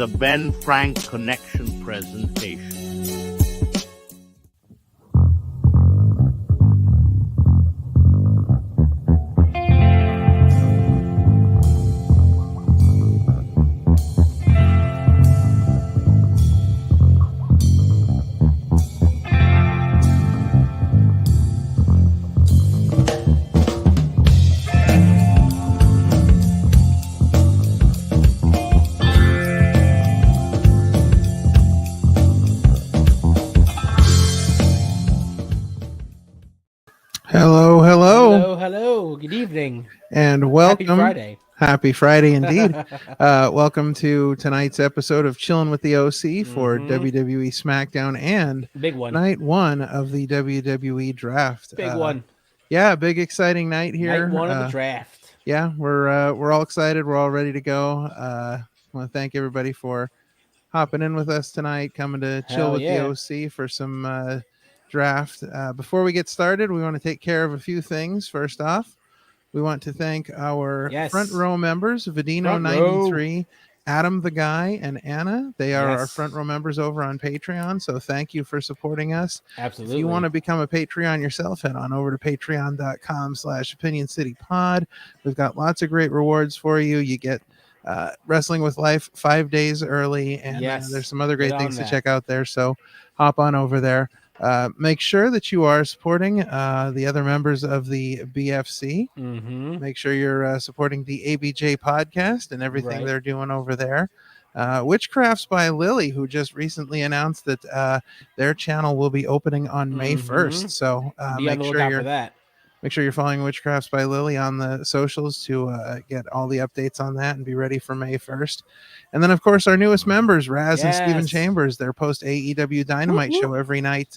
a Ben Frank Connection presentation. Hello. Good evening. And welcome. Happy Friday. Happy Friday indeed. Welcome to tonight's episode of Chillin with the OC for WWE Smackdown and Big one. night one of the WWE draft. Big one. Yeah, big exciting night here. Night one of the draft. Yeah, we're all excited. We're all ready to go. I want to thank everybody for hopping in with us tonight, coming to chill with the OC for some draft. Before we get started, we want to take care of a few things. First off, we want to thank our front row members, Vadino93, Adam the Guy, and Anna. They are our front row members over on Patreon, so thank you for supporting us. Absolutely. If you want to become a Patreon yourself, head on over to patreon.com/OpinionCityPod. We've got lots of great rewards for you. You get Wrestling with Life 5 days early, and there's some other great things to check out there, so hop on over there. Make sure that you are supporting the other members of the BFC. Make sure you're supporting the ABJ podcast and everything they're doing over there. Witchcrafts by Lily, who just recently announced that their channel will be opening on May 1st. So make sure you're following Witchcrafts by Lily on the socials to get all the updates on that and be ready for May 1st. And then, of course, our newest members, Raz and Steven Chambers, their post AEW Dynamite show every night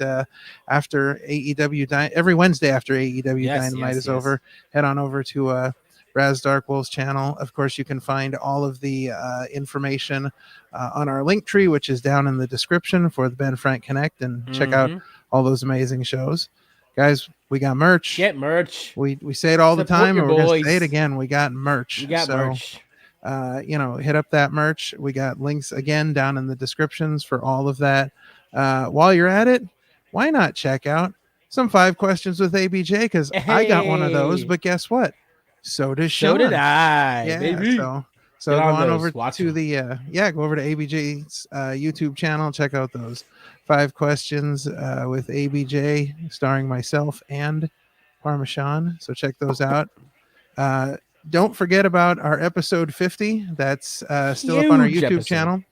after AEW every Wednesday after AEW Dynamite is over. Head on over to Raz Darkwolf's channel. Of course, you can find all of the information on our link tree, which is down in the description for the Ben Frank Connect, and check out all those amazing shows. Guys, we got merch. Get merch. We say it all the time, and we're going to say it again. We got merch. Merch. Hit up that merch. We got links again down in the descriptions for all of that. While you're at it, why not check out some 5 questions with ABJ? Because I got one of those, but guess what? So does Sean. So did I. Yeah, baby. So go on over to the go over to ABJ's YouTube channel. Check out those 5 questions with ABJ, starring myself and Parmesan. So check those out. Don't forget about our episode 50. That's still up on our YouTube channel.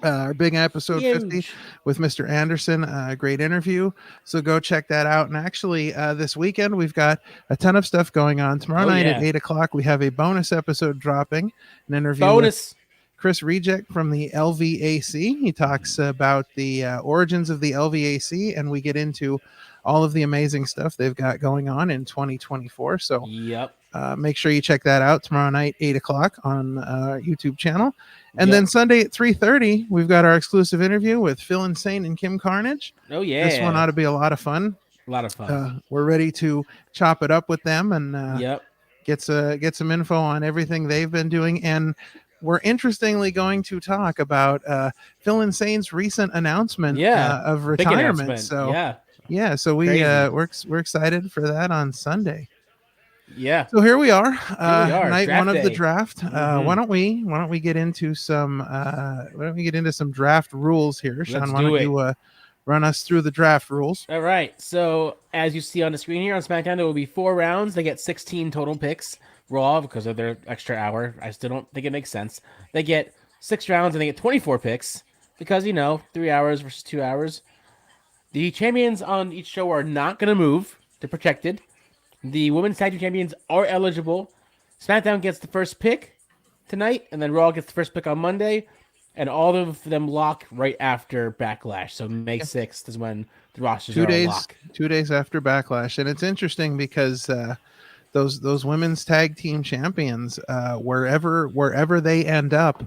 Our big episode 50 with Mr. Anderson. A great interview. So go check that out. And actually, this weekend, we've got a ton of stuff going on. Tomorrow night at 8 o'clock, we have a bonus episode dropping. An interview with Chris Reject from the LVAC. He talks about the origins of the LVAC, and we get into all of the amazing stuff they've got going on in 2024. So make sure you check that out tomorrow night, 8 o'clock on our YouTube channel. And then Sunday at 3:30, we've got our exclusive interview with Phil Insane and Kim Carnage. Oh, yeah. This one ought to be a lot of fun. We're ready to chop it up with them and get some info on everything they've been doing. And we're interestingly going to talk about Phil Insane's recent announcement of retirement. So so we're excited for that on Sunday. So here we are, night one of the draft. Why don't we get into some draft rules here? Sean, why don't you run us through the draft rules? All right. So as you see on the screen here on SmackDown, there will be 4 rounds. They get 16 total picks. Raw, because of their extra hour, I still don't think it makes sense. They get 6 rounds and they get 24 picks because 3 hours versus 2 hours. The champions on each show are not going to move. They're protected. The women's tag team champions are eligible. SmackDown gets the first pick tonight, and then Raw gets the first pick on Monday, and all of them lock right after Backlash. So May 6th is when the rosters are locked. 2 days after Backlash, and it's interesting because those women's tag team champions, wherever they end up,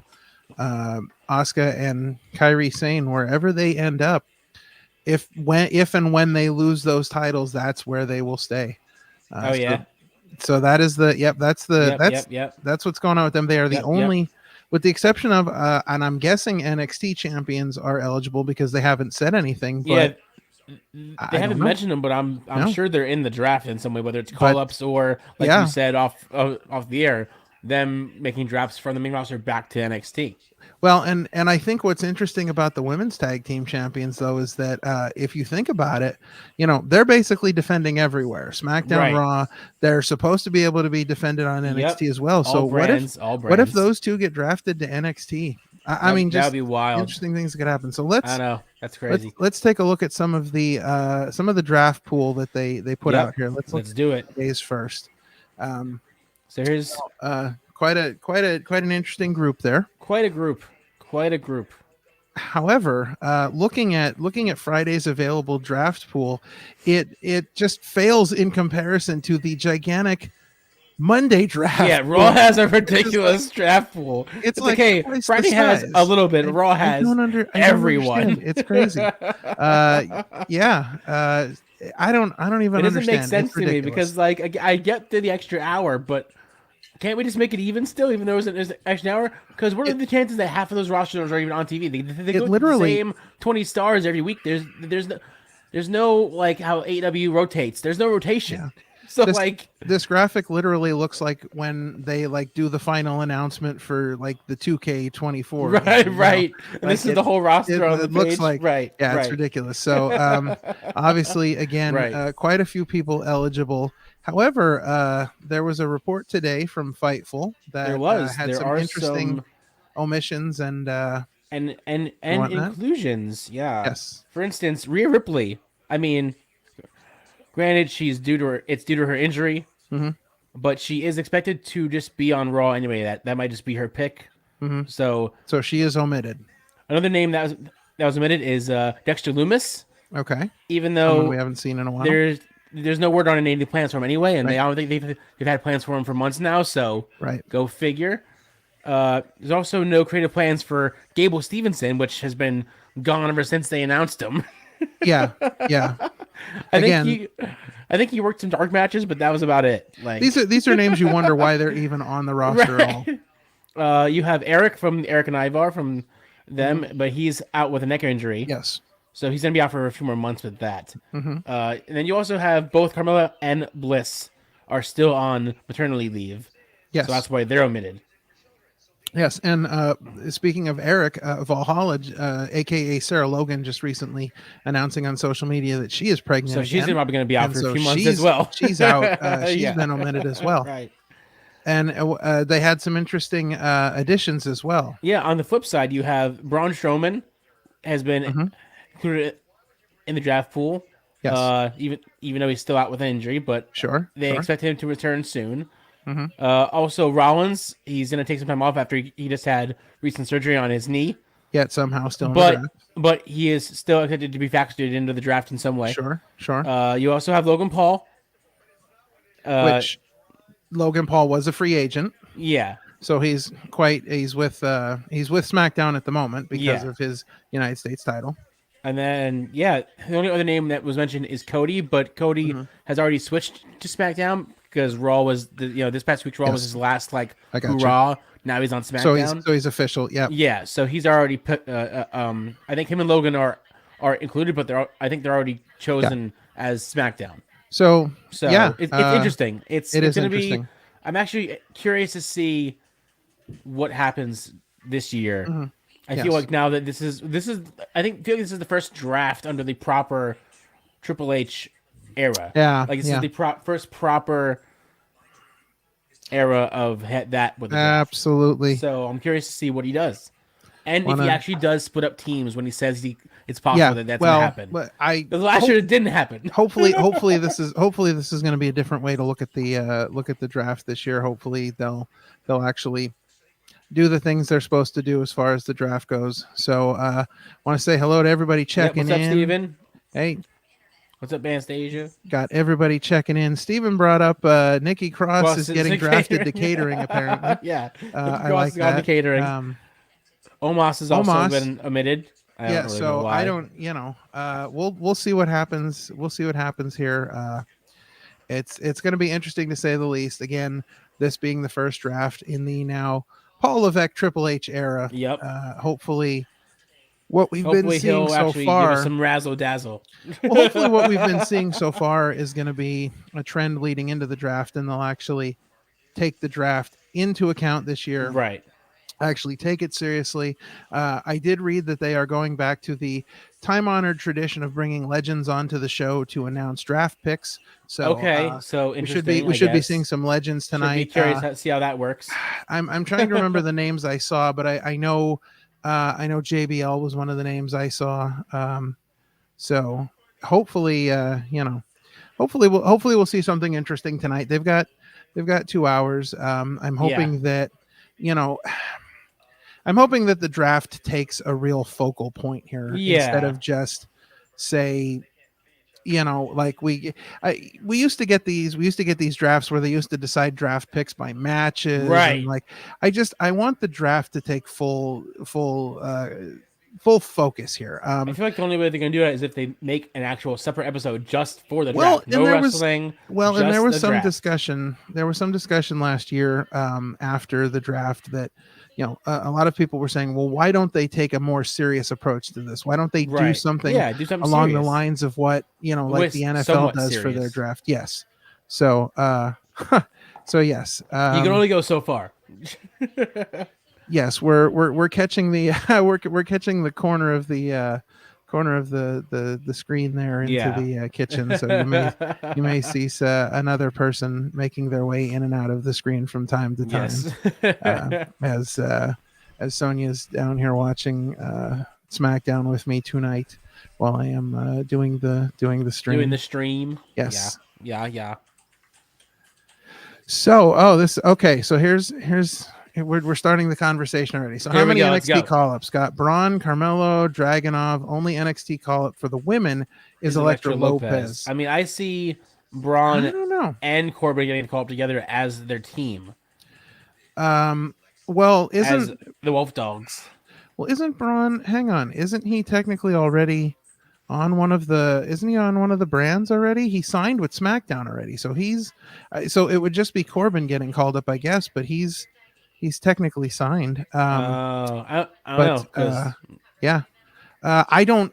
Asuka and Kairi Sane, wherever they end up, if and when they lose those titles, that's where they will stay. So that is that's what's going on with them. They are the with the exception of, and I'm guessing NXT champions are eligible because they haven't said anything. But they haven't mentioned them, but I'm sure they're in the draft in some way, whether it's call ups or like you said off the air, them making drafts from the main roster back to NXT. Well, and I think what's interesting about the women's tag team champions, though, is that if you think about it, they're basically defending everywhere. SmackDown, Raw, they're supposed to be able to be defended on NXT as well. So what if those two get drafted to NXT? I mean, just that'd be wild. Interesting things that could happen. So I know that's crazy. Let's take a look at some of the draft pool that they put out here. Let's do it. Days first. So here's quite an interesting group there. Quite a group. However, looking at Friday's available draft pool, it just fails in comparison to the gigantic Monday draft. Yeah, Raw has a ridiculous draft pool. It's like, hey, Friday has a little bit. Raw has everyone. It's crazy. Yeah. I don't even understand. It doesn't make sense to me because like I get the extra hour, but can't we just make it even still, even though there's an extra hour? Because what are the chances that half of those rosters are even on TV? They go literally the same 20 stars every week. There's no like how AEW rotates. There's no rotation. Yeah. So this graphic literally looks like when they like do the final announcement for like the 2K24. Right. And this is the whole roster on the page. Looks like it's ridiculous. So obviously again, quite a few people eligible. However, there was a report today from Fightful that had some interesting omissions and inclusions. Yeah. Yes. For instance, Rhea Ripley. I mean, granted, it's due to her injury, but she is expected to just be on Raw anyway. That might just be her pick. So she is omitted. Another name that was omitted is Dexter Lumis. Okay. Even though we haven't seen in a while, there's no word on any plans for him anyway, and I don't think they've had plans for him for months now. So go figure. There's also no creative plans for Gable Stevenson, which has been gone ever since they announced him. Yeah. I think he worked some dark matches, but that was about it. Like these are names you wonder why they're even on the roster at all. You have Eric from Eric and Ivar from them, but he's out with a neck injury. Yes. So he's going to be out for a few more months with that. And then you also have both Carmella and Bliss are still on maternity leave. Yes. So that's why they're omitted. Yes, and speaking of Eric, Valhalla, a.k.a. Sarah Logan, just recently announcing on social media that she is pregnant. So she's probably going to be out for a few months as well. She's out. She's been omitted as well. Right. And they had some interesting additions as well. Yeah, on the flip side, you have Braun Strowman has been included in the draft pool. Yes. Even though he's still out with an injury, but they expect him to return soon. Also, Rollins, he's going to take some time off after he just had recent surgery on his knee. Yet somehow still in the draft. But he is still expected to be factored into the draft in some way. Sure. You also have Logan Paul. Which Logan Paul was a free agent. Yeah. So he's with SmackDown at the moment because of his United States title. And then, the only other name that was mentioned is Cody, but Cody has already switched to SmackDown because Raw was, this past week's Raw was his last, Raw. Now he's on SmackDown. So he's official, yeah. Yeah, so he's already put, I think him and Logan are included, but I think they're already chosen as SmackDown. So it's interesting. It's going to be, I'm actually curious to see what happens this year. I feel like now that this is I feel like this is the first draft under the proper Triple H era. Yeah. Like this is the first proper era of that with the draft. Absolutely. So I'm curious to see what he does. And if he actually does split up teams when he says it's possible that's going to happen. But last year it didn't happen. hopefully this is going to be a different way to look at the draft this year. Hopefully they'll actually do the things they're supposed to do as far as the draft goes. So I want to say hello to everybody checking in. What's up, Steven? Hey. What's up, Anastasia? Got everybody checking in. Steven brought up Nikki Cross is getting drafted to catering, apparently. Yeah. I like that. To catering. Omos has also been omitted. I don't, we'll see what happens. We'll see what happens here. It's going to be interesting to say the least. Again, this being the first draft in the now Paul Levesque Triple H era. Yep. Hopefully what we've been Hopefully seeing he'll so actually far, give us some razzle dazzle. well, hopefully what we've been seeing so far is going to be a trend leading into the draft, and they'll actually take the draft into account this year. Right. Actually take it seriously. I did read that they are going back to the time-honored tradition of bringing legends onto the show to announce draft picks. So okay, so we should be seeing some legends tonight. Should be curious to see how that works. I'm trying to remember the names I saw, but I know JBL was one of the names I saw. So hopefully hopefully we'll see something interesting tonight. They've got 2 hours. I'm hoping that I'm hoping that the draft takes a real focal point here instead of just say, like we used to get these drafts where they used to decide draft picks by matches. Right. And like, I want the draft to take full focus here. I feel like the only way they're going to do it is if they make an actual separate episode just for the draft. No wrestling. And there was some discussion. There was some discussion last year after the draft that, a lot of people were saying, well, why don't they take a more serious approach to this? Why don't they do something along the lines of what, like the NFL does for their draft? Yes. So, yes. You can only go so far. Yes, we're catching the we're catching the corner of the screen there into the kitchen. So you may see another person making their way in and out of the screen from time to time. Yes. As Sonia's down here watching SmackDown with me tonight while I am doing the stream. Doing the stream. Yes. Yeah. So so here's we're starting the conversation already. So how many NXT call-ups? Got Braun, Carmelo, Dragunov. Only NXT call-up for the women is Elektra Lopez. I mean, I see Braun and Corbin getting called up together as their team. Well, as the Wolf Dogs. Well, isn't Braun? Hang on, isn't he technically already on one of the? Isn't he on one of the brands already? He signed with SmackDown already, so he's. So it would just be Corbin getting called up, I guess, but he's technically signed. I don't know. Yeah. I don't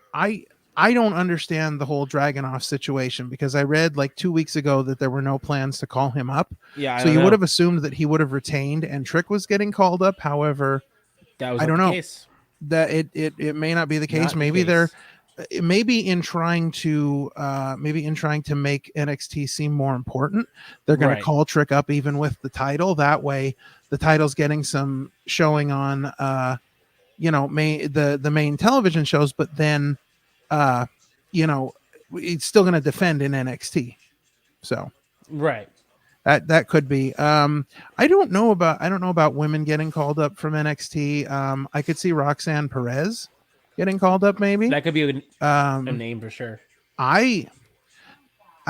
understand the whole Dragunov situation because I read like 2 weeks ago that there were no plans to call him up. Yeah. So you would have assumed that he would have retained and Trick was getting called up. However, I don't know. Case. That it may not be the case. Maybe in trying to make NXT seem more important, they're going to call Trick up even with the title. That way the title's getting some showing on the main television shows, but then it's still going to defend in NXT. So that could be. I don't know about women getting called up from NXT. I could see Roxanne Perez getting called up, maybe. That could be a name for sure. I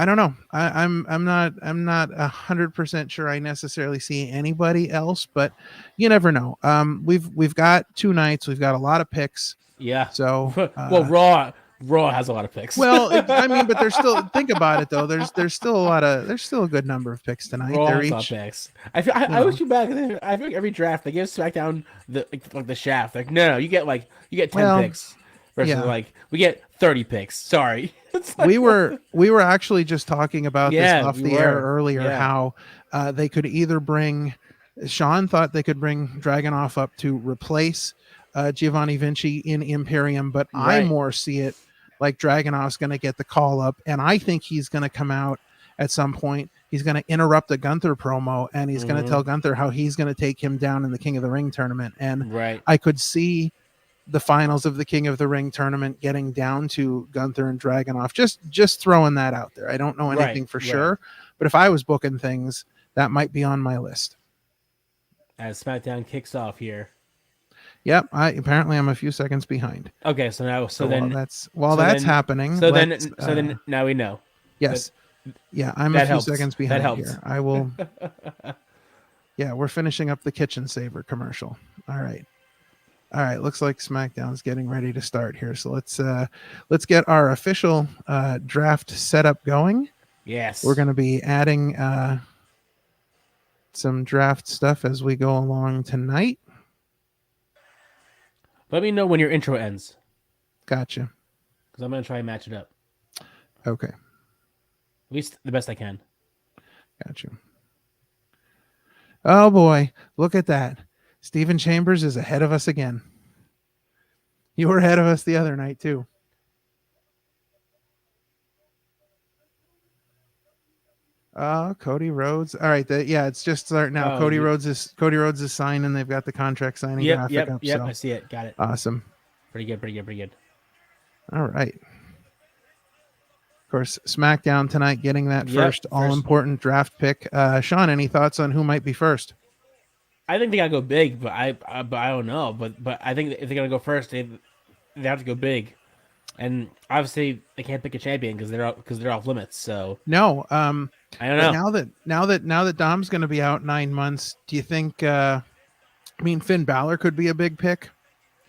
don't know. I'm not 100% sure I necessarily see anybody else, but you never know. We've got 2 nights. We've got a lot of picks. Yeah. So Raw has a lot of picks. Well, but there's still, think about it though. There's still a good number of picks tonight. Raw has each picks. I wish you back. I feel like every draft they give SmackDown the shaft. Like no, you get 10 picks versus we get 30 picks. Sorry. We were actually just talking about this off the air earlier. How they could either bring. Sean thought they could bring Dragunov up to replace Giovanni Vinci in Imperium, but I more see it like Dragunov's going to get the call up, and I think he's going to come out at some point. He's going to interrupt a Gunther promo, and he's going to tell Gunther how he's going to take him down in the King of the Ring tournament. And I could see the finals of the King of the Ring tournament getting down to Gunther and Dragunov. Just throwing that out there. I don't know anything for sure, but if I was booking things, that might be on my list. As SmackDown kicks off here. Yep, apparently I'm a few seconds behind. Okay, so that's happening. So then now we know. Yes. I'm a few seconds behind here. I will. Yeah, we're finishing up the Kitchen Saver commercial. All right. Looks like SmackDown's getting ready to start here. So let's get our official draft setup going. Yes. We're going to be adding some draft stuff as we go along tonight. Let me know when your intro ends. Gotcha. Because I'm going to try and match it up. Okay. At least the best I can. Gotcha. Oh boy, look at that. Stephen Chambers is ahead of us again. You were ahead of us the other night too. Cody Rhodes. All right, it's just starting now. Cody Rhodes is signing. They've got the contract signing graphic up. Yep, so. I see it. Got it. Awesome. Pretty good. All right. Of course, Smackdown tonight getting that first all-important draft pick. Sean, any thoughts on who might be first? I think they gotta go big, but I don't know. But I think if they're gonna go first, they have to go big, and obviously they can't pick a champion because they're off limits. So no, I don't know. Now that Dom's going to be out 9 months, do you think? I mean, Finn Balor could be a big pick.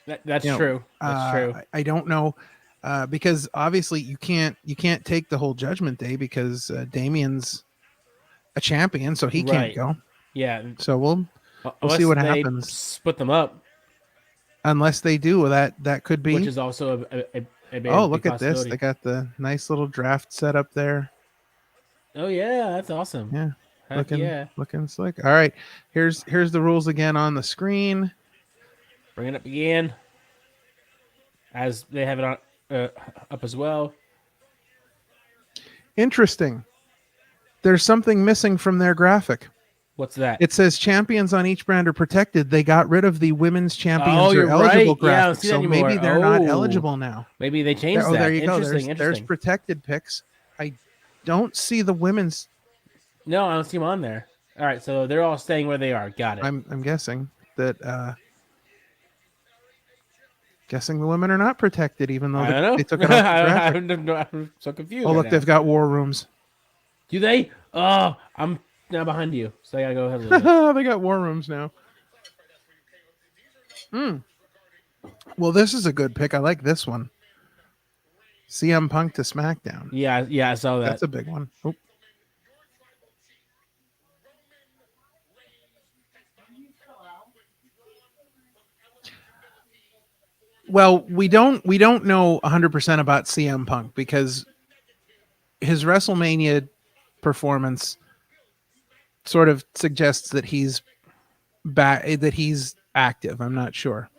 That's true. That's true. I don't know. Because obviously you can't take the whole Judgment Day because Damien's a champion, so he can't go. Yeah. So we'll see what happens. Split them up. Unless they do, that could be. Which is also a big look at this! They got the nice little draft set up there. Oh yeah, that's awesome. Yeah, looking slick. All right, here's the rules again on the screen. Bring it up again, as they have it on. Up as well. Interesting. There's something missing from their graphic. What's that? It says champions on each brand are protected. They got rid of the women's champions are eligible graphic, so maybe they're not eligible now. Maybe they changed that. There you go. Interesting. There's protected picks. I don't see the women's. No, I don't see them on there. All right, so they're all staying where they are. Got it. I'm guessing that. Guessing the women are not protected, even though they took it off the graphic. I'm so confused. Oh, look, they've got war rooms. Do they? Oh, I'm now behind you, so I gotta go ahead a little bit. They got war rooms now. Well, this is a good pick. I like this one. CM Punk to SmackDown. Yeah, I saw that. That's a big one. Oh. Well, we don't know 100% about CM Punk because his WrestleMania performance sort of suggests that he's active. I'm not sure.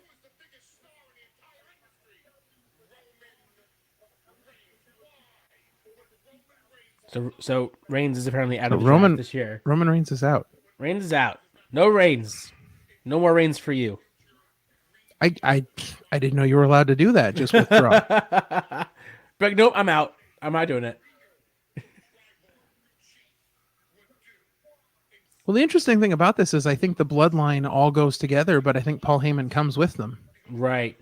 So Reigns is apparently out of the draft this year. Roman Reigns is out. Reigns is out. No Reigns. No more Reigns for you. I didn't know you were allowed to do that. Just withdraw. But nope, I'm out. I'm not doing it. Well, the interesting thing about this is I think the bloodline all goes together, but I think Paul Heyman comes with them. Right.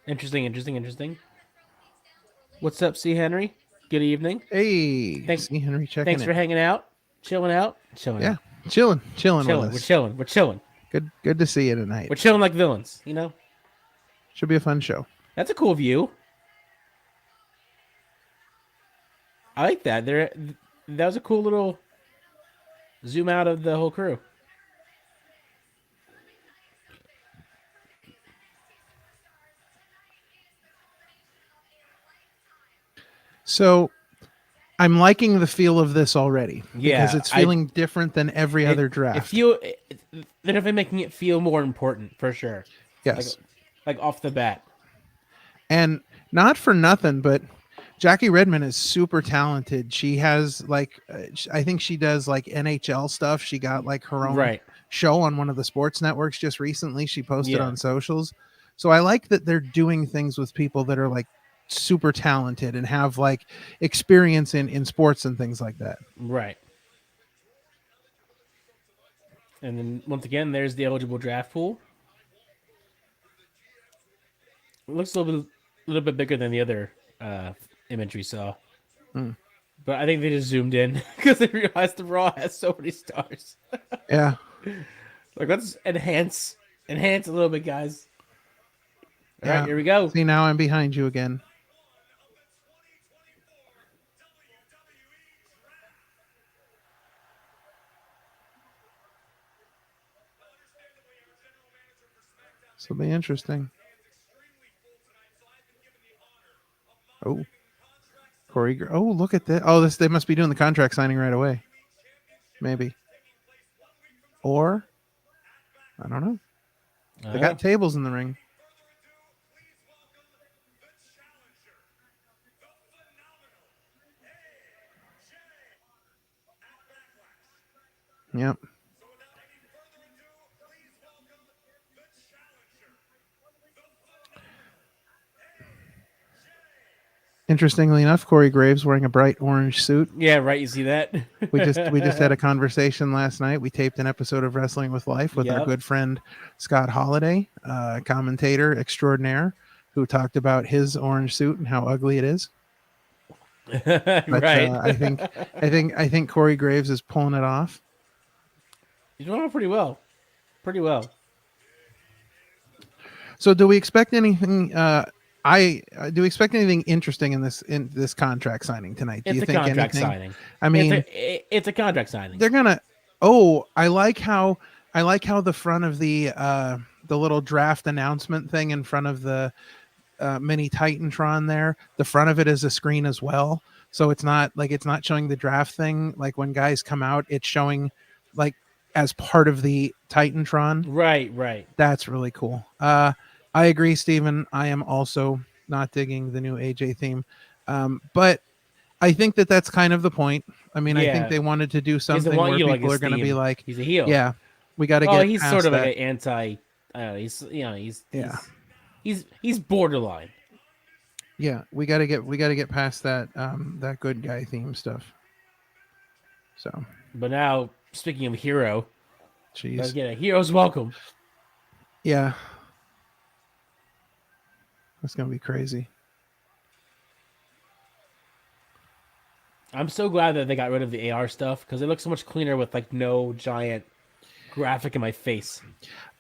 Interesting. What's up, C. Henry? Good evening. Hey, thanks, C. Henry. Thanks for hanging out, chilling out. Yeah, chilling. We're chilling. Good to see you tonight. We're chilling like villains, you know. Should be a fun show. That's a cool view. I like that. That was a cool little zoom out of the whole crew. So I'm liking the feel of this already. Yeah. Because it's feeling different than every other draft. They're definitely making it feel more important, for sure. Yes. Like off the bat. And not for nothing, but Jackie Redmond is super talented. She has I think she does like NHL stuff. She got like her own show on one of the sports networks just recently. She posted on socials. So I like that they're doing things with people that are like super talented and have like experience in sports and things like that. Right. And then once again, there's the eligible draft pool. It looks a little bit bigger than the other image we saw. But I think they just zoomed in because they realized the Raw has so many stars. Yeah. Like, let's enhance a little bit, guys. All right, here we go. See, now I'm behind you again. This will be interesting. Oh, Corey. Oh, look at that. Oh, they must be doing the contract signing right away. Maybe. Or, I don't know. They got tables in the ring. Yep. Interestingly enough, Corey Graves wearing a bright orange suit. Yeah, right. You see that? we just had a conversation last night. We taped an episode of Wrestling with Life with our good friend Scott Holiday, commentator extraordinaire, who talked about his orange suit and how ugly it is. But, right. I think Corey Graves is pulling it off. He's doing it pretty well. Pretty well. So, do we expect anything? Do we expect anything interesting in this contract signing tonight? Do It's you think contract anything? signing. I mean, it's a contract signing. They're gonna. Oh, I like how the front of the little draft announcement thing in front of the mini Titantron there. The front of it is a screen as well, so it's not showing the draft thing. Like when guys come out, it's showing like as part of the Titantron. Right. That's really cool. I agree, Steven. I am also not digging the new AJ theme. But I think that's kind of the point. I mean, I think they wanted to do something where people are going to be like, he's a heel. Yeah, we got to get he's past sort of that. like an anti, he's borderline. Yeah, we got to get past that that good guy theme stuff. So, but now speaking of hero, jeez, get a hero's welcome. Yeah. That's going to be crazy. I'm so glad that they got rid of the AR stuff because it looks so much cleaner with like no giant graphic in my face.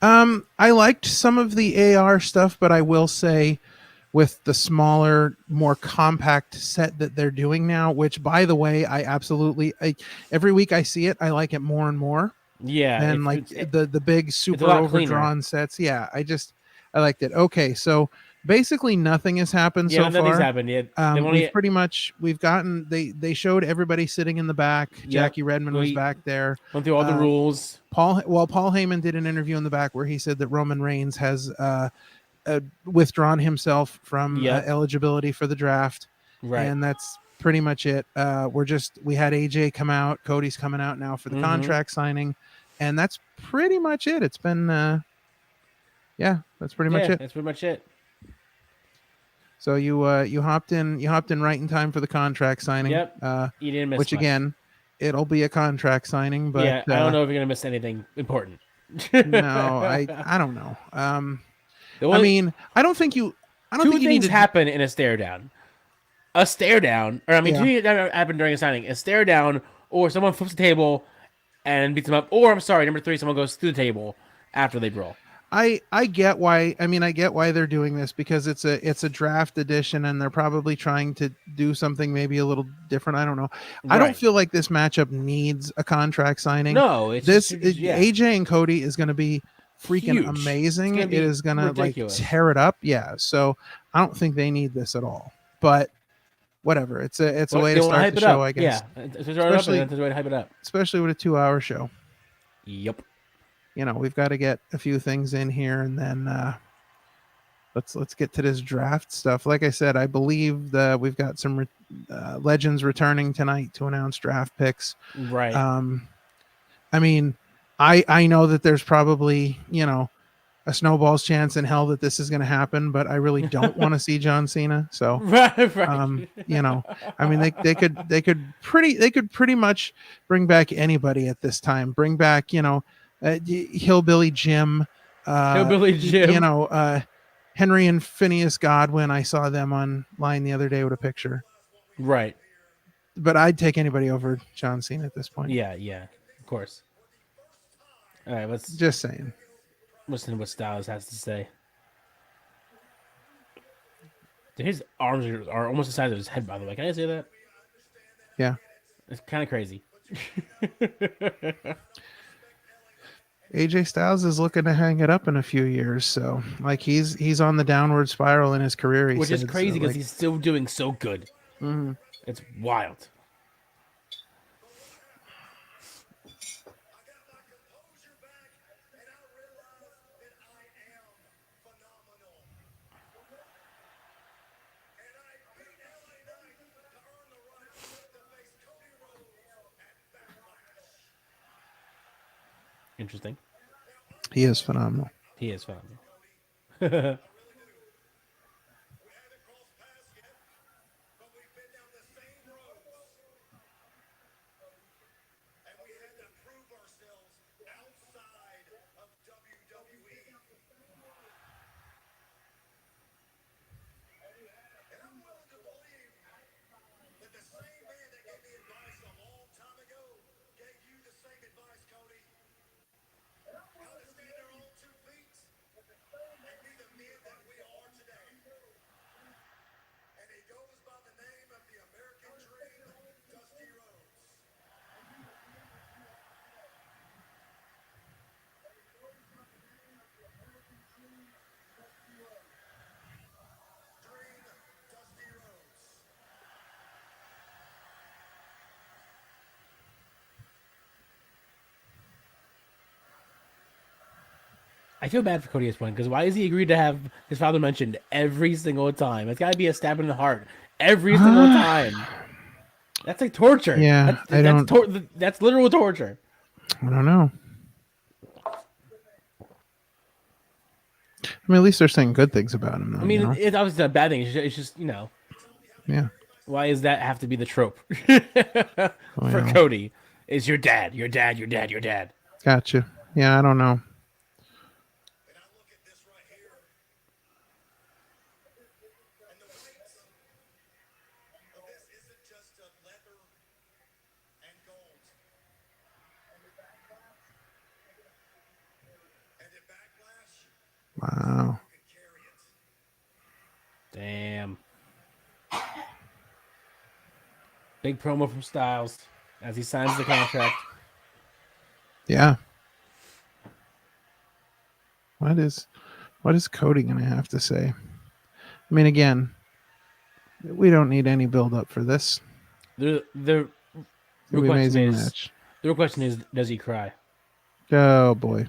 I liked some of the AR stuff, but I will say with the smaller, more compact set that they're doing now, which by the way, every week I see it, I like it more and more. Yeah. And like the big super overdrawn sets. Yeah. I liked it. Okay. So basically nothing has happened so far. Nothing's happened yet. We've gotten, they showed everybody sitting in the back. Yep. Jackie Redmond was back there. Went through all the rules. Paul Heyman did an interview in the back where he said that Roman Reigns has withdrawn himself from eligibility for the draft. Right. And that's pretty much it. We had AJ come out. Cody's coming out now for the contract signing. And that's pretty much it. It's been, that's pretty much it. That's pretty much it. So you hopped in right in time for the contract signing. Yep. You didn't miss which much. Again, it'll be a contract signing, but I don't know if you're gonna miss anything important. No, I don't know. I mean, I don't think you need to happen in a stare down. A stare down, or two things happen during a signing: a stare down, or someone flips the table and beats them up, or number 3, someone goes through the table after they brawl. I get why. I mean, I get why they're doing this because it's a draft edition and they're probably trying to do something maybe a little different. I don't know. Right. I don't feel like this matchup needs a contract signing. No, AJ and Cody is going to be freaking huge. Amazing. It is going to like tear it up. Yeah. So I don't think they need this at all. But whatever. It's a way to start the show, I guess. Yeah. Especially a way to hype it up. Especially with a 2-hour show. Yep. We've got to get a few things in here, and then let's get to this draft stuff. Like I said, I believe that we've got some legends returning tonight to announce draft picks. Right. I mean, I know that there's probably a snowball's chance in hell that this is going to happen, but I really don't want to see John Cena. So, right. I mean, they could pretty much bring back anybody at this time. Bring back Hillbilly Jim, Henry and Phineas Godwin. I saw them online the other day with a picture. Right. But I'd take anybody over John Cena at this point. Yeah, of course. All right, let's just saying. Listen to what Styles has to say. His arms are almost the size of his head, by the way. Can I say that? Yeah. It's kind of crazy. AJ Styles is looking to hang it up in a few years, so like he's on the downward spiral in his career. Which is crazy because like, he's still doing so good. mm-hmm. It's wild. Interesting. He is phenomenal. He is phenomenal. I feel bad for Cody at this point because why is he agreed to have his father mentioned every single time? It's got to be a stab in the heart every single time. That's like torture. Yeah, that's literal torture. I don't know. I mean, at least they're saying good things about him. Though, I mean, it's obviously not a bad thing. It's just Yeah. Why does that have to be the trope for Cody? Is your dad, your dad, your dad, your dad? Gotcha. Yeah, I don't know. Wow. Damn. Big promo from Styles as he signs the contract. Yeah. What is Cody going to have to say? I mean, again, we don't need any build up for this. The real question is, does he cry? Oh boy.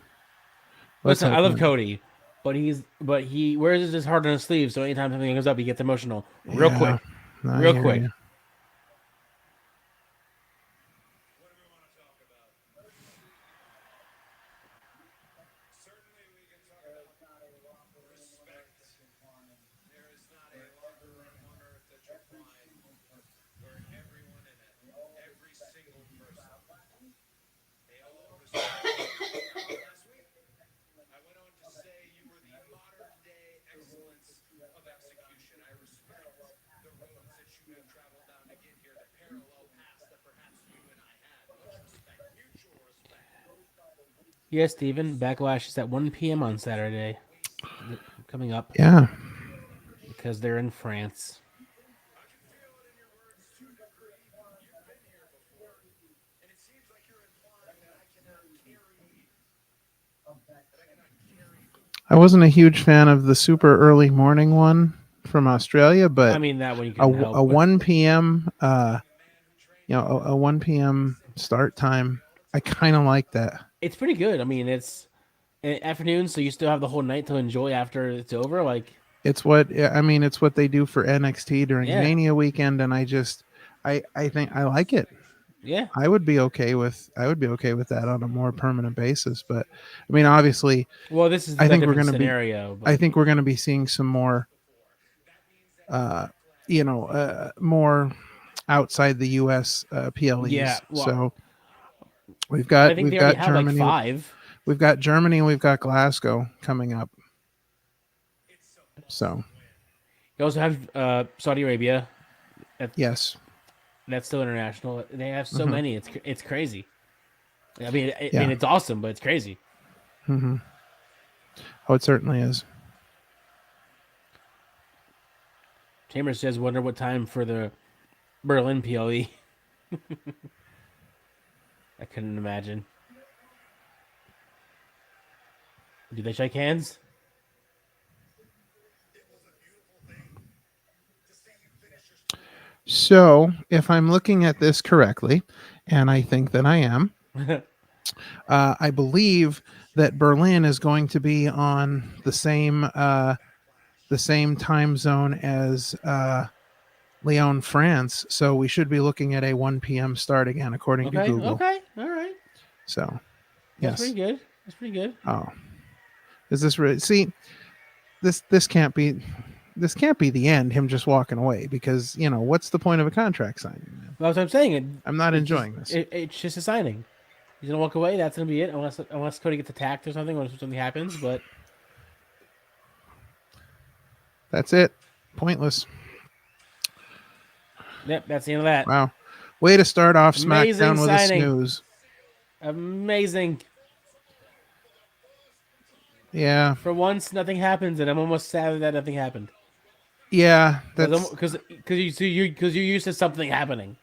Listen, I love Cody, but he wears his heart on his sleeve, so anytime something comes up, he gets emotional real quick. Yes, Steven. Backlash is at 1 p.m. on Saturday. Coming up. Yeah. Because they're in France. I wasn't a huge fan of the super early morning one from Australia, but I mean that one you can a 1 p.m. A 1 p.m. start time. I kind of like that. It's pretty good. I mean, it's an afternoon, so you still have the whole night to enjoy after it's over. Like it's what they do for NXT during Mania weekend, and I think I like it. Yeah, I would be okay with that on a more permanent basis. But I mean, obviously, well, this is I think we're going to be seeing some more, more outside the U.S. PLEs. Yeah, well, so we've got Germany. Like 5. We've got Germany and we've got Glasgow coming up. So you also have Saudi Arabia. Yes. That's still international. They have so many. It's crazy. I mean, it's awesome, but it's crazy. Mm-hmm. Oh, it certainly is. Chambers says, "Wonder what time for the Berlin PLE." I couldn't imagine. Do they shake hands? So, if I'm looking at this correctly, and I think that I am, I believe that Berlin is going to be on the same time zone as Lyon, France. So we should be looking at a 1 p.m. start again, according to Google. Okay. All right. So, That's yes. pretty good. Oh, is this really? See, this can't be. This can't be the end. Him just walking away, because what's the point of a contract signing? Man? Well, that's what I'm saying. I'm not enjoying this. It's just a signing. He's gonna walk away. That's gonna be it, unless Cody gets attacked or something, or something happens. But that's it. Pointless. Yep, that's the end of that. Wow, way to start off Amazing SmackDown with signing. a snooze. Amazing. Yeah. For once, nothing happens, and I'm almost sad that nothing happened. Yeah, that's because you're used to something happening.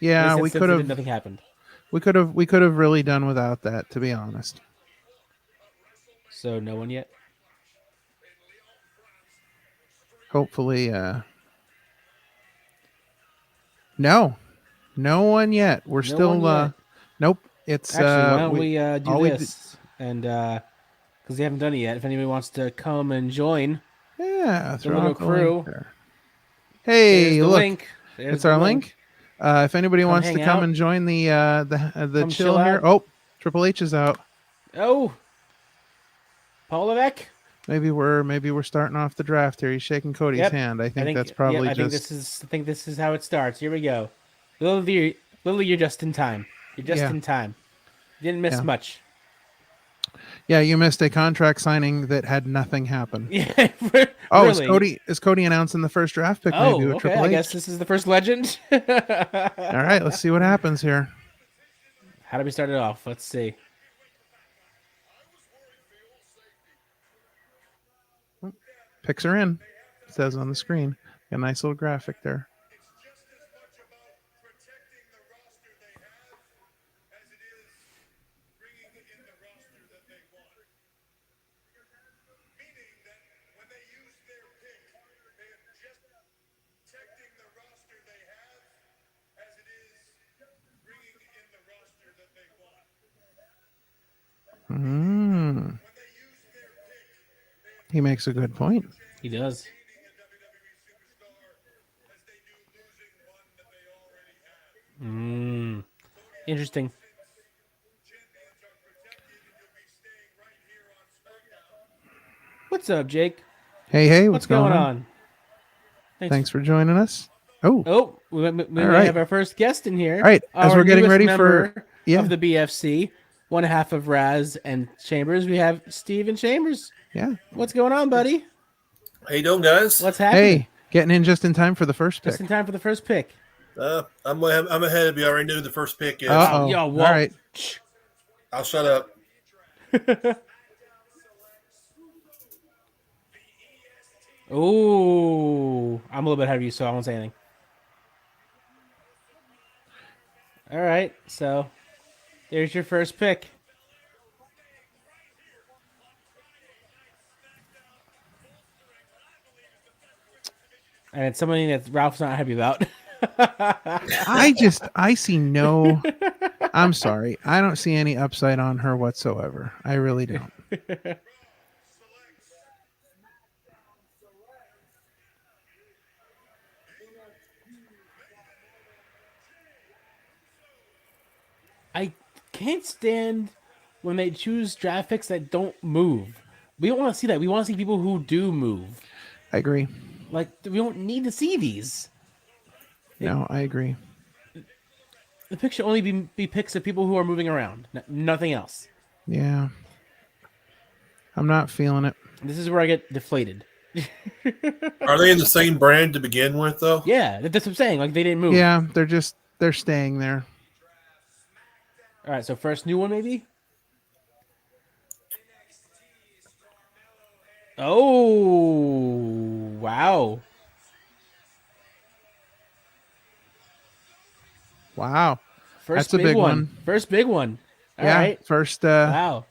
Yeah, we could have. Nothing happened. We could have really done without that, to be honest. So no one yet. Hopefully, no one yet. We're still. Nope. It's actually. Why don't we do this? And because they haven't done it yet. If anybody wants to come and join, yeah, the little crew. Hey, look, link. It's our link. If anybody wants to come and join the chill here. Oh, Triple H is out. Oh, Paul Levesque. Maybe we're starting off the draft here. He's shaking Cody's hand. I think that's probably I think this is how it starts. Here we go. Lily, you're just in time. You're just in time. You didn't miss much. Yeah, you missed a contract signing that had nothing happen. Yeah, oh, really? Is Cody announcing the first draft pick? Maybe with Triple H? I guess this is the first legend. All right, let's see what happens here. How do we start it off? Let's see. Picks are in. It says on the screen. A nice little graphic there. He makes a good point. He does. Interesting. What's up, Jake? Hey, what's going on? Thanks for joining us. Oh, we might have our first guest in here. All right, as we're getting ready for of the BFC, one half of Raz and Chambers, we have Steven Chambers. Yeah. What's going on, buddy? How you doing, guys? What's happening? Hey, getting in just in time for the first pick. Just in time for the first pick. I'm ahead of you. I already knew who the first pick is. All right. I'll shut up. Oh, I'm a little bit ahead of you, so I won't say anything. All right, so there's your first pick. And it's something that Ralph's not happy about. I see no. I'm sorry. I don't see any upside on her whatsoever. I really don't. I can't stand when they choose draft picks that don't move. We don't want to see that. We want to see people who do move. I agree. Like, we don't need to see these. No, I agree. The pick should only be picks of people who are moving around. Nothing else. Yeah. I'm not feeling it. This is where I get deflated. Are they in the same brand to begin with, though? Yeah, that's what I'm saying. Like, they didn't move. Yeah, they're staying there. All right, so first new one, maybe? Oh, wow. Wow. First That's a big one. First big one. All yeah. right. First. Wow.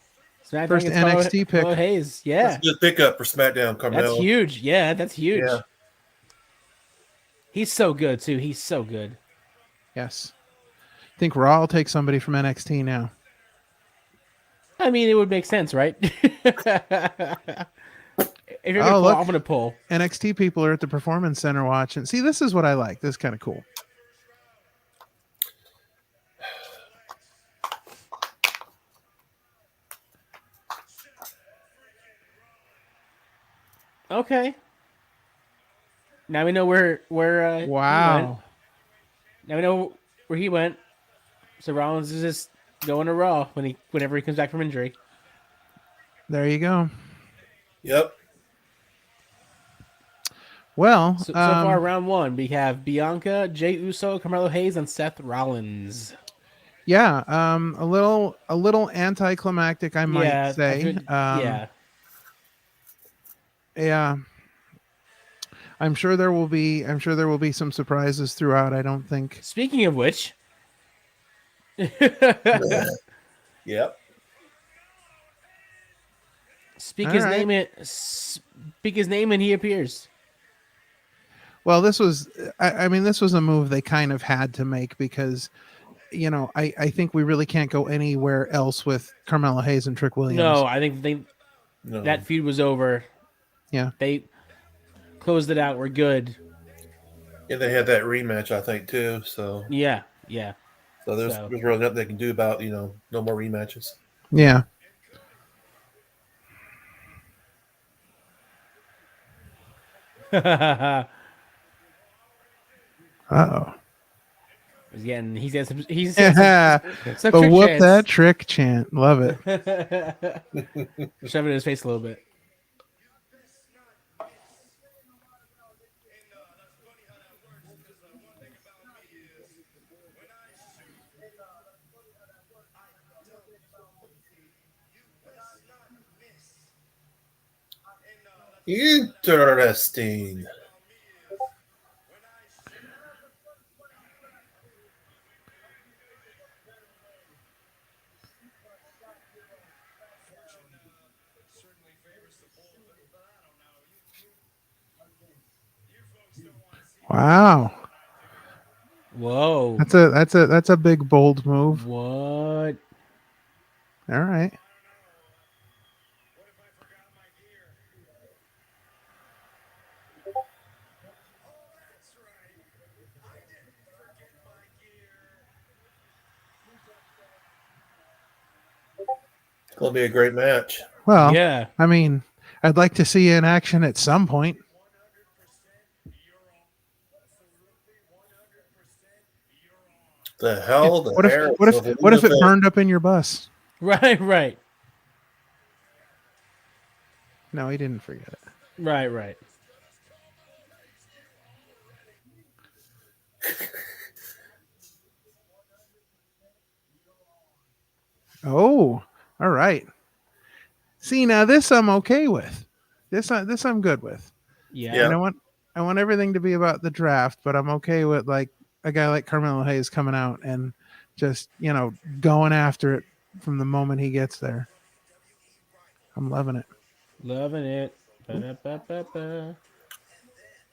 SmackDown First gets NXT pick. Carmelo Hayes. Yeah. That's a good pickup for SmackDown, Carmelo. That's huge. Yeah, that's huge. Yeah. He's so good too. He's so good. Yes. I think Raw will take somebody from NXT now. I mean, it would make sense, right? If you're gonna pull, I'm gonna pull. NXT people are at the Performance Center watching. See, this is what I like. This is kind of cool. Okay. Now we know where wow. he went. Now we know where he went. So Rollins is just going to Raw whenever he comes back from injury. There you go. Yep. Well, so far round one, we have Bianca, Jey Uso, Carmelo Hayes, and Seth Rollins. Yeah, a little anticlimactic, I might say. Yeah. I'm sure there will be some surprises throughout. I don't think. Speaking of which, yep. Speak his name and he appears. Well, this was a move they kind of had to make because, I think we really can't go anywhere else with Carmelo Hayes and Trick Williams. No, I think that feud was over. Yeah. They closed it out. We're good. Yeah, they had that rematch, I think, too. So yeah. So there's really nothing they can do about no more rematches. Yeah. Uh-oh. He's getting some but whoop chants. that trick chant. Love it. Shove it in his face a little bit. Interesting. Wow. Whoa. That's a big bold move. What? All right. It's going to be a great match. Well, yeah. I mean, I'd like to see you in action at some point. The hell? What if it burned up in your bus? Right. No, he didn't forget it. Right. Oh, all right. See, now this I'm okay with. This I'm good with. Yeah. And I want everything to be about the draft, but I'm okay with like a guy like Carmelo Hayes coming out and just, going after it from the moment he gets there. I'm loving it. Ba-da-ba-ba-ba.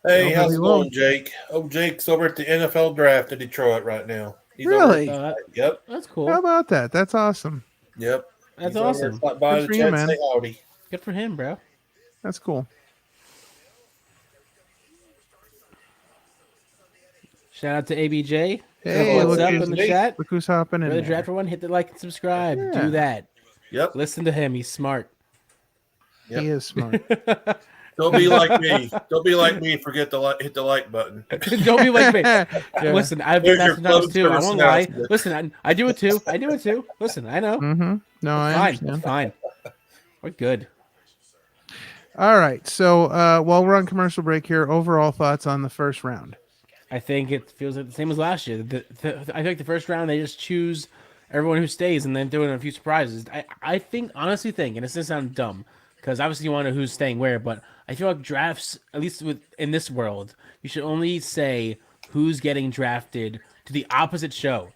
Hey, how's it going, Jake? Oh, Jake's over at the NFL draft in Detroit right now. He's really? Yep. That's cool. How about that? That's awesome. Yep. That's awesome. Stop by the chat, say howdy. Good for him, bro. That's cool. Shout out to ABJ. Hey, what's up in the chat? Look who's hopping in. The draft for one, hit the like and subscribe. Yeah. Do that. Yep. Listen to him. He's smart. Yep. He is smart. Don't be like me. Don't be like me. Forget to hit the like button. Don't be like me. Yeah. Listen, I've been that sometimes too. I won't lie. Listen, I do it too. Listen, I know. Mm-hmm. No, I understand. It's fine. We're good. All right. So while we're on commercial break here, overall thoughts on the first round? I think it feels like the same as last year. I think the first round they just choose everyone who stays and then throw in a few surprises. I honestly think, and it's gonna sound dumb, because obviously you want to know who's staying where, but I feel like drafts, at least in this world, you should only say who's getting drafted to the opposite show.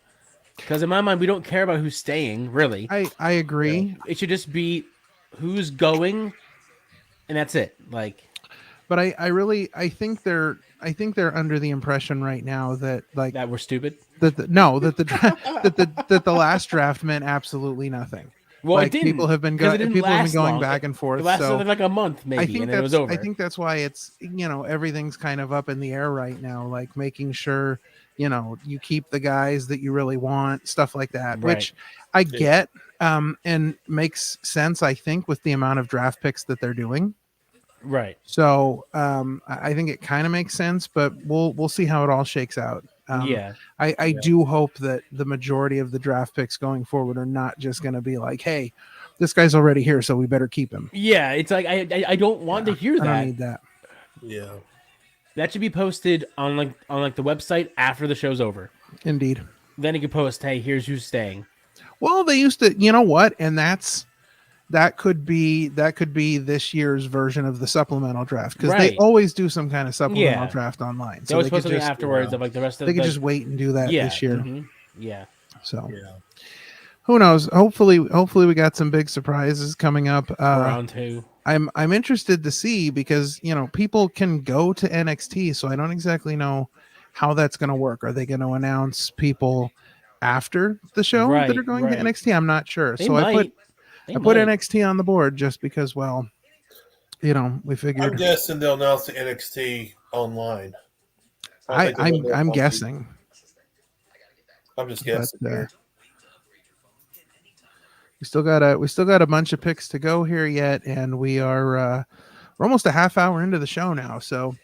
Because in my mind, we don't care about who's staying, really. I agree. It should just be who's going, and that's it. Like, but I think they're under the impression right now that that we're stupid. That the last draft meant absolutely nothing. Well, like, it didn't. People have been going back and forth. It lasted like a month, maybe, and it was over. I think that's why it's everything's kind of up in the air right now. Like making sure you keep the guys that you really want, stuff like that, right. Which I get and makes sense. I think with the amount of draft picks that they're doing. Right. So I think it kind of makes sense, but we'll see how it all shakes out. I do hope that the majority of the draft picks going forward are not just going to be like, hey, this guy's already here, so we better keep him. Yeah, it's like I don't want to hear that. I don't need that. Yeah. That should be posted on the website after the show's over. Indeed. Then you can post, hey, here's who's staying. Well, they used to, you know what? And that could be this year's version of the supplemental draft, because they always do some kind of supplemental draft online. So they always post something afterwards of like the rest of. They could just wait and do that this year. Mm-hmm. Yeah. So. Yeah. Who knows? Hopefully we got some big surprises coming up. Round 2. I'm interested to see, because people can go to NXT, so I don't exactly know how that's going to work. Are they going to announce people after the show that are going to NXT? I'm not sure. I put NXT on the board just because, we figured. I'm guessing they'll announce the NXT online. I'm guessing. I'm just guessing. But, we still got a bunch of picks to go here yet, and we're almost a half hour into the show now, so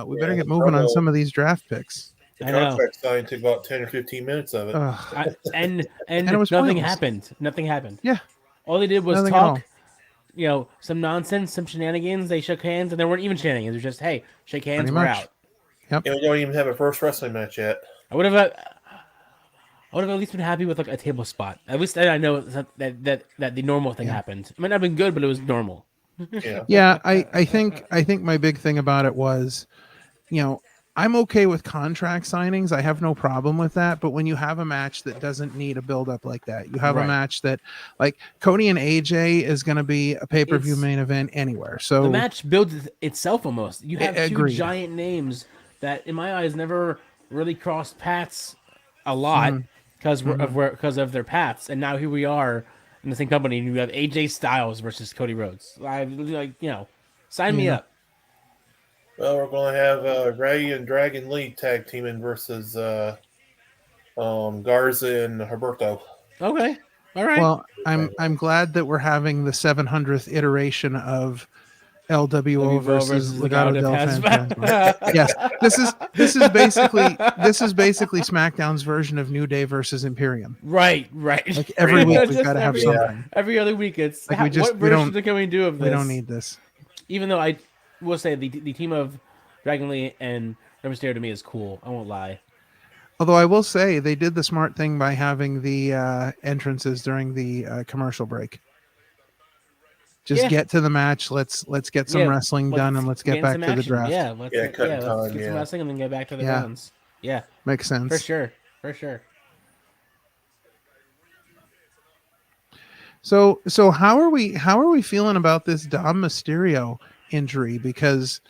we better get moving on some of these draft picks. The contract signed took about 10 or 15 minutes of it. And it was nothing pointless. happened. Nothing happened. Yeah. All they did was Nothing talk, some nonsense, some shenanigans. They shook hands, and there weren't even shenanigans. It was just, hey, shake hands, we're out. Yep. And we don't even have a first wrestling match yet. I would have at least been happy with like a table spot. At least I know that the normal thing happened. It might not have been good, but it was normal. Yeah. I think my big thing about it was, I'm okay with contract signings. I have no problem with that. But when you have a match that doesn't need a build up like that, you have a match that, like, Cody and AJ is going to be a pay-per-view main event anywhere. So the match builds itself almost. You have two giant names that, in my eyes, never really crossed paths a lot because of their paths. And now here we are in the same company, and you have AJ Styles versus Cody Rhodes. Sign me up. Well, we're going to have Ray and Dragon Lee tag teaming versus Garza and Humberto. Okay, all right. Well, I'm glad that we're having the 700th iteration of LWO versus Legado del Fantasma. Yes, this is basically SmackDown's version of New Day versus Imperium. Right. Like every week we've got to have something. Every other week it's like what version can we do of this? We don't need this. Even though I will say the team of Dragon Lee and Rey Mysterio to me is cool. I won't lie. Although I will say they did the smart thing by having the entrances during the commercial break. Just get to the match. Let's get some wrestling done, and let's get back to the draft. Yeah, let's get some wrestling and then get back to the rounds. Yeah, makes sense for sure. So how are we feeling about this Dom Mysterio injury? Because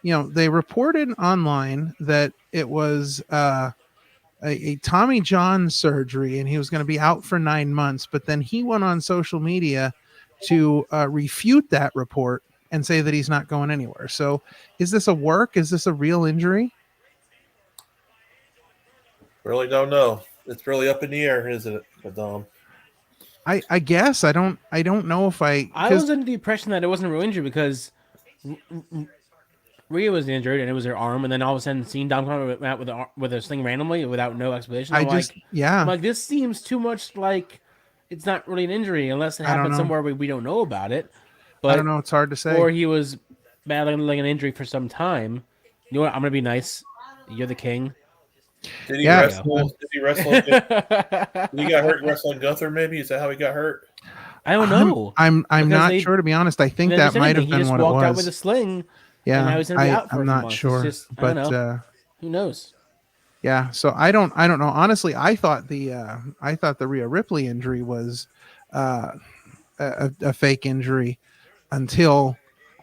they reported online that it was a Tommy John surgery, and he was going to be out for 9 months. But then he went on social media to refute that report and say that he's not going anywhere. So is this a work? Is this a real injury? Really don't know. It's really up in the air, isn't it, Dom? I guess I don't know if I was under the impression that it wasn't a real injury because Rhea was injured and it was her arm, and then all of a sudden seeing Dom come out with a sling randomly without no explanation. I'm like, this seems too much like it's not really an injury unless it happened somewhere we don't know about it. But I don't know. It's hard to say. Or he was battling like an injury for some time. You know what? I'm gonna be nice. You're the king. Did he wrestle? Did he wrestle? Did he got hurt wrestling Gunther? Maybe is that how he got hurt? I don't know. I'm not sure, to be honest. I think that might have been what it was. He just walked out with a sling. Yeah, and now he's gonna be out for I'm not months. sure, just, but who knows? Yeah, so I don't know. Honestly, I thought the Rhea Ripley injury was uh, a fake injury until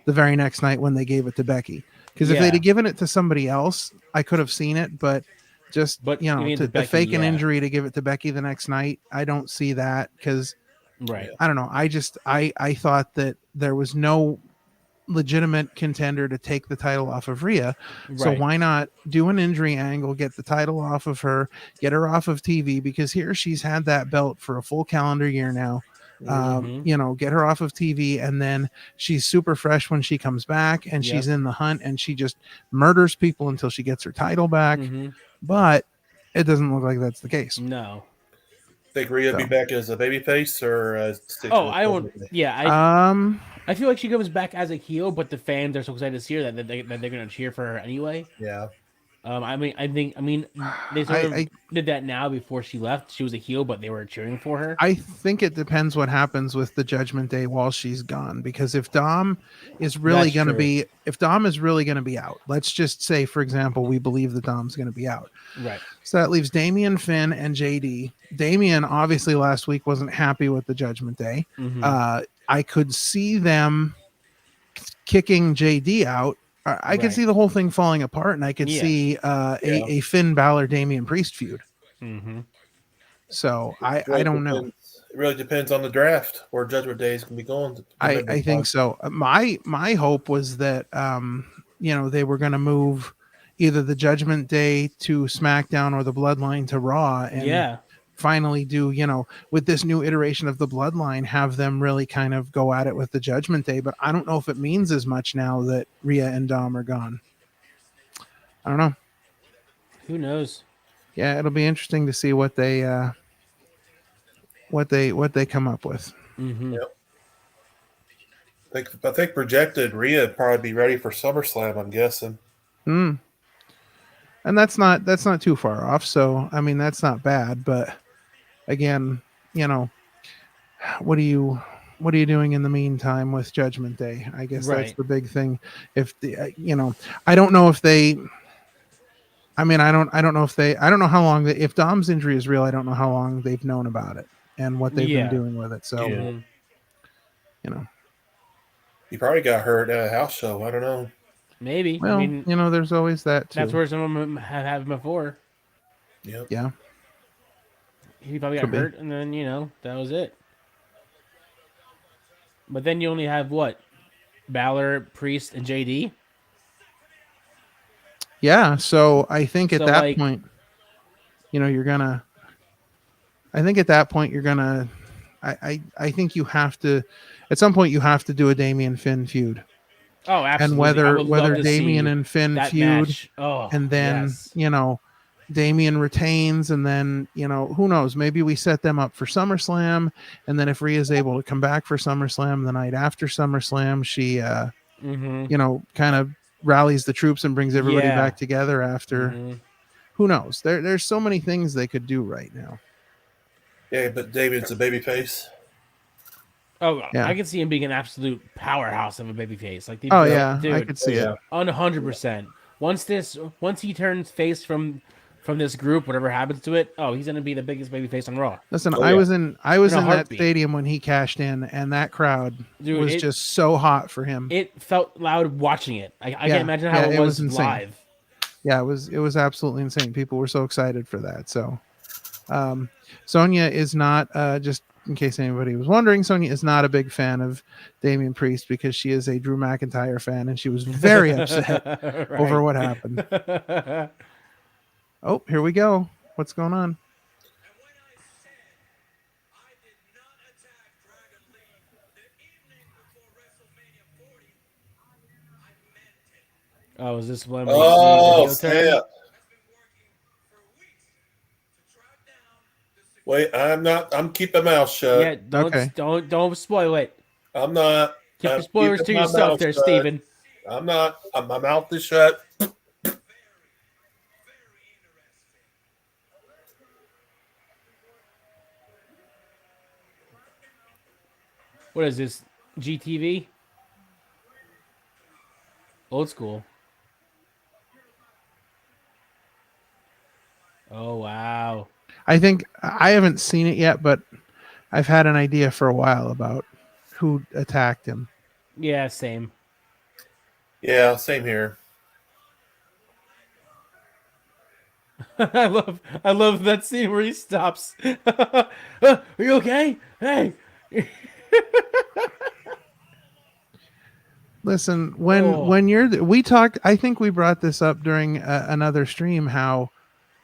the very next night when they gave it to Becky. Because if they'd have given it to somebody else, I could have seen it. But just to fake an injury to give it to Becky the next night, I don't see that. Because I don't know. I thought that there was no legitimate contender to take the title off of Rhea. So why not do an injury angle, get the title off of her, get her off of TV, because here she's had that belt for a full calendar year now. Get her off of TV, and then she's super fresh when she comes back, and she's in the hunt, and she just murders people until she gets her title back. But it doesn't look like that's the case. No. Think Rhea be back as a babyface or as I won't. Yeah, I feel like she comes back as a heel, but the fans are so excited to see her that they're going to cheer for her anyway. Yeah. I think they sort of did that now before she left. She was a heel, but they were cheering for her. I think it depends what happens with the Judgment Day while she's gone. Because if Dom is really going to be out, let's just say, for example, we believe that Dom's going to be out. Right. So that leaves Damian, Finn, and JD. Damian obviously last week wasn't happy with the Judgment Day. I could see them kicking JD out. I could see the whole thing falling apart, and I could see a Finn Balor Damian Priest feud. So I don't know. It really depends on the draft where Judgment Day is going to be going. I think so. My hope was that they were going to move either the Judgment Day to SmackDown or the Bloodline to Raw, and finally do, with this new iteration of the Bloodline, have them really kind of go at it with the Judgment Day. But I don't know if it means as much now that Rhea and Dom are gone. I don't know. Who knows? Yeah, it'll be interesting to see what they come up with. Yep. I think projected Rhea would probably be ready for SummerSlam, I'm guessing. And that's not too far off. So I mean, that's not bad. But again, what are you doing in the meantime with Judgment Day? I guess that's the big thing. If I don't know if they. I mean, I don't know how long if Dom's injury is real, I don't know how long they've known about it and what they've been doing with it. So, he probably got hurt at a house show. I don't know. Maybe. Well, I mean, there's always that too. That's where some of them have happened before. Yep. Yeah. He probably got hurt, and then that was it. But then you only have what? Balor, Priest, and JD. Yeah, so I think at that point, you're gonna. I think at that point you're gonna. I think you have to. At some point, you have to do a Damian Finn feud. Oh, absolutely. And whether Damian and Finn feud, and then Damian retains, and then who knows? Maybe we set them up for SummerSlam, and then if Rhea's able to come back for SummerSlam the night after SummerSlam, she kind of rallies the troops and brings everybody back together after. Who knows? There's so many things they could do right now. Yeah, but David's a babyface. Oh, yeah. I could see him being an absolute powerhouse of a babyface. Like, dude, I could see it 100%. Once he turns face from this group, whatever happens to it, he's gonna be the biggest babyface on Raw. Listen, I was in that stadium when he cashed in, and that crowd was just so hot for him. It felt loud watching it. I can't imagine how it was live. Yeah, it was absolutely insane. People were so excited for that. So, Sonya is not just. In case anybody was wondering, Sonya is not a big fan of Damian Priest because she is a Drew McIntyre fan, and she was very upset over what happened. Oh, here we go. What's going on? Oh, is this one? Yeah. Wait, I'm not. I'm keeping my mouth shut. Yeah, don't spoil it. I'm not. Keep the spoilers to yourself, there, Steven. I'm not. My mouth is shut. What is this? GTV? Old school. Oh wow. I think I haven't seen it yet, but I've had an idea for a while about who attacked him. Yeah, same. Yeah, same here. I love that scene where he stops. Are you okay? Hey. Listen, when you're we talked, I think we brought this up during another stream, how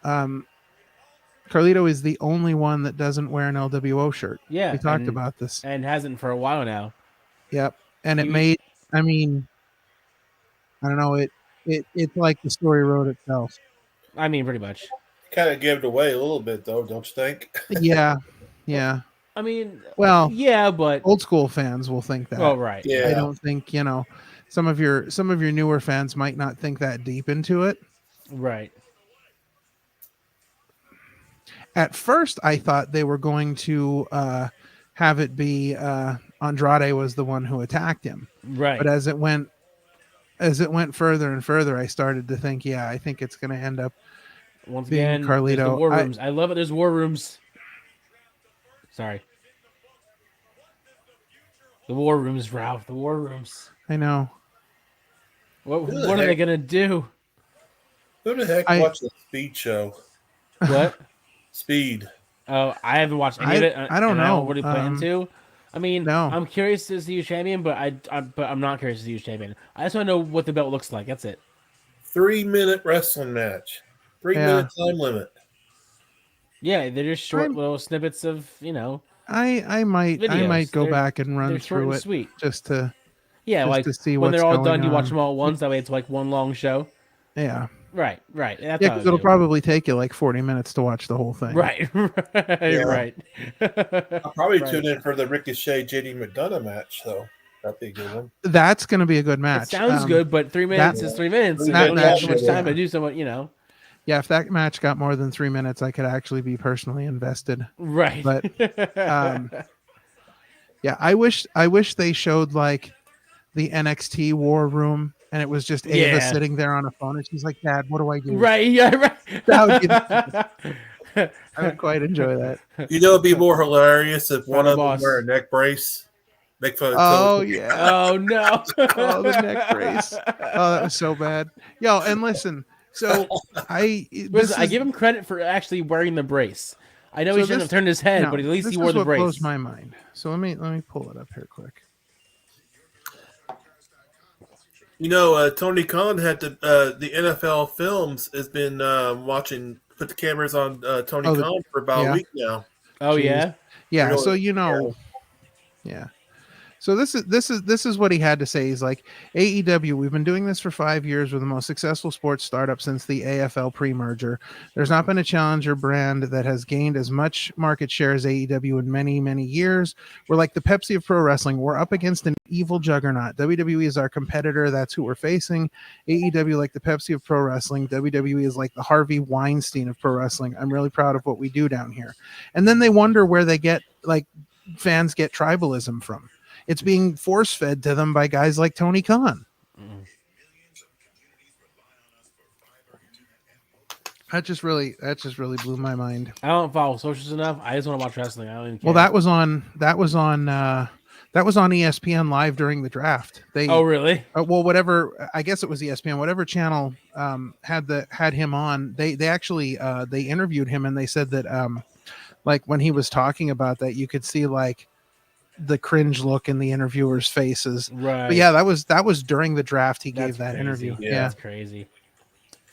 Carlito is the only one that doesn't wear an LWO shirt. Yeah, We talked about this. And hasn't for a while now. Yep. And it made, I mean, I don't know, it's like the story wrote itself. I mean, pretty much. Kind of gave it away a little bit, though, don't you think? Yeah. Yeah. I mean, well, yeah, but old school fans will think that. Oh, right. Yeah. I don't think, some of your newer fans might not think that deep into it. Right. At first, I thought they were going to have it be Andrade was the one who attacked him. Right. But as it went further and further, I started to think, yeah, I think it's going to end up once being again Carlito. The war rooms. I love it. There's war rooms. Sorry. The war rooms, Ralph. The war rooms. I know. What are they gonna do? Who the heck watched the Speed show? What? Speed. Oh, I haven't watched any of it. I don't know. What do you plan to? I mean, no. I'm curious to see who's champion, but I'm not curious to see who's champion. I just want to know what the belt looks like. That's it. 3-minute wrestling match. 3-minute time limit. Yeah, they're just short little snippets of I might go back and run through it sweet. just to to see when they're all done. on. You watch them all at once. That way, it's like one long show. Yeah. Right. That's because it'll probably take you like 40 minutes to watch the whole thing. Right. Right. I'll probably tune in for the Ricochet JD McDonough match, though. That'd be a good one. That's going to be a good match. It sounds good, but 3 minutes is 3 minutes. You don't have so much time to do somewhat, Yeah, if that match got more than 3 minutes, I could actually be personally invested. Right. But yeah, I wish they showed like the NXT War Room, and it was just Ava sitting there on a phone, and she's like, "Dad, what do I do?" Right. Yeah. Right. That would be I would quite enjoy that. It'd be more hilarious if one of them wear a neck brace. Make fun of Oh no! Oh, the neck brace. Oh, that was so bad. Yo, and listen. So I give him credit for actually wearing the brace. I know he shouldn't have turned his head, but at least he wore the brace. Blows my mind. So let me pull it up here quick. Tony Khan had the NFL Films has been put the cameras on Tony Khan for about a week now. Oh, Jeez. yeah? Yeah, really, so yeah. So this is what he had to say. He's like, AEW, we've been doing this for 5 years. We're the most successful sports startup since the AFL pre-merger. There's not been a challenger brand that has gained as much market share as AEW in many, many years. We're like the Pepsi of pro wrestling. We're up against an evil juggernaut. WWE is our competitor. That's who we're facing. AEW like the Pepsi of pro wrestling. WWE is like the Harvey Weinstein of pro wrestling. I'm really proud of what we do down here. And then they wonder where they get, like, fans get tribalism from. It's being force-fed to them by guys like Tony Khan. That just really blew my mind. I don't follow socials enough. I just want to watch wrestling. I don't even care. Well, that was on ESPN Live during the draft. Oh, really? Well, whatever. I guess it was ESPN. Whatever channel had him on. They actually they interviewed him, and they said that like when he was talking about that, you could see like the cringe look in the interviewers' faces. Right. But yeah, that was during the draft. He gave that interview. Yeah, that's crazy.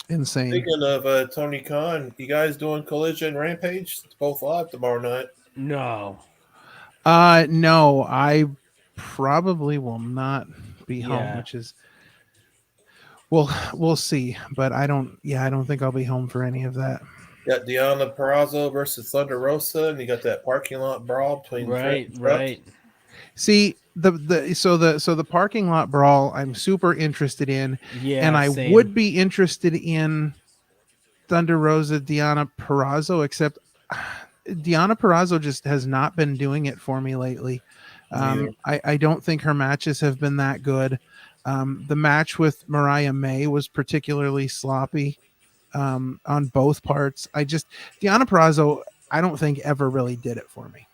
Insane. Speaking of Tony Khan, you guys doing Collision Rampage? It's both live tomorrow night. No. No, I probably will not be home, which is we'll see. But I don't think I'll be home for any of that. You got Deonna Purrazzo versus Thunder Rosa, and you got that parking lot brawl between right. See the parking lot brawl I'm super interested in, and I would be interested in Thunder Rosa Deonna Purrazzo, except Deonna Purrazzo just has not been doing it for me lately. I don't think her matches have been that good. The match with Mariah May was particularly sloppy. on both parts. Deonna Purrazzo, I don't think ever really did it for me.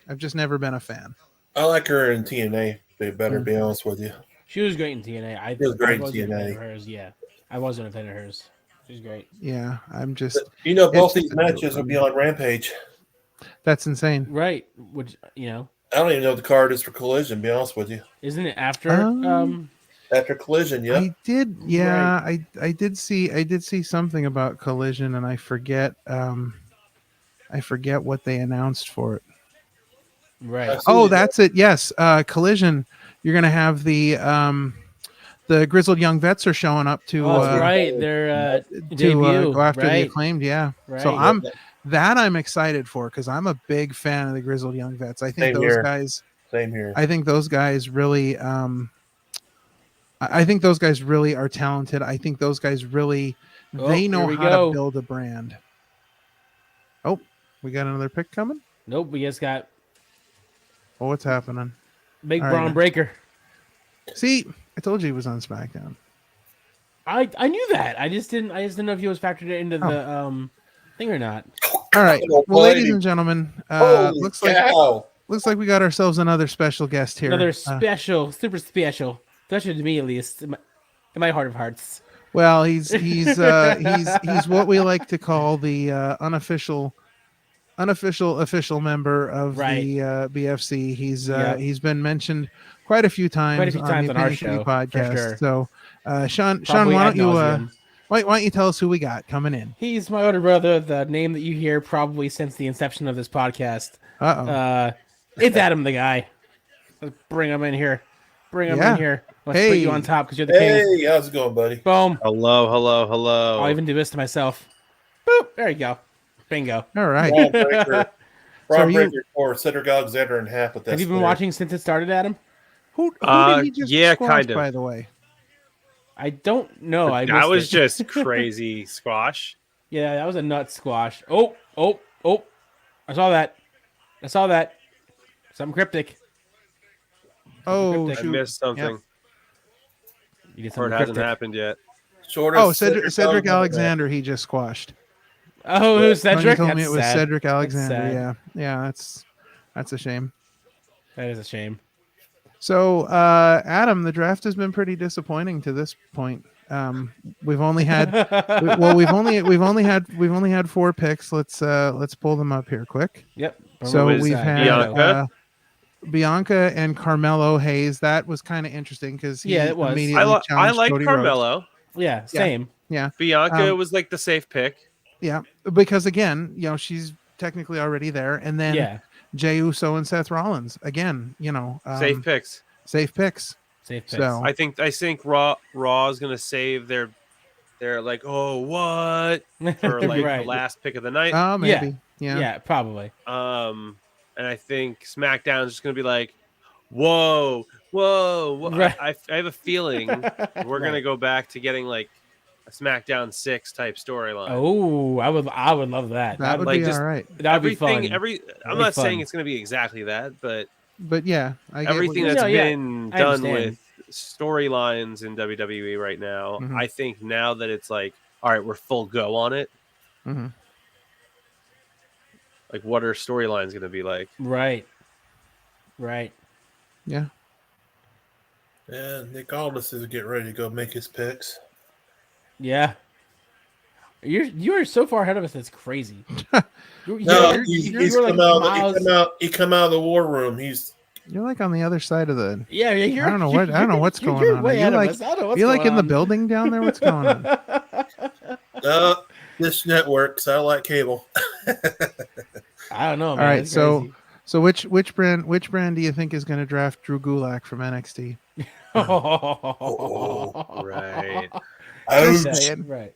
I've just never been a fan. I like her in TNA. Better be honest with you. She was great in TNA. She was great in wasn't TNA. a fan of hers. Yeah, I wasn't a fan of hers. She's great. Yeah, I'm just. Both these matches will be on Rampage. That's insane. Right. Which I don't even know what the card is for Collision. Be honest with you. Isn't it after? After Collision, yeah. I did. Yeah, right. I did see something about Collision, and I forget. I forget what they announced for it. Right. Oh, that's it. Yes, Collision. You're gonna have the Grizzled Young Vets are showing up to. Right. They're to go after right. the Acclaimed. Yeah. Right. So I'm excited for because I'm a big fan of the Grizzled Young Vets. I think guys. Same here. I think those guys really. I think those guys really are talented. I think those guys really they know how to build a brand. Oh, we got another pick coming? Nope, we just got. Oh, what's happening? Big Braun Breaker. See, I told you he was on SmackDown. I knew that. I just didn't know if he was factored into the thing or not. All right. Well, ladies and gentlemen, looks like we got ourselves another special guest here. Another super special. Especially to me, at least, in my heart of hearts. Well, he's what we like to call the unofficial member of the BFC. He's been mentioned quite a few times on our show podcast. Sure. So, Sean, why don't you tell us who we got coming in? He's my older brother, the name that you hear probably since the inception of this podcast. It's Adam the guy. Let's bring him in here. In here. Let's put you on top because you're the king. Hey, how's it going, buddy? Boom. Hello. I'll even do this to myself. Boop. There you go. Bingo. All right. Braun Breaker for Cedric Alexander in half with that. Have you been watching since it started, Adam? Who did he just squash, kind of. By the way, I don't know. That was just crazy squash. Yeah, that was a nut squash. Oh! I saw that. Something cryptic. Oh, I missed something. Yep. You did or it hasn't happened yet. Cedric Alexander, he just squashed. Oh, Cedric. Tony told me it was Cedric Alexander. Yeah, that's a shame. That is a shame. So, Adam, the draft has been pretty disappointing to this point. We've only had we've only had 4 picks. Let's pull them up here quick. Yep. So we've had Bianca and Carmelo Hayes. That was kind of interesting because it was. I like Cody Carmelo. Rhodes. Yeah, same. Yeah. Bianca was like the safe pick. Yeah, because again, she's technically already there, and then Jey Uso and Seth Rollins again. Safe picks. Safe picks. So I think Raw is gonna save their like what for like the last pick of the night. Oh, maybe. Yeah, probably. And I think SmackDown is just gonna be like, whoa. Right. I have a feeling we're gonna go back to getting like a SmackDown 6 type storyline. Oh, I would love that. That would be all right. That would be fun. I'm not saying it's gonna be exactly that, but yeah, everything that's been done with storylines in WWE right now, I think now that it's like, all right, we're full go on it. Mm-hmm. Like, what are storylines going to be like? Right. Yeah. Yeah, Nick Aldis is getting ready to go make his picks. Yeah. You are so far ahead of us. It's crazy. He come out of the war room. You're like on the other side of the. Yeah, I don't know what's going on. Are you like in the building down there? What's going on? This network, satellite cable. I don't know. Man. All right, so which brand do you think is going to draft Drew Gulak from NXT? Right. Right.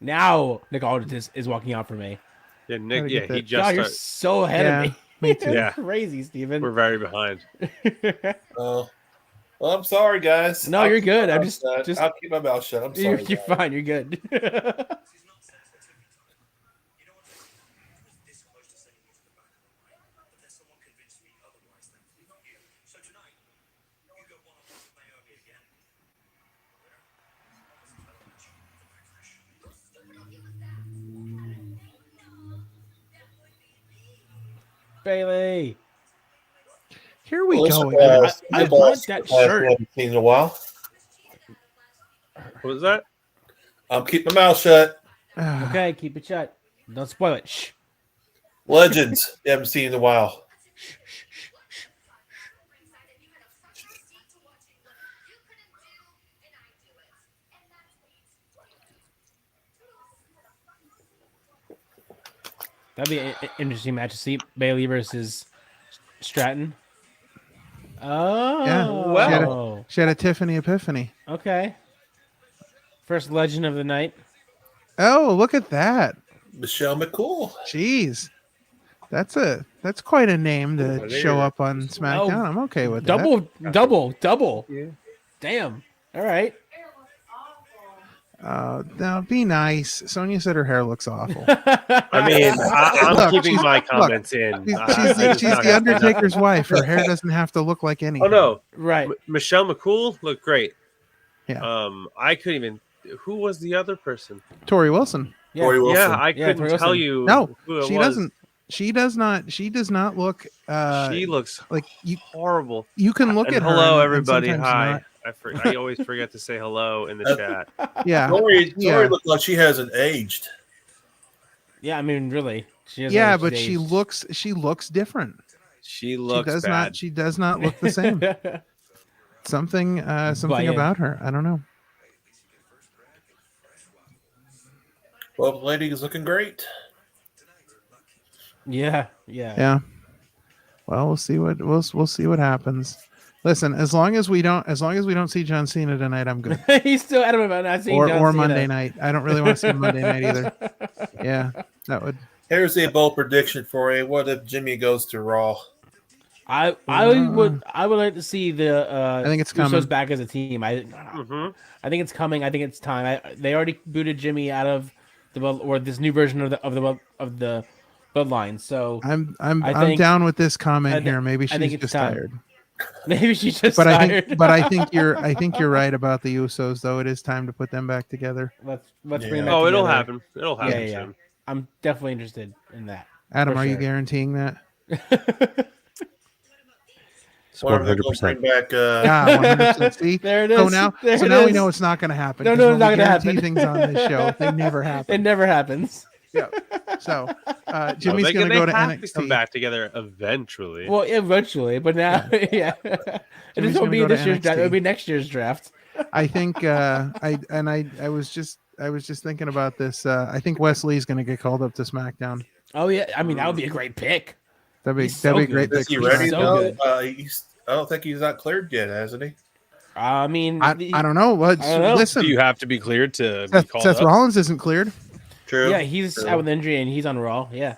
Now Nick Aldis is walking out for me. Yeah, Nick. Yeah, he just. God, you're so ahead of me. Me too. Yeah, crazy, Steven. We're very behind. Well, I'm sorry, guys. No, you're good. I'm just. I'll keep my mouth shut. I'm sorry. You're fine. You're good. Bailey. Here we go. I want that shirt. I haven't seen in a while. What was that? I'll keep my mouth shut. Okay, keep it shut. Don't spoil it. Shh. Legends. You haven't seen in a while. That'd be an interesting match to see. Bailey versus Stratton. Oh, yeah. Wow. She had a Tiffany epiphany. Okay. First legend of the night. Oh, look at that. Michelle McCool. Jeez. That's quite a name to show up on SmackDown. I'm okay with that. Double. Yeah. Damn. All right. Now be nice. Sonia said her hair looks awful. I mean, I'm keeping my comments in. She's the Undertaker's wife. Her hair doesn't have to look like anything. Oh no, right. Michelle McCool looked great. Yeah. I couldn't even. Who was the other person? Tori Wilson. Yeah, Tori Wilson. Yeah, I couldn't tell you. No, who it she was. doesn't. She does not. She does not look. She looks like horrible. You can look at her. Hello, everybody. Hi. Not. I always forget to say hello in the chat. Yeah. Tori looks like she hasn't aged. Yeah, I mean, really. Yeah, but she looks different. She looks does bad. not. She does not look the same. Something about her. I don't know. Well, the lady is looking great. Yeah. Well, we'll see what happens. Listen, as long as we don't see John Cena tonight, I'm good. He's still adamant about not seeing John or Cena. Monday night. I don't really want to see him Monday night either. Yeah, that would. Here's a bold prediction for you. What if Jimmy goes to Raw? I would like to see the I think it's Usos coming back as a team. I think it's coming. I think it's time. They already booted Jimmy out of this new version of the bloodline. So I'm down with this comment here. Maybe she's just tired. Maybe she's just tired. I think you're right about the Usos, though. It is time to put them back together. Let's bring them back it'll together. happen. It'll happen Yeah. soon. I'm definitely interested in that. Adam, are you guaranteeing that? 100%. Bring back. 100%. See, there it is. So now we know it's not going to happen. No, it's not going to happen. Things on this show, they never happen. It never happens. Yeah. So Jimmy's going to go to NXT. Come back together eventually. Well, eventually, but now, yeah. It won't be this year's draft. It'll be next year's draft. I think. I was just thinking about this. I think Wesley's going to get called up to SmackDown. Oh yeah, I mean that would be a great pick. That'd be a great pick. Is he ready? So I don't think he's not cleared yet, hasn't he? I mean, I don't know. Listen, do you have to be cleared to be called Seth up? Rollins isn't cleared. True. Yeah, he's out with injury and he's on Raw. Yeah.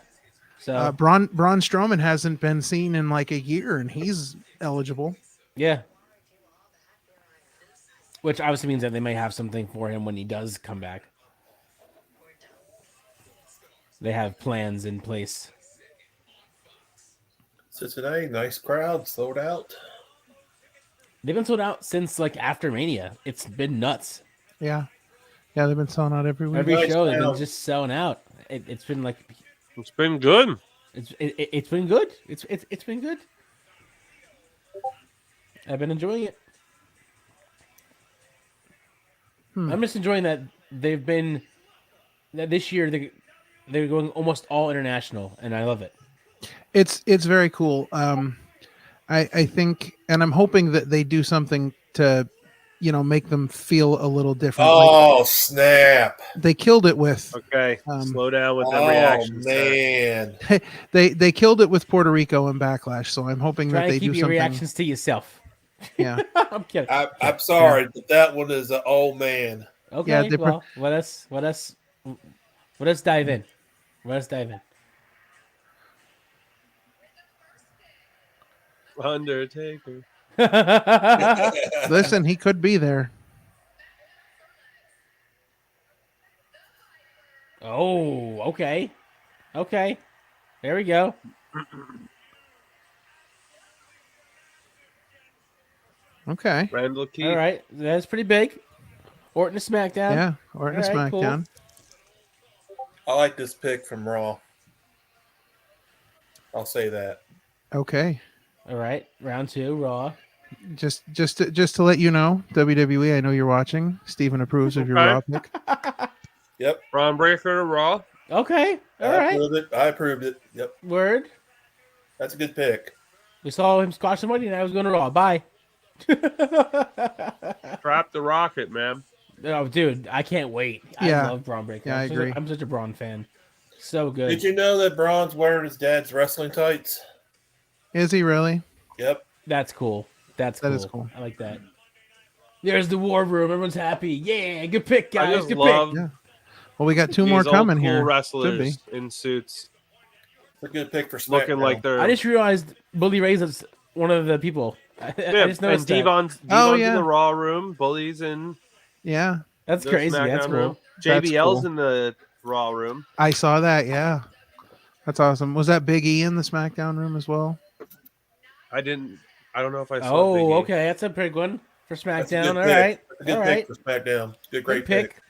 So Braun Strowman hasn't been seen in like a year, and he's eligible. Yeah. Which obviously means that they may have something for him when he does come back. They have plans in place. Cincinnati, nice crowd, sold out. They've been sold out since like after Mania. It's been nuts. Yeah, they've been selling out every week. Every show they've been just selling out. It's been like it's been good. It's been good. It's been good. I've been enjoying it. I'm just enjoying that this year they're going almost all international, and I love it. It's very cool. I think, and I'm hoping that they do something to, make them feel a little different. Oh, snap! They killed it with. Okay, slow down with that reaction. Man, they killed it with Puerto Rico and Backlash. So I'm hoping that they do something. Keep your reactions to yourself. Yeah, I'm kidding. I'm sorry, but that one is an old man. Okay, well, let us dive in. Let's dive in. Undertaker. Listen, he could be there. Oh, okay. There we go. Okay. Randall Keith. All right, that's pretty big. Orton to SmackDown. Yeah, Orton to SmackDown. Cool. I like this pick from Raw. I'll say that. Okay. All right, round 2, Raw. Just to let you know, WWE, I know you're watching. Steven approves of your Raw pick. Yep. Braun Breaker to Raw. Okay. All right. I approved it. Yep. Word. That's a good pick. We saw him squash somebody, and I was going to Raw. Bye. Trap the Rocket, man. Oh, dude, I can't wait. Yeah. I love Braun Breaker. Yeah, I agree. I'm such a Braun fan. So good. Did you know that Braun's wearing his dad's wrestling tights? Is he really? Yep. That's cool. That is cool. I like that. There's the war room. Everyone's happy. Yeah, good pick, guys. I just good love pick. Yeah. Well, we got 2 more coming cool here. Wrestlers in suits. It's a good pick for SmackDown. Looking like they're. I just realized Bully Ray's is one of the people. I just noticed and Devon's in the Raw room. Bully's in. Yeah. That's crazy. That's cool. Room. JBL's in the Raw room. I saw that. Yeah. That's awesome. Was that Big E in the SmackDown room as well? I don't know if I saw. Oh, Big E. okay. That's a big one for SmackDown. All pick. right. That's a good pick for SmackDown. Great pick.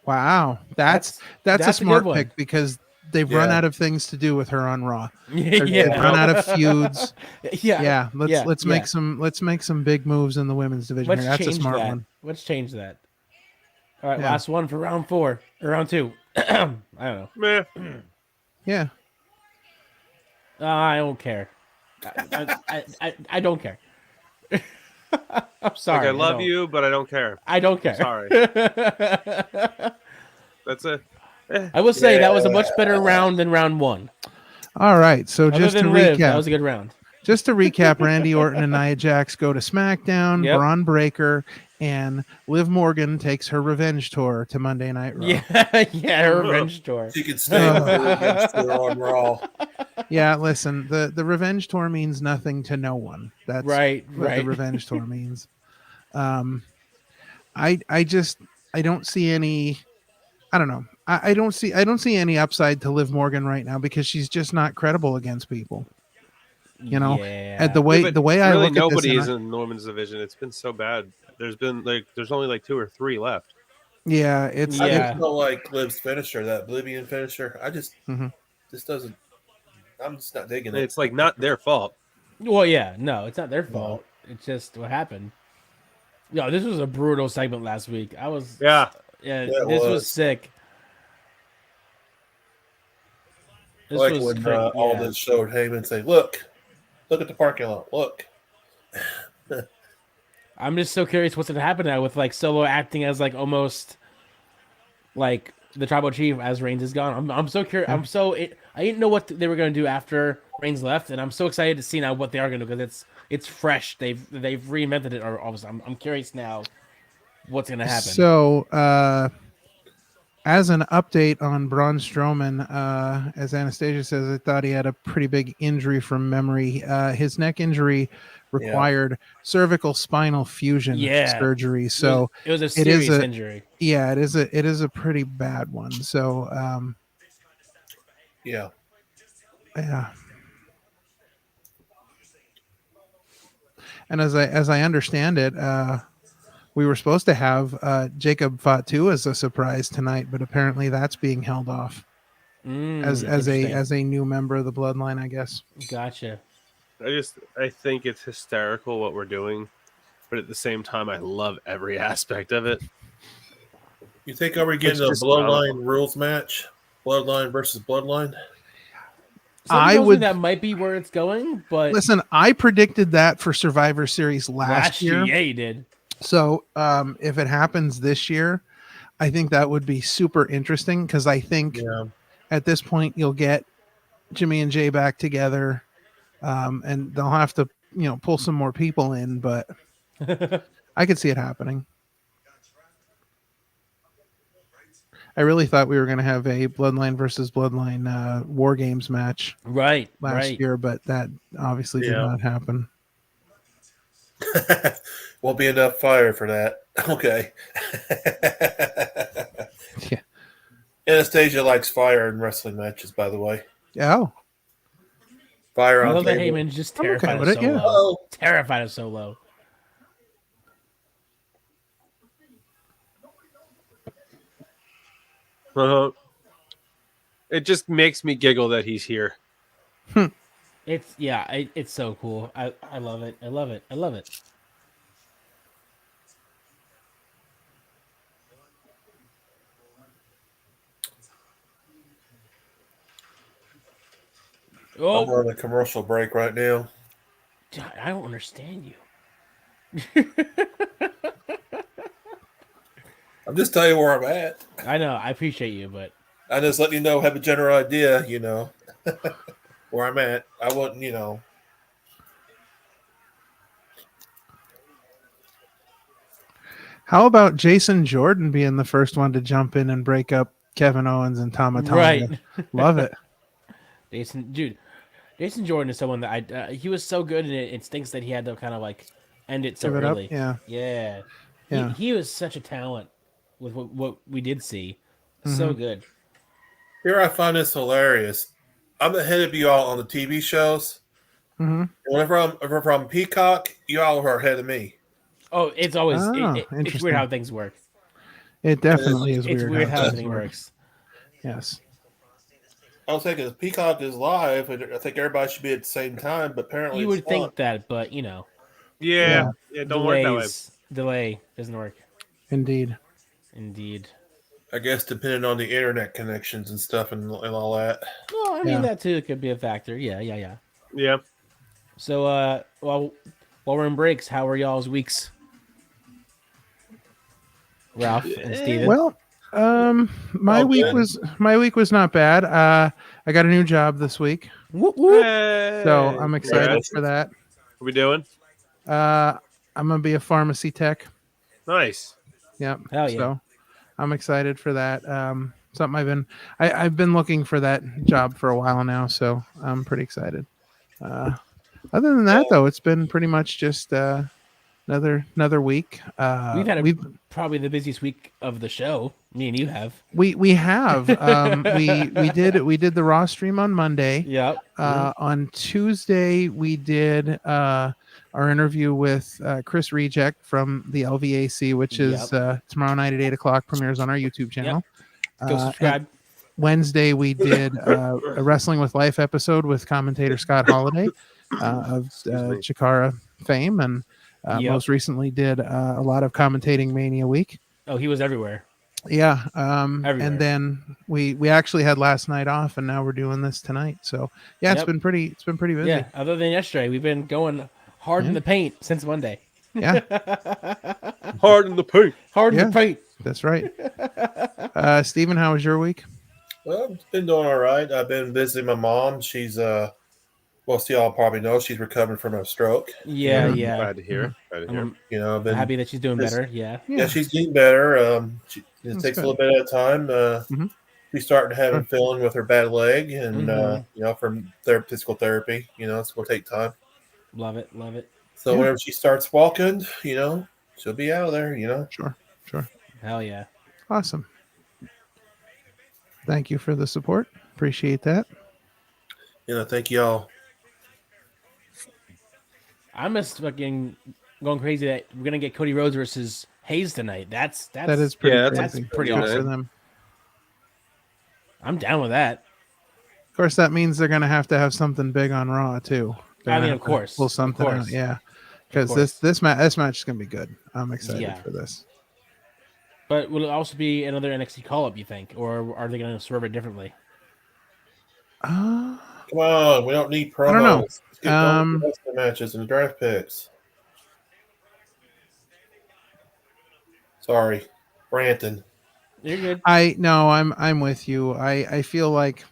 Wow. That's a smart pick because they've run out of things to do with her on Raw. They've run out of feuds. Yeah. Let's make some big moves in the women's division. That's a smart one. Let's change that. All right, last one for round 4 or round 2. I don't know. Meh. Yeah. I don't care. I don't care. I'm sorry. Like I love you, but I don't care. I don't care. Sorry. That's it. I will say that was a much better round than round 1. All right. So just to recap, that was a good round. Just to recap, Randy Orton and Nia Jax go to SmackDown. Yep. Braun Breaker and Liv Morgan takes her revenge tour to Monday Night Raw. Yeah, her revenge tour. She can stay on the revenge tour on Raw. Yeah, listen, the revenge tour means nothing to no one. That's right. The revenge tour means. I don't see any. I don't know. I don't see any upside to Liv Morgan right now because she's just not credible against people. You know, at the way I look at this, nobody is in the women's division. It's been so bad. There's only like 2 or 3 left. Yeah, I just don't like Liv's finisher, that Oblivion finisher. I just doesn't. I'm just not digging it. It's like not their fault. Well, yeah, no, it's not their fault. It's just what happened. Yo, this was a brutal segment last week. This was sick. This like was when Aldis showed Heyman say, look at the parking lot. Look. I'm just so curious what's going to happen now with like Solo acting as like almost like the tribal chief as Reigns is gone. I'm so curious. I didn't know what they were going to do after Reigns left, and I'm so excited to see now what they are going to do because it's fresh. They've reinvented it. I'm curious now what's going to happen. So, as an update on Braun Strowman, as Anastasia says, I thought he had a pretty big injury from memory. His neck injury required cervical spinal fusion surgery. So it was a serious injury. Yeah, it is a pretty bad one. So yeah. And as I understand it, we were supposed to have Jacob Fatu as a surprise tonight, but apparently that's being held off as a new member of the bloodline, I guess. Gotcha. I think it's hysterical what we're doing, but at the same time, I love every aspect of it. You think are we getting a bloodline rules match? Bloodline versus bloodline? That might be where it's going, but listen, I predicted that for Survivor Series last year. Yeah, you did. So if it happens this year, I think that would be super interesting because I think at this point you'll get Jimmy and Jay back together, and they'll have to pull some more people in, but I could see it happening. I really thought we were going to have a Bloodline versus Bloodline War Games match last year, but that obviously did not happen. Won't be enough fire for that. Okay. Yeah. Anastasia likes fire in wrestling matches, by the way. Oh. Fire on I love that table. Heyman's just terrified of Solo. Oh. Terrified of Solo. It just makes me giggle that he's here. It's so cool. I love it. I love it. I love it. I'm on a commercial break right now. I don't understand you. I'm just telling you where I'm at. I know. I appreciate you, but I just let you know, have a general idea, where I'm at. I wouldn't, How about Jason Jordan being the first one to jump in and break up Kevin Owens and Tama Tonga? Right. Love it. Jason Jordan is someone that he was so good, and it stinks that he had to kind of like end it so Give it early. up? Yeah. Yeah. He was such a talent with what we did see. So good. Here I find this hilarious. I'm ahead of you all on the TV shows. Mm-hmm. Whenever I'm Peacock, you all are ahead of me. Oh, it's always it's interesting. weird how things work. It definitely is It's weird. weird how everything works. Yes. I was thinking Peacock is live, and I think everybody should be at the same time, but apparently You would think that, but Yeah, don't work that way. Delay doesn't work. Indeed. I guess depending on the internet connections and stuff and all that. Well, I mean that too could be a factor. Yeah. So, while we're in breaks, how were y'all's weeks, Ralph and Steven? Well, my week was not bad. I got a new job this week, so I'm excited for that. What are we doing? I'm gonna be a pharmacy tech. Nice. Yep. Hell yeah. So I'm excited for that. Something I've been looking for that job for a while now, so I'm pretty excited. Other than that, though, it's been pretty much just another week. We've had probably the busiest week of the show. Me and you have. We have. We did the Raw stream on Monday. Yep. On Tuesday we did our interview with Chris Reject from the LVAC, which is tomorrow night at 8:00 premieres on our YouTube channel. Go subscribe. Wednesday we did a Wrestling with Life episode with commentator Scott Holiday of Chikara fame, and most recently did a lot of commentating Mania Week. Oh, he was everywhere. Yeah. And then we actually had last night off, and now we're doing this tonight. So yeah, it's been pretty busy. Yeah. Other than yesterday, we've been going hard in the paint since Monday. Yeah. Hard in the paint. Hard in the paint. That's right. Steven, how was your week? Well, it's been doing all right. I've been visiting my mom. She's y'all probably know she's recovering from a stroke. Yeah. Glad to hear. I've been happy that she's doing better. Yeah, she's getting better. It takes a little bit at a time. She's starting to have a feeling with her bad leg, and from physical therapy, it's going to take time. Love it. So whenever she starts walking, she'll be out of there. Sure. Hell yeah. Awesome. Thank you for the support. Appreciate that. Thank y'all. I'm just fucking going crazy that we're gonna get Cody Rhodes versus Hayes tonight. That is pretty crazy. That's pretty awesome for them. I'm down with that. Of course, that means they're gonna have to have something big on Raw too. Of course, pull something out. Yeah, because this match is gonna be good. I'm excited for this. But will it also be another NXT call up? You think, or are they gonna swerve it differently? Come on, we don't need promos. I don't know. Let's get on with the matches and draft picks. Sorry, Branton. You're good. I'm with you. I feel like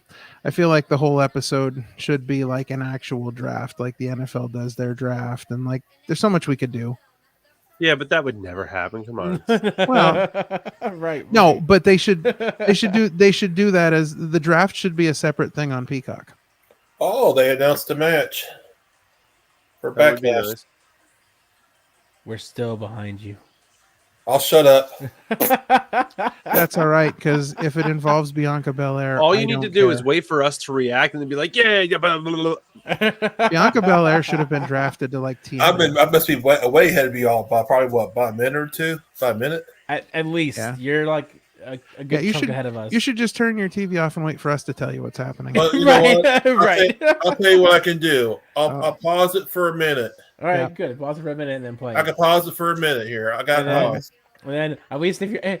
the whole episode should be like an actual draft, like the NFL does their draft, and like there's so much we could do. Yeah, but that would never happen. Come on. Well, right. No, but they should do that as the draft should be a separate thing on Peacock. Oh, they announced a match for Backlash. Nice. We're still behind you. I'll shut up. That's all right, because if it involves Bianca Belair, all you need to do is wait for us to react and then be like, yeah, blah, blah, blah. Bianca Belair should have been drafted to like TNA. I must be way ahead of you all by probably by a minute or two, 5 minutes at least. Yeah. You're like a good chunk ahead of us. You should just turn your TV off and wait for us to tell you what's happening. Well, you know what? I'll tell you what I can do. I'll pause it for a minute. All right, good. Pause it for a minute and then play. I can pause it for a minute here. I got pause. And then at least if you're if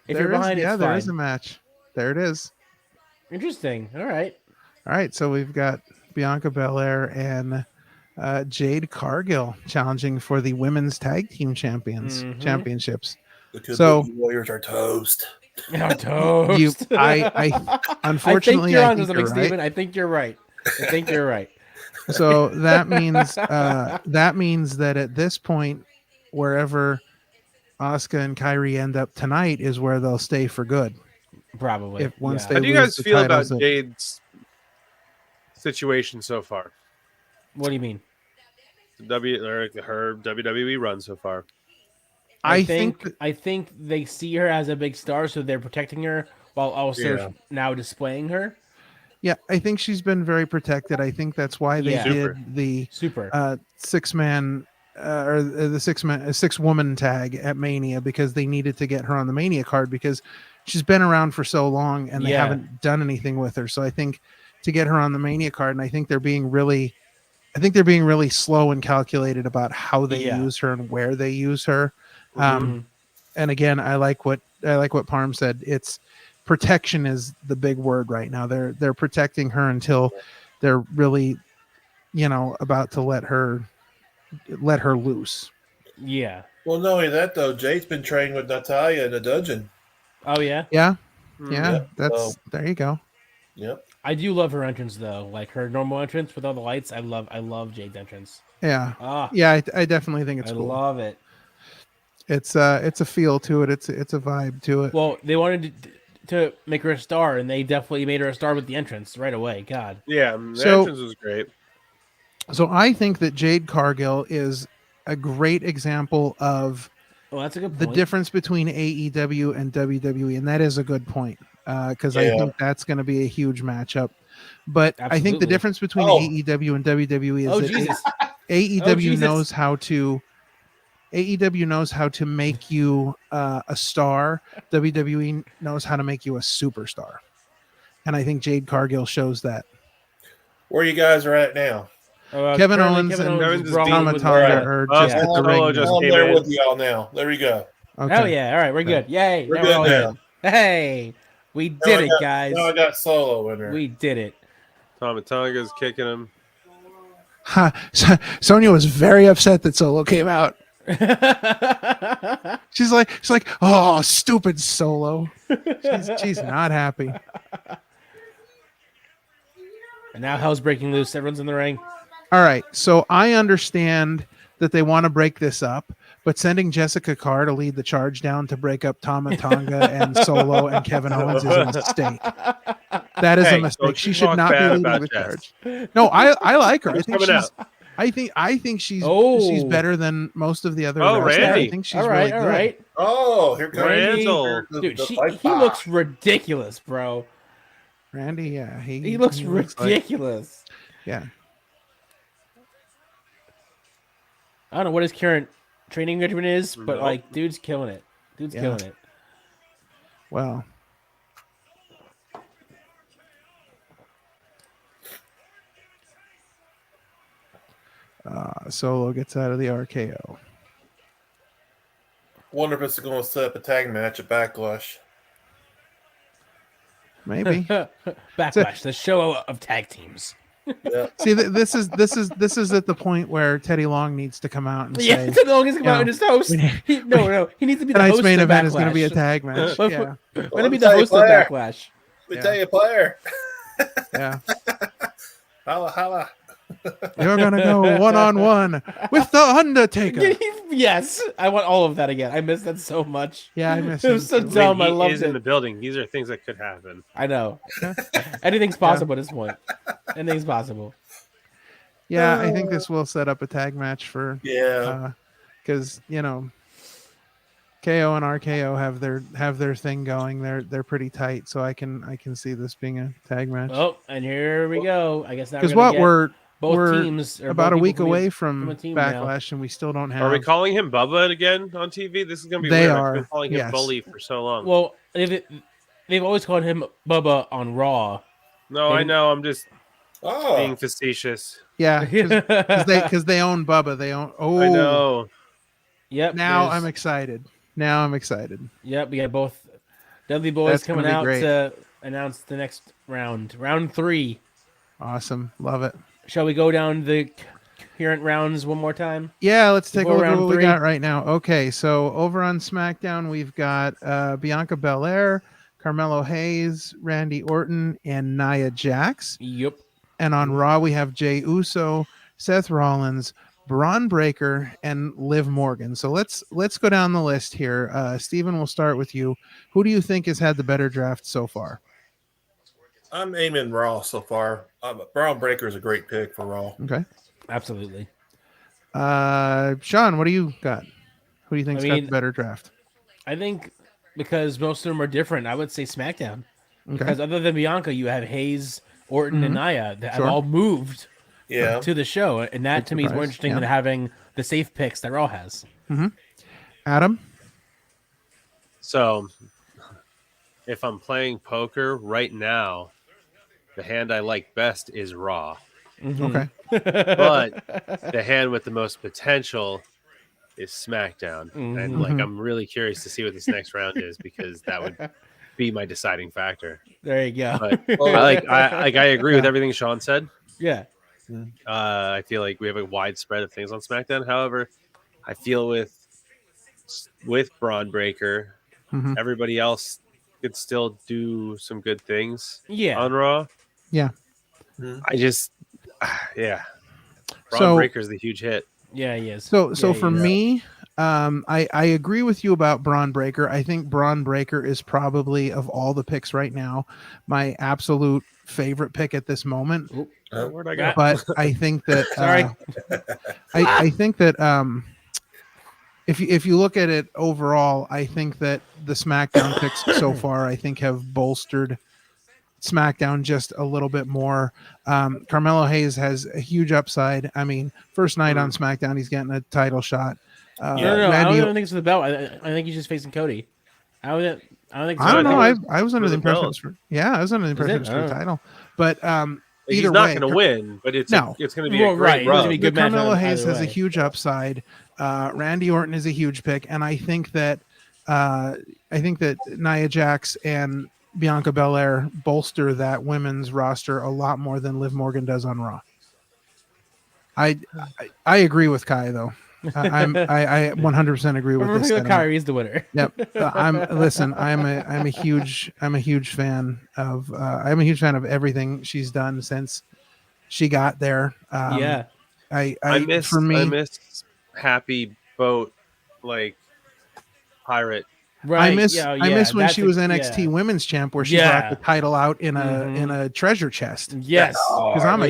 you're behind, there is a match. There it is. Interesting. All right. So we've got Bianca Belair and Jade Cargill challenging for the women's tag team championships. The Warriors are toast. Our toast. Unfortunately, I think you're right. So that means that at this point, wherever Asuka and Kairi end up tonight is where they'll stay for good. Probably. How do you guys feel about Jade's situation so far? What do you mean? Her WWE run so far. I think they see her as a big star, so they're protecting her while also now displaying her. Yeah, I think she's been very protected. I think that's why they did the six-man or the six-woman tag at Mania, because they needed to get her on the Mania card because she's been around for so long and they haven't done anything with her. So I think to get her on the Mania card, and I think they're being really slow and calculated about how they use her and where they use her. And again, I like what Parm said. It's protection is the big word right now. They're protecting her until they're really, about to let her loose. Yeah. Well, not only that though, Jade's been training with Natalya in the dungeon. Oh yeah. Yeah. There you go. Yep. I do love her entrance though, like her normal entrance with all the lights. I love Jade's entrance. Yeah. I definitely think it's cool. I love it. It's a feel to it. It's a vibe to it. Well, they wanted to make her a star, and they definitely made her a star with the entrance right away. God. Yeah, the entrance was great. So I think that Jade Cargill is a great example of that's a good point. The difference between AEW and WWE, and that is a good point because I think that's going to be a huge matchup. But I think the difference between AEW and WWE is that AEW knows how to make you a star. WWE knows how to make you a superstar, and I think Jade Cargill shows that. Where you guys are at now? Kevin Owens and Tama Tonga are just at the ring. I'm there with y'all now. There we go. Okay. Oh yeah! All right, we're good. Yay! We're good now. Hey, we did it, guys. Now I got Solo in there. We did it. Tama Tonga's kicking him. Sonya was very upset that Solo came out. she's like, oh, stupid Solo. She's not happy. And now hell's breaking loose. Everyone's in the ring. All right, so I understand that they want to break this up, but sending Jessica Carr to lead the charge down to break up Tama Tonga and Solo and Kevin Owens is a mistake. That is a mistake. She should not be leading the charge. No, I like her. I think she's better than most of the other. Randy. I think she's really good. All right. Oh, here comes Randall. Dude, he looks ridiculous, bro. Randy, yeah, he looks ridiculous. Yeah. I don't know what his current training regimen is, but like, dude's killing it. Killing it. Well. Solo gets out of the RKO. Wonder if it's going to set up a tag match at Backlash. Maybe. Backlash, the show of tag teams. Yeah. See, this is at the point where Teddy Long needs to come out and say, Teddy Long needs to come out and just host. He needs to be the host. Tonight's main of event Backlash. is going to be a tag match. Yeah, going to be the host of Backlash. We tell you, player. Yeah. Holla. You're going to go one-on-one with the Undertaker. Yes, I want all of that again. I miss that so much. Yeah, I miss it. It was so dumb. I loved it. In the building. These are things that could happen. I know. Anything's possible at this point. Anything's possible. Yeah, I think this will set up a tag match for because KO and RKO have their thing going. They're pretty tight, so I can see this being a tag match. Oh, and here we go. I guess because we're teams are about a week from away from a team Backlash, and we still don't have. Are we calling him Bubba again on TV? This is gonna be They weird. are, I've been calling him yes. Bully for so long. Well, they've always called him Bubba on Raw. No, I know. I'm just being facetious. Yeah, because they own Bubba. They own. Oh, I know. Yep. Now I'm excited. Yep, we got both Dudley Boys coming out to announce the next round. Round 3. Awesome. Love it. Shall we go down the current rounds one more time? Yeah, let's take a look at what we 3? got right now. Okay, so over on SmackDown, we've got Bianca Belair, Carmelo Hayes, Randy Orton, and Nia Jax. Yep. And on Raw, we have Jey Uso, Seth Rollins, Braun Breaker, and Liv Morgan. So let's go down the list here. Steven, we'll start with you. Who do you think has had the better draft so far? I'm aiming Raw so far. Braun Breaker is a great pick for Raw. Okay. Absolutely. Sean, what do you got? Who do you think's got the better draft? I think because most of them are different, I would say SmackDown. Okay. Because other than Bianca, you have Hayes, Orton, and Nia that have all moved to the show. And that, to me, is more interesting than having the safe picks that Raw has. Adam? So, if I'm playing poker right now, the hand I like best is Raw. Okay. But the hand with the most potential is SmackDown. And I'm really curious to see what this next round is, because that would be my deciding factor. There you go. But I agree with everything Sean said. Yeah. I feel like we have a wide spread of things on SmackDown. However, I feel with Braun Breaker, everybody else could still do some good things on Raw. Yeah. I just, Braun Breaker's the huge hit. Yeah, he is. So for me, I agree with you about Braun Breaker. I think Braun Breaker is probably, of all the picks right now, my absolute favorite pick at this moment. Where'd I go? But I think that sorry, I think that if you look at it overall, I think that the SmackDown picks so far, I think, have bolstered SmackDown just a little bit more. Carmelo Hayes has a huge upside. I mean, first night on SmackDown, he's getting a title shot. No, I don't even think it's the belt. I think he's just facing Cody. I don't know. I was under the impression I was under the impression it was for the title. But he's not going to win, but it's going to be a great run. The Carmelo Hayes has a huge upside. Randy Orton is a huge pick, and I think that Nia Jax and Bianca Belair bolster that women's roster a lot more than Liv Morgan does on Raw. I agree with Kai though. I 100% agree with this. Kyrie's the winner. Yep. I'm a huge fan of everything she's done since she got there. I miss Happy Boat pirate. Right. I miss when she was NXT Women's Champ, where she brought the title out in a treasure chest. Yes, because I'm a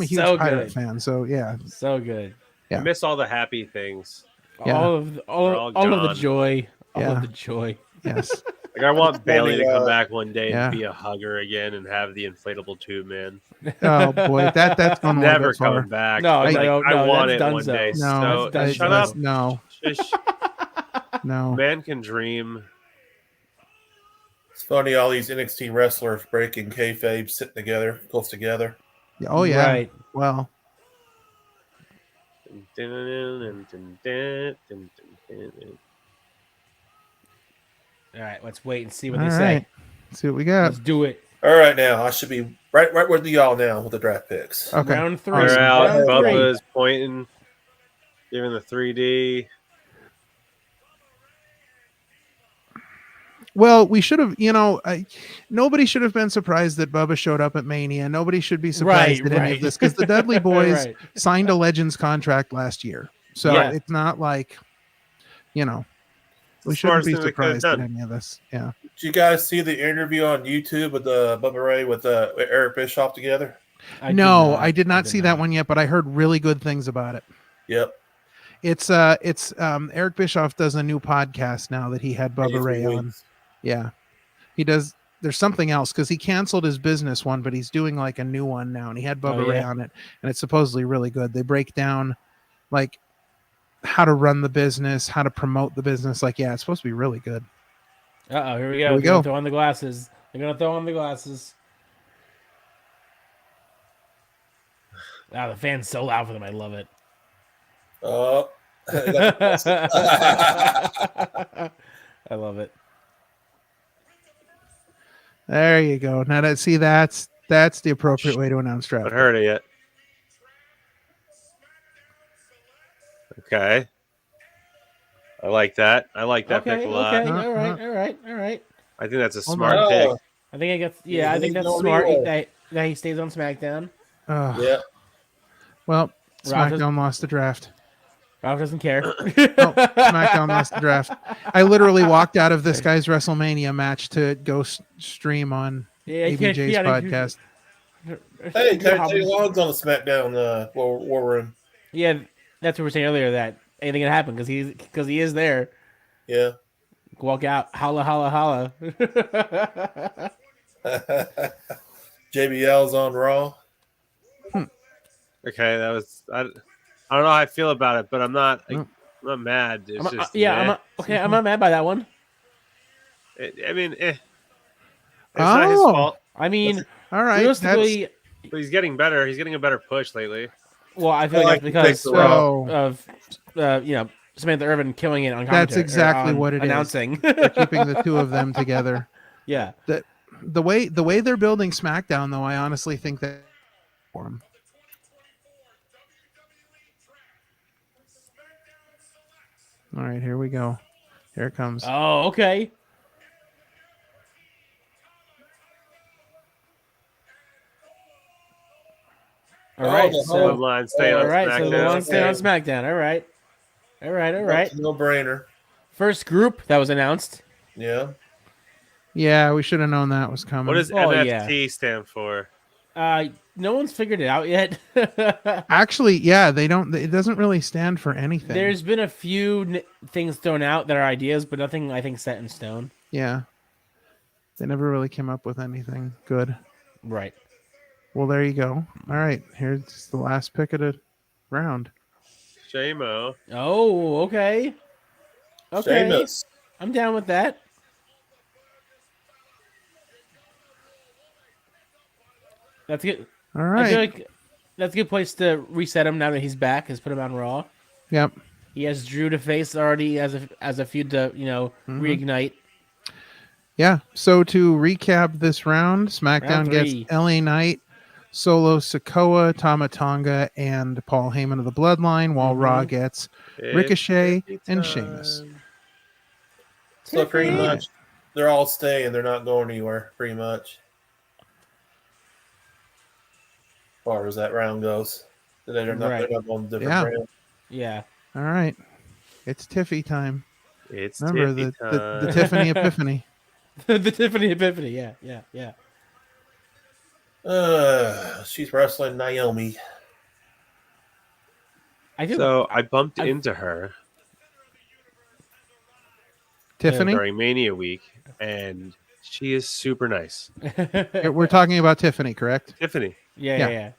huge pirate fan. So so good. I miss all the happy things. All of the joy. All of the joy. Yes. I want Bailey to come back one day and be a hugger again and have the inflatable tube, man. Oh boy, that's gonna never coming back. No, I want it one day. No, shut up. No. No. Man can dream. It's funny, all these NXT wrestlers breaking kayfabe, sitting together, close together. Oh yeah. Right. Well. All right, let's wait and see what they say. Let's see what we got. Let's do it. All right, now I should be right with y'all now with the draft picks. Okay. Round 3. They're out. Bubba's pointing, giving the 3D. Well, we should have, nobody should have been surprised that Bubba showed up at Mania. Nobody should be surprised at any of this, because the Dudley Boys signed a Legends contract last year. So it's not like, we shouldn't be surprised at any of this. Yeah. Did you guys see the interview on YouTube with Bubba Ray with Eric Bischoff together? I did not see that one yet, but I heard really good things about it. Yep. It's Eric Bischoff does a new podcast now that he had Bubba Ray on. Yeah, he does. there's something else because he canceled his business one, but he's doing like a new one now, and he had Bubba Ray on it, and it's supposedly really good. They break down like how to run the business, how to promote the business. Like, yeah, it's supposed to be really good. Here we go. They're gonna throw on the glasses. Wow, the fan's so loud for them. I love it. Oh, I love it. There you go. Now that's the appropriate way to announce draft. I've heard it yet. Okay. I like that. Pick a lot. Okay. All right. I think that's a smart pick. I think I think that's smart that he stays on SmackDown. Yeah. Well, SmackDown lost the draft. Ralph doesn't care. SmackDown lost the draft. I literally walked out of this guy's WrestleMania match to go stream on ABJ's podcast. Hey, Teddy Long's on the SmackDown War Room. Yeah, that's what we were saying earlier, that anything can happen because he is there. Yeah. Walk out, holla, holla, holla. JBL's on Raw. Okay, that was I don't know how I feel about it, but I'm not mad. It's I'm not mad by that one. It's not his fault. I mean, all right. Realistically, but he's getting better. He's getting a better push lately. Well, I feel like that's because of Samantha Irvin killing it on commentary. That's exactly what it announcing. is. They're keeping the two of them together. Yeah. The way they're building SmackDown, though, I honestly think that for them. All right, here we go. Here it comes. Oh, okay. All right, so the line stay on SmackDown. All right. No brainer. First group that was announced. Yeah. Yeah, we should have known that was coming. What does NFT stand for? No one's figured it out yet. Actually, yeah, they don't. It doesn't really stand for anything. There's been a few things thrown out that are ideas, but nothing I think set in stone. Yeah, they never really came up with anything good. Right. Well, there you go. All right, here's the last pick of the round. Shamo. Oh, okay. Sheamus. I'm down with that. That's good. All right. I feel like that's a good place to reset him now that he's back. Is put him on Raw. Yep. He has Drew to face already as a feud to reignite. Yeah. So to recap this round, SmackDown gets LA Knight, Solo Sikoa, Tama Tonga, and Paul Heyman of the Bloodline, while Raw gets Ricochet and Sheamus. So pretty much, they're all staying. They're not going anywhere. Pretty much. As far as that round goes, they're not going different round. Yeah. All right. It's Tiffy time. It's Remember Tiffy time. The Tiffany Epiphany. The Tiffany Epiphany. Yeah. She's wrestling Naomi. I bumped into her. Tiffany? During Mania week, and she is super nice. We're talking about Tiffany, correct? Tiffany. Yeah.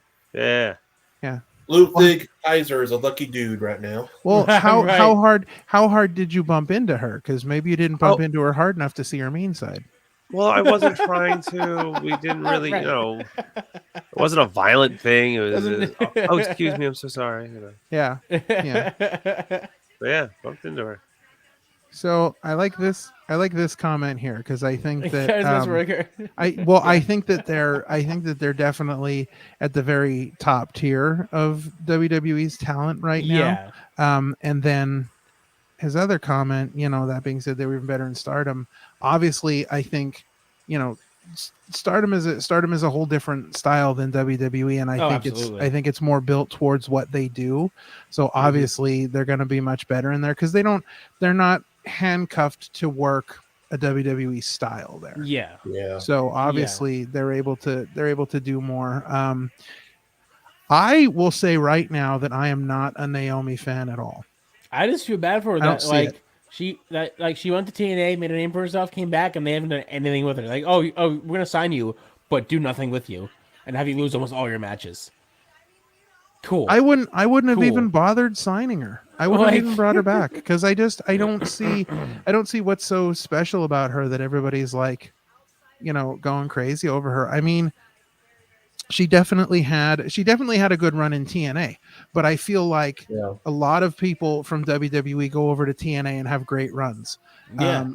Ludwig Kaiser is a lucky dude right now. Well, how hard did you bump into her? Because maybe you didn't bump into her hard enough to see her mean side. Well, I wasn't trying to. We didn't really, it wasn't a violent thing. It was. Oh, excuse me, I'm so sorry. Yeah. But yeah, bumped into her. So I like this comment here because I think that I think that they're definitely at the very top tier of WWE's talent right now. And then his other comment, that being said, they were even better in Stardom. Obviously, I think Stardom is a whole different style than WWE, and I think it's more built towards what they do. So obviously they're going to be much better in there because they're not handcuffed to work a WWE style there. Yeah. So obviously they're able to do more. I will say right now that I am not a Naomi fan at all. I just feel bad for her that She went to TNA, made a name for herself, came back, and they haven't done anything with her. Like, oh, we're gonna sign you, but do nothing with you, and have you lose almost all your matches. Cool. I wouldn't have even bothered signing her. I wouldn't have even brought her back because I don't see what's so special about her that everybody's like, going crazy over her. I mean, she definitely had a good run in TNA, but I feel like a lot of people from WWE go over to TNA and have great runs. Yeah.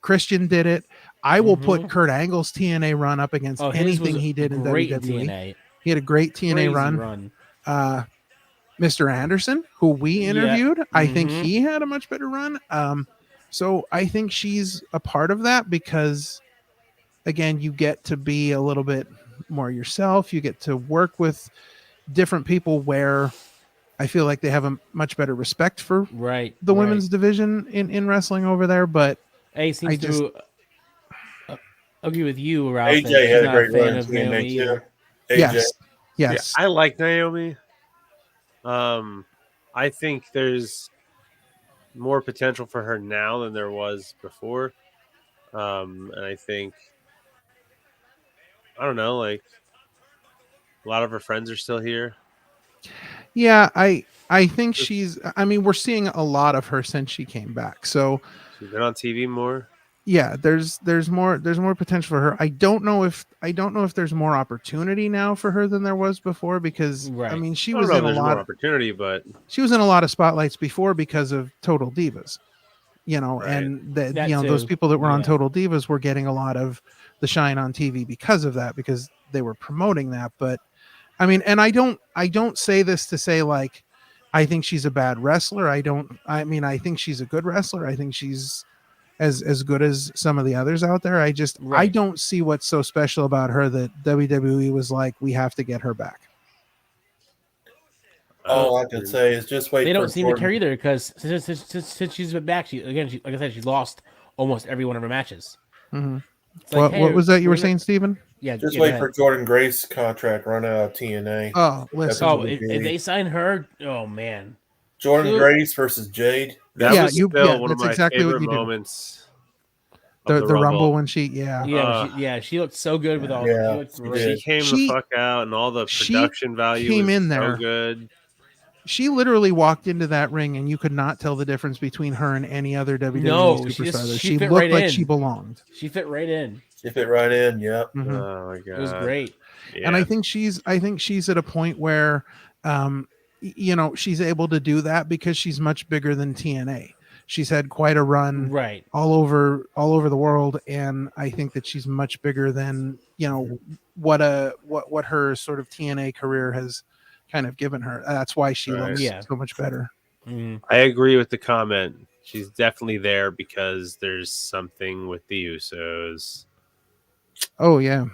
Christian did it. I will put Kurt Angle's TNA run up against anything he did in WWE. TNA. He had a great TNA run. Mr. Anderson, who we interviewed, I think he had a much better run. So I think she's a part of that because, again, you get to be a little bit more yourself. You get to work with different people where I feel like they have a much better respect for the women's division in wrestling over there. But I to agree with you, Ralph. AJ had a great run in TNA too. Yes. Yeah, I like Naomi. I think there's more potential for her now than there was before. And I think, I don't know, like a lot of her friends are still here. Yeah, I think we're seeing a lot of her since she came back. So she's been on TV more. Yeah, there's more potential for her. I don't know if there's more opportunity now for her than there was before because I mean she was in a lot of opportunity, but she was in a lot of spotlights before because of Total Divas. And those people that were on Total Divas were getting a lot of the shine on TV because of that, because they were promoting that. But I mean, and I don't say this to say like I think she's a bad wrestler. I think she's a good wrestler. I think she's as good as some of the others out there. I don't see what's so special about her that WWE was like, we have to get her back. All I can say is just wait. They don't seem to care either because since she's been back, she like I said, she lost almost every one of her matches. Mm-hmm. Like, what was that you were saying, Steven? Yeah, just wait for Jordan Grace's contract run out of TNA. Oh, listen. If they sign her, oh man, Jordan Grace versus Jade. That was still one of my favorite moments. The Rumble when she she looked so good with all. She came the fuck out, and all the production value came was in there. So good. She literally walked into that ring, and you could not tell the difference between her and any other WWE superstar. She looked like she belonged. She fit right in. Yep. Mm-hmm. Oh my god, it was great. Yeah. And I think she's at a point where, she's able to do that because she's much bigger than TNA. She's had quite a run, all over the world, and I think that she's much bigger than what her sort of TNA career has kind of given her. That's why she looks so much better. I agree with the comment. She's definitely there because there's something with the Usos. Oh yeah,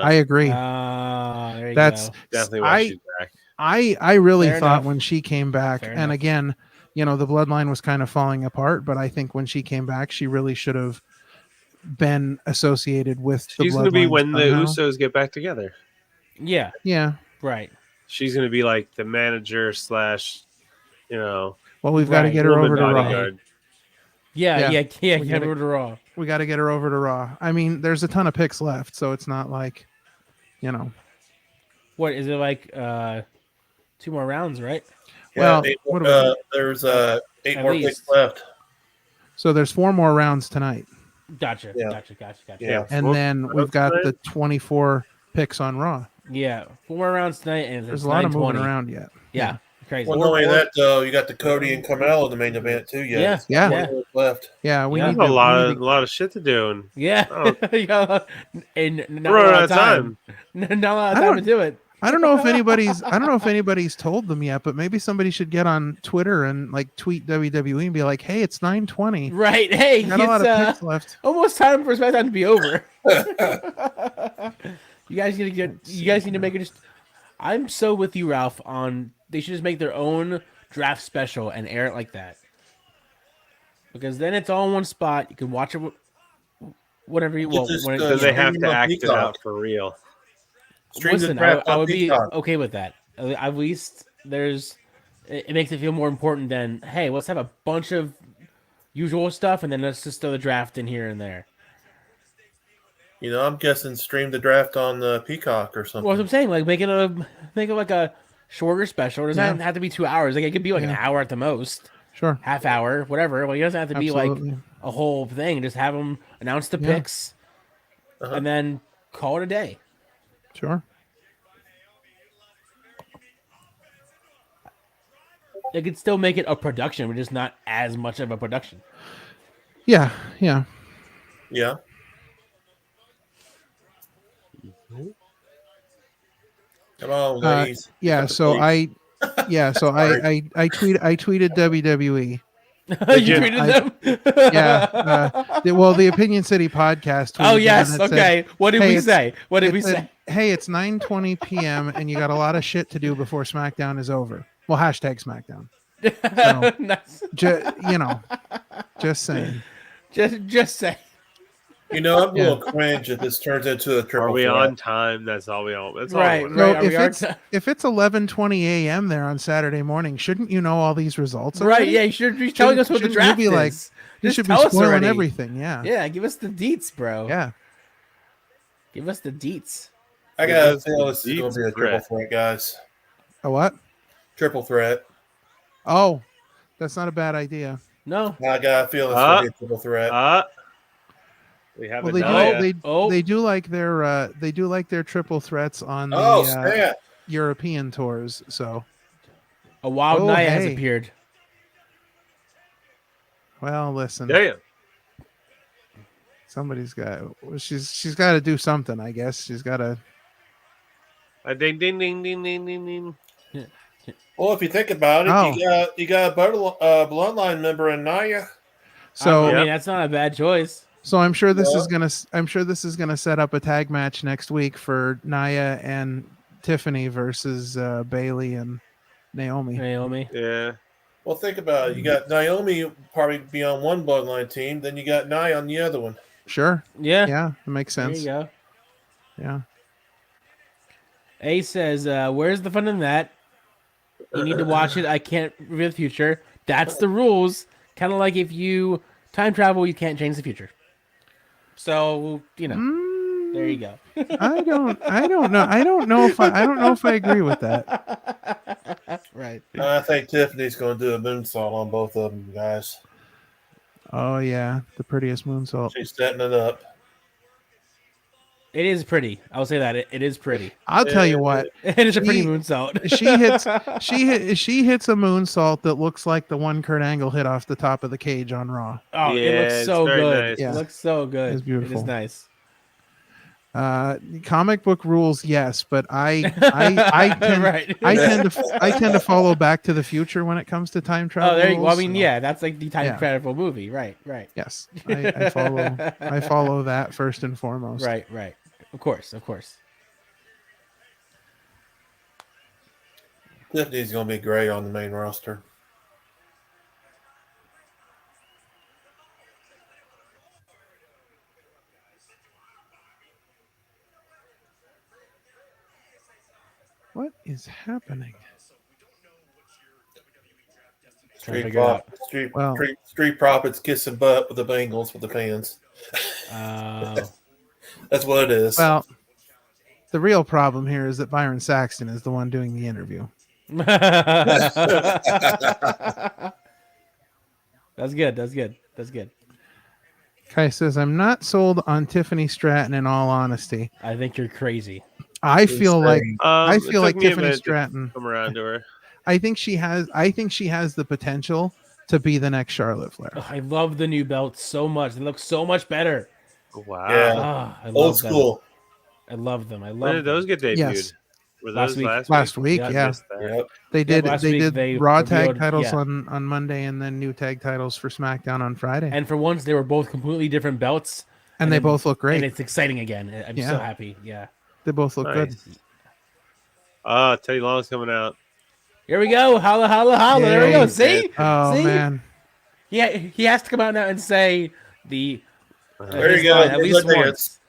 I agree. That's definitely why she's back. I really thought when she came back, and again, the bloodline was kind of falling apart, but I think when she came back, she really should have been associated with the bloodline. She's going to be when the Usos get back together. Yeah. Right. She's going to be like the manager / Well, we've got to get her over to Raw. Get her over to Raw. We got to get her over to Raw. I mean, there's a ton of picks left, so it's not like, What is it like? 2 more rounds, right? Well, there's 8 more picks left. So there's 4 more rounds tonight. Gotcha. Yeah. And then we've got the 24 picks on Raw. Yeah, 4 more rounds tonight, and there's a lot of moving around yet. Yeah. Crazy. Well, not only that, though, you got the Cody and Carmelo in the main event too. Yeah. Left. Yeah, we need a lot of shit to do. And not a lot of time. Not a lot of time to do it. I don't know if anybody's told them yet, but maybe somebody should get on Twitter and like tweet WWE and be like, "Hey, it's 9:20." Right. Hey, got a lot of picks left. Almost time for SmackDown to be over. You guys need to make it just. I'm so with you, Ralph, on they should just make their own draft special and air it like that. Because then it's all in one spot. You can watch it whenever you want. Because they have to act it out for real. Listen, I would be okay with that. At least it makes it feel more important than, hey, let's have a bunch of usual stuff, and then let's just throw the draft in here and there. I'm guessing stream the draft on the Peacock or something. Well, what I'm saying, like make it like a shorter special. It doesn't have to be 2 hours. Like it could be like an hour at the most. Sure. Half hour, whatever. Well, it doesn't have to be like a whole thing. Just have them announce the picks, and then call it a day. Sure. They could still make it a production, but just not as much of a production. Yeah. Come on, ladies. So I tweeted WWE. You tweeted them? The Opinion City podcast. Oh yes, okay. What did we say? Hey, it's 9:20 p.m. and you got a lot of shit to do before SmackDown is over. Well, hashtag SmackDown. So, nice. Just saying. Just saying. I'm a little cringe if this turns into a triple. Are we threat. on time? That's all we all. That's right. all. Right. If it's 11:20 a.m. there on Saturday morning, shouldn't you know all these results? Right. Already? Yeah. You should be telling us what the draft you be like, is. You Just should be tell us spoiling already. everything. Yeah. Yeah. Give us the deets, bro. Yeah. Give us the deets. I got a feeling this is going to be a triple threat, guys. A what? Triple threat. Oh, that's not a bad idea. No. I got a feeling it's going to be a triple threat. We have they do like their triple threats on the European tours. So a wild Nia has appeared. Well, listen. Damn. Somebody's got. She's got to do something. I guess she's got to. Ding ding ding ding ding ding ding. Well, if you think about it, you got a bloodline member in Nia. So I mean, that's not a bad choice. So I'm sure this is gonna set up a tag match next week for Nia and Tiffany versus Bailey and Naomi. Yeah. Well, think about it. You got Naomi probably be on one bloodline team, then you got Nia on the other one. Sure. Yeah. Yeah, it makes sense. There you go. Yeah. A says, "Where's the fun in that? You need to watch it. I can't reveal the future. That's the rules. Kind of like if you time travel, you can't change the future. So there you go. I don't know if I agree with that. Right. I think Tiffany's going to do a moonsault on both of them, guys. Oh yeah, the prettiest moonsault. She's setting it up. It is pretty. I'll say that it is pretty. I'll tell you what. It is a pretty moonsault. She hits a moonsault that looks like the one Kurt Angle hit off the top of the cage on Raw. Oh, yeah, it looks so good. Nice. Yeah. It looks so good. It's beautiful. It is nice. Comic book rules, yes, but I tend to follow Back to the Future when it comes to time travel. Oh, there you go. Rules, I mean, that's like the time travel movie, right? Yes, I follow that first and foremost. Right. Of course. Tiffany's going to be great on the main roster. What is happening? Street Profits kissing butt with the Bengals with the fans. That's what it is. Well, the real problem here is that Byron Saxton is the one doing the interview. That's good. Kai says, I'm not sold on Tiffany Stratton in all honesty. I think you're crazy. I feel like Tiffany Stratton come around to her. I think she has the potential to be the next Charlotte Flair. Oh, I love the new belts so much. They look so much better. Wow. Yeah. Old school. I love them. When did those get debuted? Yes. Were those last week? Yeah. Yep. They did Raw tag titles yeah. on Monday and then new tag titles for SmackDown on Friday. And for once they were both completely different belts. And they both look great. And it's exciting again. I'm so happy. Yeah. They both look good. Teddy Long's coming out. Here we go. Holla, holla, holla. Yay. There we go. See? Oh, See? man. Yeah, he has to come out now and say the there you go. At least once.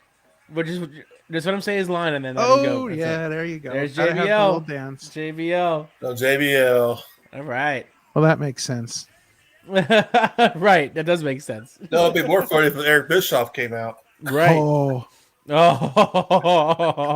Just let him say his line and then let him go. That's it. There you go. There's Gotta have the JBL. little dance. JBL. No, JBL. All right. Well, that makes sense. Right, that does make sense. No, it'd be more funny if Eric Bischoff came out. Right. Oh.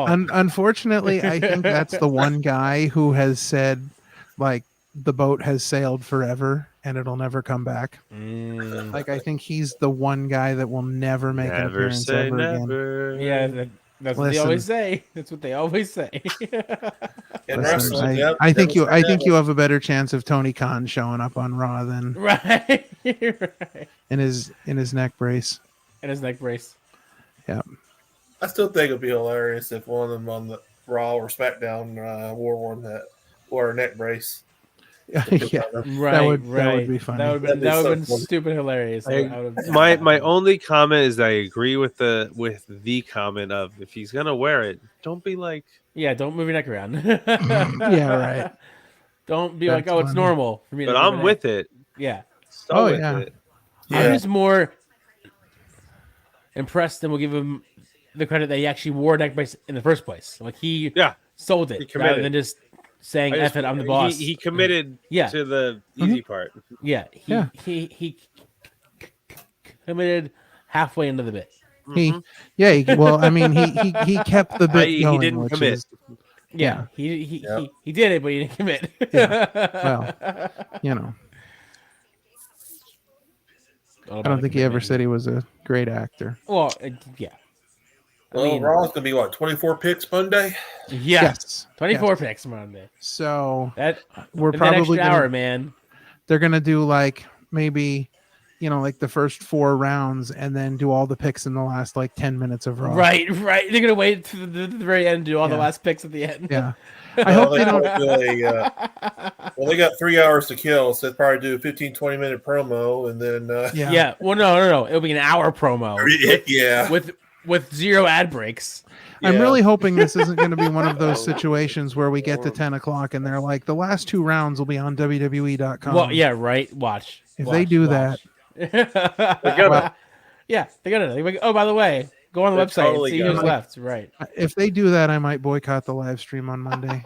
Unfortunately, I think that's the one guy who has said, like, the boat has sailed forever and it'll never come back. Like, I think he's the one guy that will never make an appearance ever again. Yeah, that's what they always say. That's what they always say. Listen, I think you have a better chance of Tony Khan showing up on Raw than right. in his neck brace. In his neck brace. Yeah. I still think it'd be hilarious if one of them on the Raw or SmackDown wore a neck brace. Yeah, right. That would be funny. That would have been stupid hilarious. My only comment is that I agree with the comment of if he's gonna wear it, don't be like, don't move your neck around. Yeah, right. Don't be like, oh, it's normal for me. But I'm with it. Yeah. It. I'm just more impressed, and we'll give him the credit that he actually wore a neck brace in the first place. Like he sold it rather than just saying "F it, I'm the boss." He committed to the easy part. Yeah, he committed halfway into the bit. He kept the bit going. He didn't commit. He did it, but he didn't commit. Well, I don't think he ever said he was a great actor. Well, yeah. Well, Raw's gonna be 24 picks Monday. Yes, 24 picks Monday. So that we're probably extra hour, man. They're gonna do like maybe, like the first 4 rounds, and then do all the picks in the last 10 minutes of Raw. Right. They're gonna wait to the very end to do all the last picks at the end. Yeah. I hope they don't. Well, they got 3 hours to kill, so they'll probably do a 15-20 minute promo, and then. Yeah. Well, no. It'll be an hour promo. Yeah. With 0 ad breaks. I'm really hoping this isn't going to be one of those situations where we get to 10 o'clock and they're like, the last 2 rounds will be on WWE.com. Well, yeah, right. Watch. They do that. They're gonna. Oh, by the way, go on the website and see who's left. Right. If they do that, I might boycott the live stream on Monday.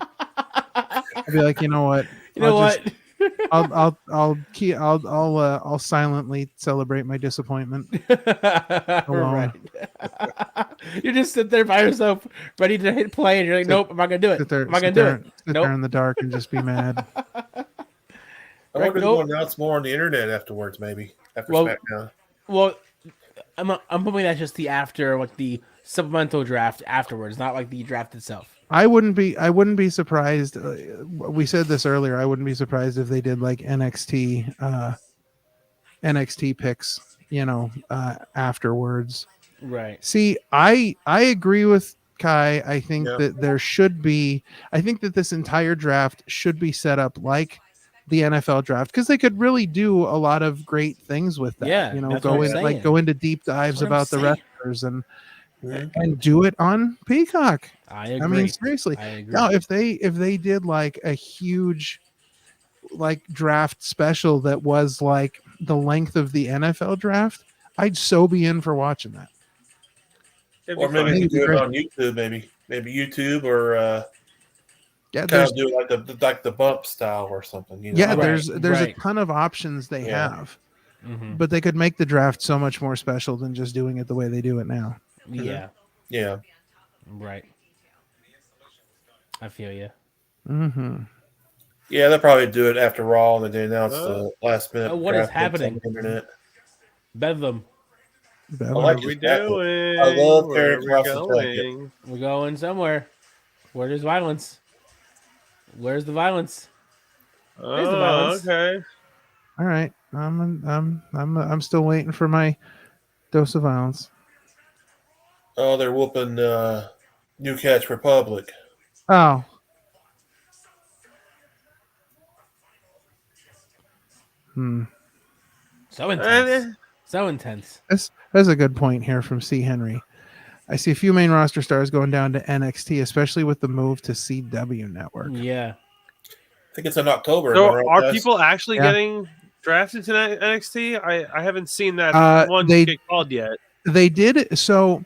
I'll be like, you know what? I'll silently celebrate my disappointment. Right. You just sit there by yourself, ready to hit play, and you're like, "Nope, I'm not gonna do it. Sit there in the dark and just be mad." I wonder if they'll announce more on the internet afterwards, maybe after SmackDown. Well, I'm hoping that's just the after, the supplemental draft afterwards, not like the draft itself. I wouldn't be surprised. We said this earlier. I wouldn't be surprised if they did NXT picks, afterwards. Right. See, I agree with Kai. I think that there should be. I think that this entire draft should be set up like the NFL draft, because they could really do a lot of great things with that. Yeah, go into deep dives about the wrestlers and do it on Peacock. I agree. I mean, seriously. Now, if they did a huge draft special that was the length of the NFL draft, I'd so be in for watching that. Or maybe you do it on YouTube, maybe YouTube or kind of do it like the bump style or something. Yeah, there's a ton of options they have, but they could make the draft so much more special than just doing it the way they do it now. Yeah. Yeah. Right. I feel you. Mm-hmm. Yeah, they'll probably do it after Raw, and then they announce the last minute. What is happening? Bedlam. What are we doing? I love Terrence Ross's blanket. We're going somewhere. Where there's violence. Where's the violence? There's the violence. Okay. All right. I'm still waiting for my dose of violence. Oh, they're whooping New Catch Republic. Oh. So intense. So intense. That's a good point here from C. Henry. I see a few main roster stars going down to NXT, especially with the move to CW Network. Yeah. I think it's in October. So are people actually getting drafted to NXT? I haven't seen that one get called yet. They did. So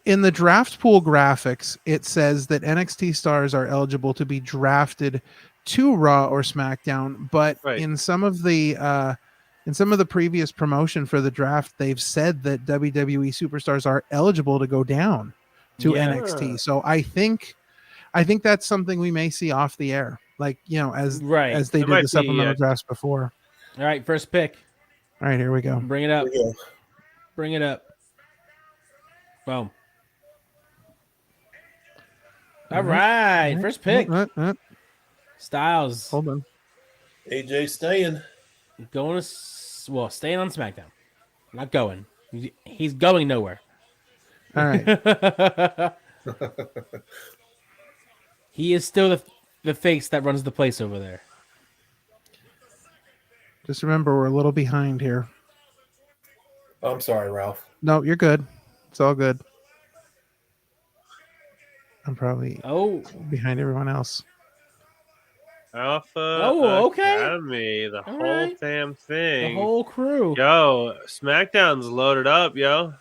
in the draft pool graphics, it says that NXT stars are eligible to be drafted to Raw or SmackDown, but in some of the in some of the previous promotion for the draft, they've said that WWE superstars are eligible to go down to NXT. So I think that's something we may see off the air, like, as they did the supplemental drafts before. All right, first pick. All right, here we go. Bring it up. Bring it up. Boom. All right, first pick. Styles. Hold on. AJ staying. Staying on SmackDown. Not going. He's going nowhere. All right. He is still the face that runs the place over there. Just remember, we're a little behind here. Oh, I'm sorry, Ralph. No, you're good. It's all good. I'm probably behind everyone else. Alpha okay. Academy, the whole damn thing. The whole crew. Yo, SmackDown's loaded up, yo.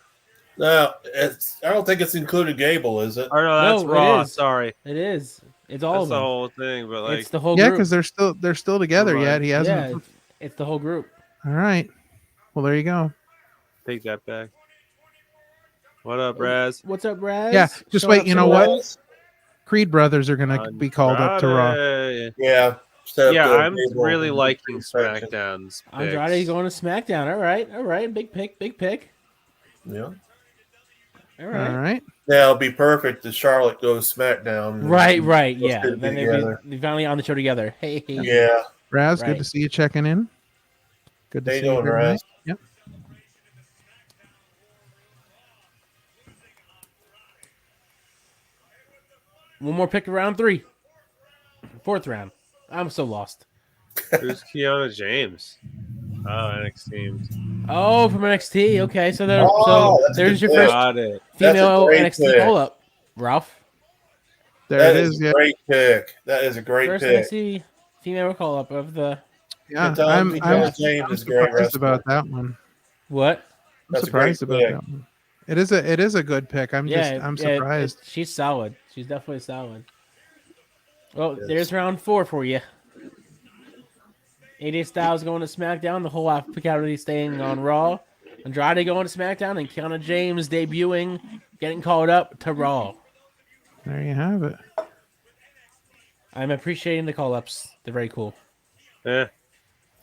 No, I don't think it's included Gable, is it? Oh, no, that's Raw. Sorry. It is. It's all of them. the whole thing, but it's the whole group. Yeah, because they're still together yet. He hasn't. Yeah, it's the whole group. All right. Well, there you go. Take that back. What up, Raz? What's up, Raz? Yeah, just wait. You know what? Creed brothers are going to be called up to Raw. Yeah. I'm really liking SmackDown's picks. Andrade going to SmackDown. All right. Big pick. Yeah. All right. Yeah, it'll be perfect if Charlotte goes SmackDown. Right. Yeah. Then they're finally on the show together. Hey. Yeah. Raz, good to see you checking in. Good to see you, Raz. Yep. One more pick of round 3. 4th round. I'm so lost. Who's Kiana James? Oh, NXT. Oh, from NXT. Okay, so there's your first female NXT call-up. Ralph? That is a great pick. That is a great first pick. NXT female call-up of the... Yeah, I'm surprised about that one. What? I'm surprised about that one. It is a good pick. I'm surprised. She's solid. She's definitely solid. Well, there's round 4 for you. AJ Styles going to SmackDown. The whole Academy staying on Raw. Andrade going to SmackDown, and Kiana James debuting, getting called up to Raw. There you have it. I'm appreciating the call-ups. They're very cool. Yeah.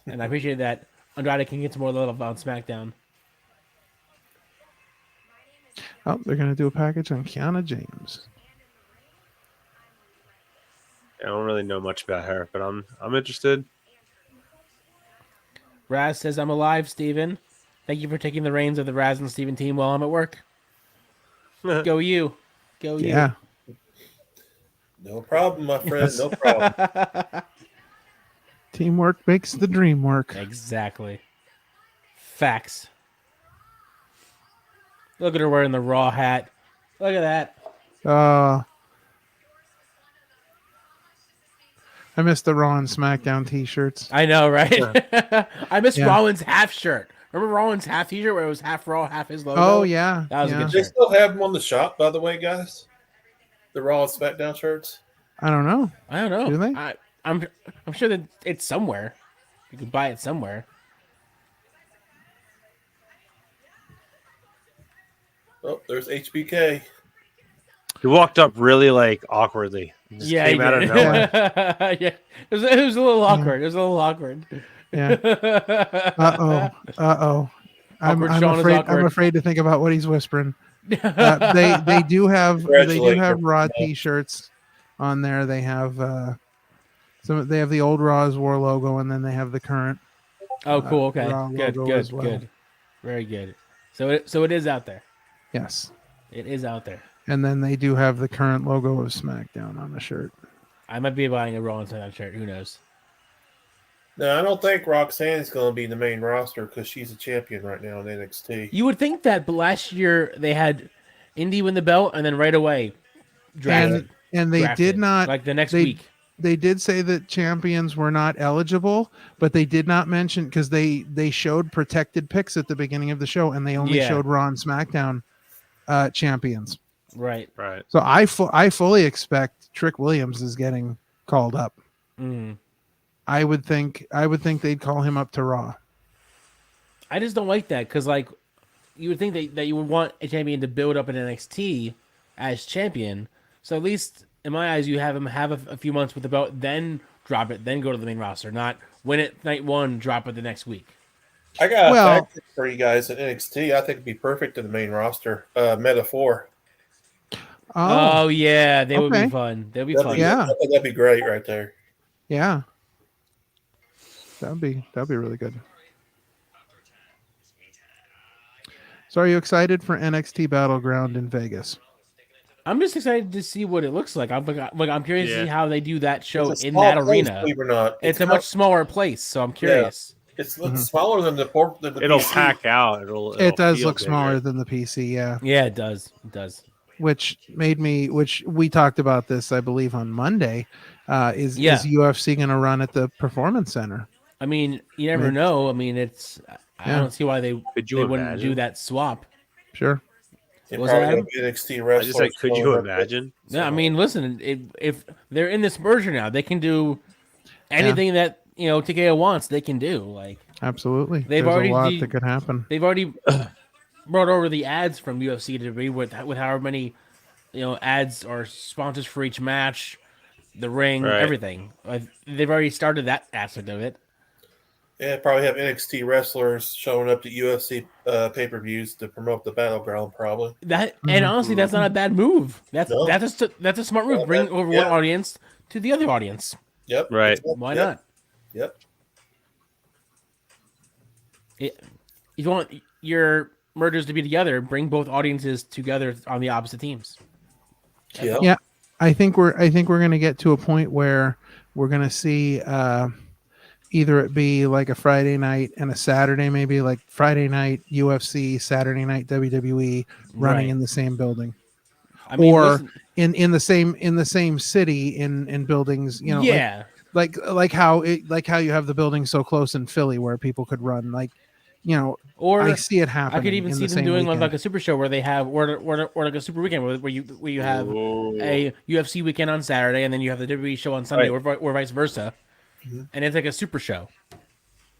And I appreciate that Andrade can get some more love on SmackDown. Oh, they're going to do a package on Kiana James. I don't really know much about her, but I'm interested. Raz says, I'm alive, Steven. Thank you for taking the reins of the Raz and Steven team while I'm at work. Go you. Go you. Yeah. No problem, my friend. No problem. Teamwork makes the dream work. Exactly. Facts. Look at her wearing the Raw hat. Look at that. I miss the Raw and SmackDown t-shirts. I know, right? Yeah. I miss Rollins' half shirt. Remember Rollins' half t-shirt where it was half Raw, half his logo? Oh, yeah. That was a good shirt. shirt. They still have them on the shop, by the way, guys? The Raw and SmackDown shirts? I don't know. Do they? I'm sure that it's somewhere. You could buy it somewhere. Oh, there's HBK. He walked up really awkwardly. Just came out of nowhere. Yeah, it was a little awkward. It was a little awkward. Yeah. I'm afraid to think about what he's whispering. They do have Raw t-shirts on there. They have they have the old Raw's War logo, and then they have the current. Oh, cool. Okay, good. Very good. So it is out there. Yes, it is out there. And then they do have the current logo of SmackDown on the shirt. I might be buying a Raw and SmackDown shirt. Who knows? No, I don't think Roxanne's going to be the main roster because she's a champion right now in NXT. You would think that, but last year they had Indy win the belt and then right away drafted. And they did not the next week. They did say that champions were not eligible, but they did not mention because they showed protected picks at the beginning of the show, and they only showed Raw and SmackDown champions. Right. So I fully expect Trick Williams is getting called up. Mm. I would think they'd call him up to Raw. I just don't like that because like you would think that you would want a champion to build up in NXT as champion. So at least in my eyes, you have him have a few months with the belt, then drop it, then go to the main roster, not win it night one, drop it the next week. I got a fact for you guys at NXT. I think it'd be perfect in the main roster. Metaphor. Oh yeah, they would be fun. They'd be fun. Yeah, that'd be great right there. Yeah, that'd be really good. So, are you excited for NXT Battleground in Vegas? I'm just excited to see what it looks like. I'm curious to see how they do that show in place, that arena. believe it or not. It's a much smaller place, so I'm curious. Yeah. It's smaller than the It'll PC. pack out. It does look smaller than the PC. Yeah. Yeah, it does. It does. Which we talked about this, I believe, on Monday. Is UFC going to run at the Performance Center? I mean, you never know. I mean, I don't see why they wouldn't do that swap. Sure. Was that NXT wrestler? I just like, could you imagine? Yeah, I mean, listen, if they're in this merger now, they can do anything that TKO wants. They can do like absolutely. There's a lot that could happen. They've already brought over the ads from UFC to be with however many ads or sponsors for each match, the ring, everything. They've already started that aspect of it. Yeah, probably have NXT wrestlers showing up to UFC pay-per-views to promote the Battleground. Probably and honestly, that's not a bad move. That's a smart move. Bring over one audience to the other audience. Yep. Right. Why not? Yep. You want your mergers to be together, bring both audiences together on the opposite teams. Yeah. I think we're going to get to a point where we're going to see either it be like a Friday night and a Saturday, maybe like Friday night UFC, Saturday night WWE running in the same building. I mean, or in the same city in buildings, like how you have the building so close in Philly where people could run, or I see it happening. I could even see them doing like a super show where they have or like a super weekend where you have a UFC weekend on Saturday and then you have the WWE show on Sunday or vice versa, and it's like a super show.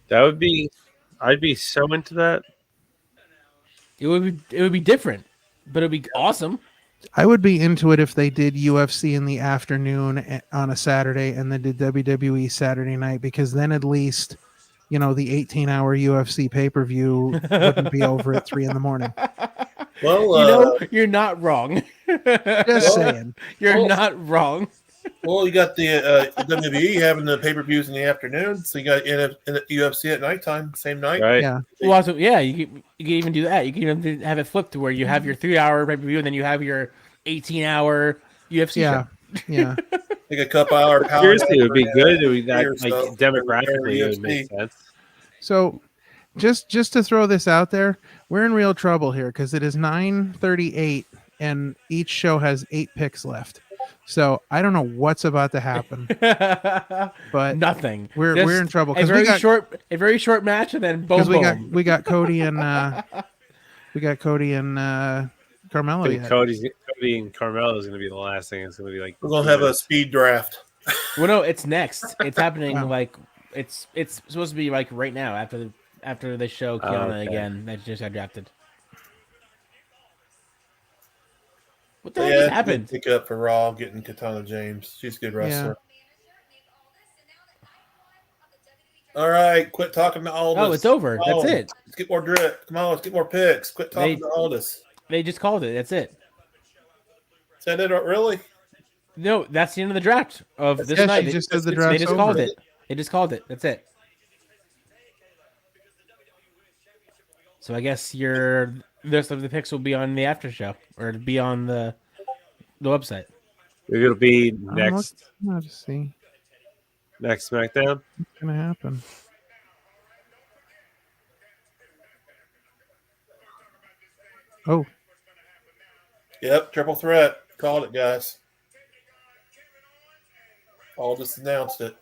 That would be, I'd be so into that. It would be different, but it'd be awesome. I would be into it if they did UFC in the afternoon on a Saturday and then did WWE Saturday night, because then at least, the 18-hour UFC pay-per-view wouldn't be over at 3 a.m. Well, you're not wrong. Just saying. You're not wrong. Well, you got the WWE having the pay-per-views in the afternoon, so you got in UFC at nighttime, same night. Right. Yeah. Well, also, you can even do that. You can even have it flipped to where you have your 3-hour pay-per-view and then you have your 18-hour UFC show. Yeah. Like a couple hour. Seriously, it would be good. It would be that demographically, it would make sense. So, just to throw this out there, we're in real trouble here because it is 9:38 and each show has 8 picks left. So I don't know what's about to happen, but nothing. We're in trouble because a very short match, and then boom. We got Cody and Carmelo. Cody and Carmelo is going to be the last thing. It's going to be like we're going to have a speed draft. Well, no, it's next. It's happening it's supposed to be like right now after they show Kiana again that just got drafted. What the heck happened? Pick up for Raw, getting Katana James. She's a good wrestler. Yeah. All right, quit talking to Aldis. Oh, it's over. That's it. Let's get more drip. Come on, let's get more picks. Quit talking to Aldis. They just called it. That's it. Is that it? Really? No, that's the end of the draft of this night. They just called it. They just called it. That's it. So I guess the rest of the picks will be on the after show or be on the website. It'll be next. I'll just see. Next SmackDown. What's gonna happen? Oh. Yep, triple threat. Called it, guys. All just announced it.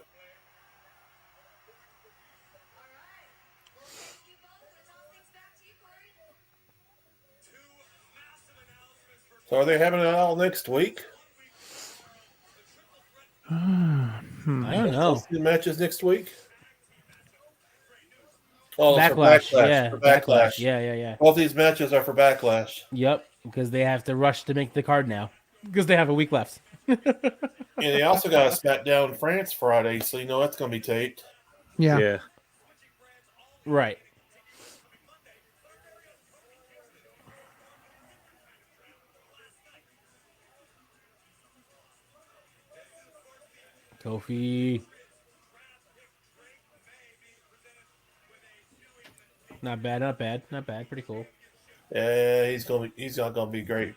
So are they having it all next week? I don't know. The matches next week? Oh, Backlash. for Backlash. Yeah, For Backlash. Yeah. Both these matches are for Backlash. Yep, because they have to rush to make the card now because they have a week left. And they also got a Smackdown in France Friday, so you know that's going to be taped. Yeah. Right. Kofi. Not bad. Pretty cool. Yeah, he's not gonna be great.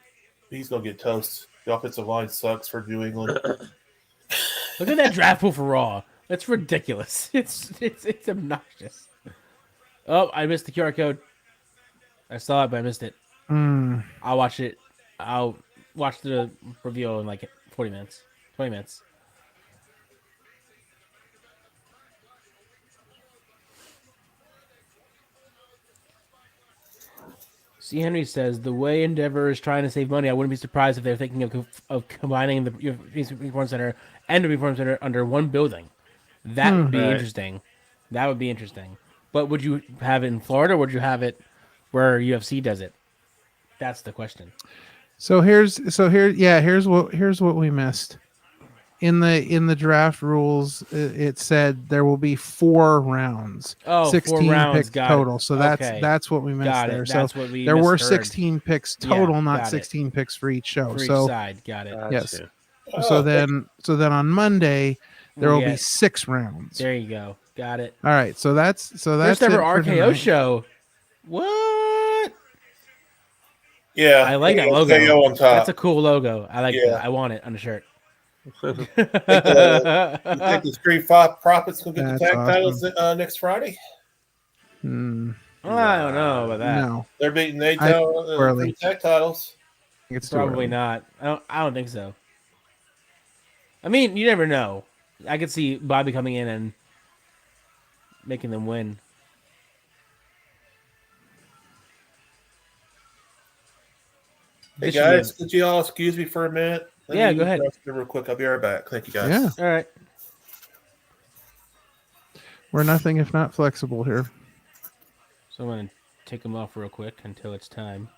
He's gonna get toast. The offensive line sucks for New England. Look at that draft pool for Raw. That's ridiculous. It's obnoxious. Oh, I missed the QR code. I saw it, but I missed it. I'll watch it. I'll watch the reveal in like 40 minutes. 20 minutes. C. Henry says, the way Endeavor is trying to save money, I wouldn't be surprised if they're thinking of combining the Performance Center and the Performance Center under one building. That would be interesting. That would be interesting. But would you have it in Florida, or would you have it where UFC does it? That's the question. Here's what we missed. In the draft rules, it said there will be 4 rounds. Oh, 16 4 rounds, picks got total. it. So that's what we missed there. That's so what we there were misheard. 16 picks total, Yeah, not got 16 picks for each show. For each so side, got it. yes. Oh, So then on Monday there will be 6 rounds. There you go. Got it. All right. So that's First ever it for RKO tonight. show. What? Yeah, I like that logo. KO on top. That's a cool logo. I like that. I want it on the shirt. You think the Street Profits will get the That's tag awesome. titles next Friday? I don't know about that. No, They're beating early. the tag titles. it's too Probably early. not. I don't think so. I mean, you never know. I could see Bobby coming in and making them win. Hey guys, could you all excuse me for a minute? Yeah, go ahead. Real quick, I'll be right back. Thank you, guys. Yeah. All right. We're nothing if not flexible here. So I'm going to take them off real quick until it's time.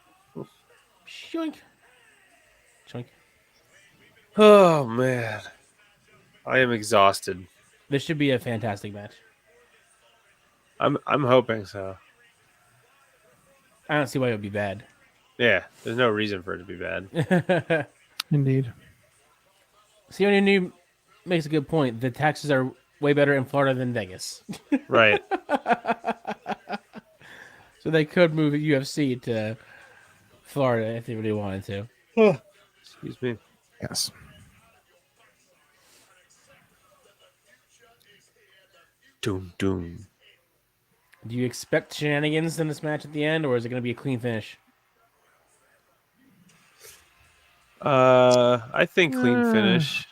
Shoink. Choink. Oh man, I am exhausted. This should be a fantastic match. I'm hoping so. I don't see why it would be bad. Yeah, there's no reason for it to be bad. Indeed. Sione makes a good point. The taxes are way better in Florida than Vegas. Right. So they could move UFC to Florida if they really wanted to. Excuse me. Yes. Doom doom. Do you expect shenanigans in this match at the end, or is it going to be a clean finish? I think clean finish.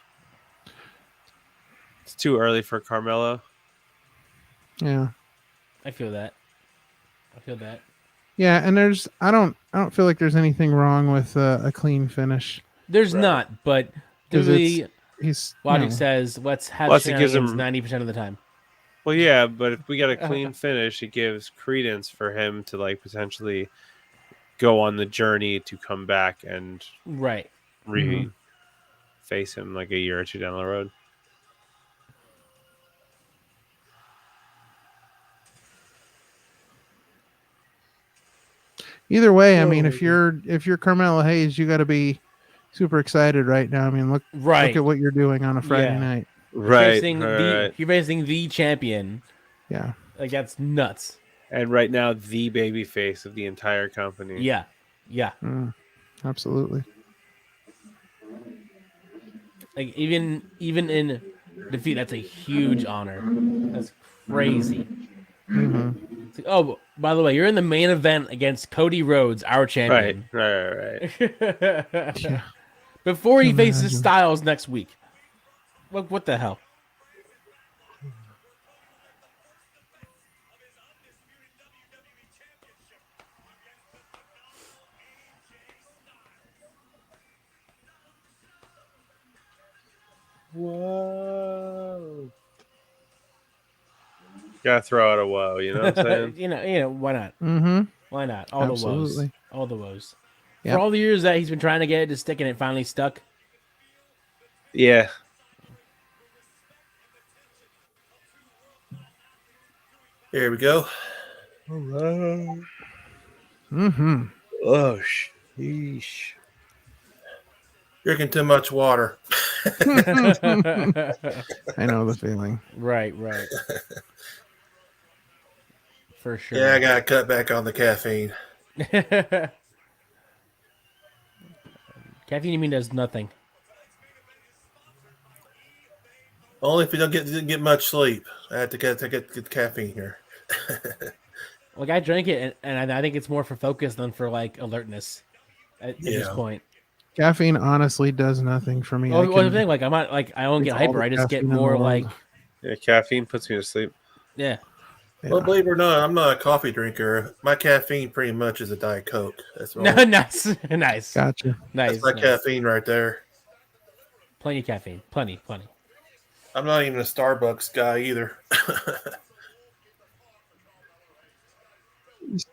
It's too early for Carmelo. Yeah. I feel that. Yeah, and I don't feel like there's anything wrong with a clean finish. There's not, but logic says let's have shenanigans 90% of the time. Well, yeah, but if we get a clean finish, it gives credence for him to like potentially go on the journey to come back and face him like a year or two down the road. Either way, I mean, if you're Carmelo Hayes, you got to be super excited right now. I mean, look at what you're doing on a Friday night. Right, you're facing the champion. Yeah, like that's nuts. And right now, the baby face of the entire company. Yeah. Absolutely. Like even in defeat, that's a huge honor. That's crazy. It's like, oh, by the way, you're in the main event against Cody Rhodes, our champion. Right. Yeah. Before he faces Styles next week. What the hell? Whoa. Gotta throw out a woe, you know what I'm saying? you know, why not? Mm-hmm. Why not? All Absolutely. the woes. Yep. For all the years that he's been trying to get it to stick and it finally stuck. Yeah. Here we go. All right. Mm-hmm. Oh, sheesh. Drinking too much water. I know the feeling. Right. For sure. Yeah, I got to cut back on the caffeine. Caffeine, you mean, does nothing. Only if you didn't get much sleep. I have to get the caffeine here. Like, I drank it, and I think it's more for focus than for, like, alertness at this point. Caffeine honestly does nothing for me. Well, the thing, like, I'm not, like, I don't get hyper. I just get more, like... Yeah, caffeine puts me to sleep. Yeah. Well, believe it or not, I'm not a coffee drinker. My caffeine pretty much is a Diet Coke. That's all. Nice. Gotcha. Nice. That's my caffeine right there. Plenty of caffeine. Plenty. I'm not even a Starbucks guy either.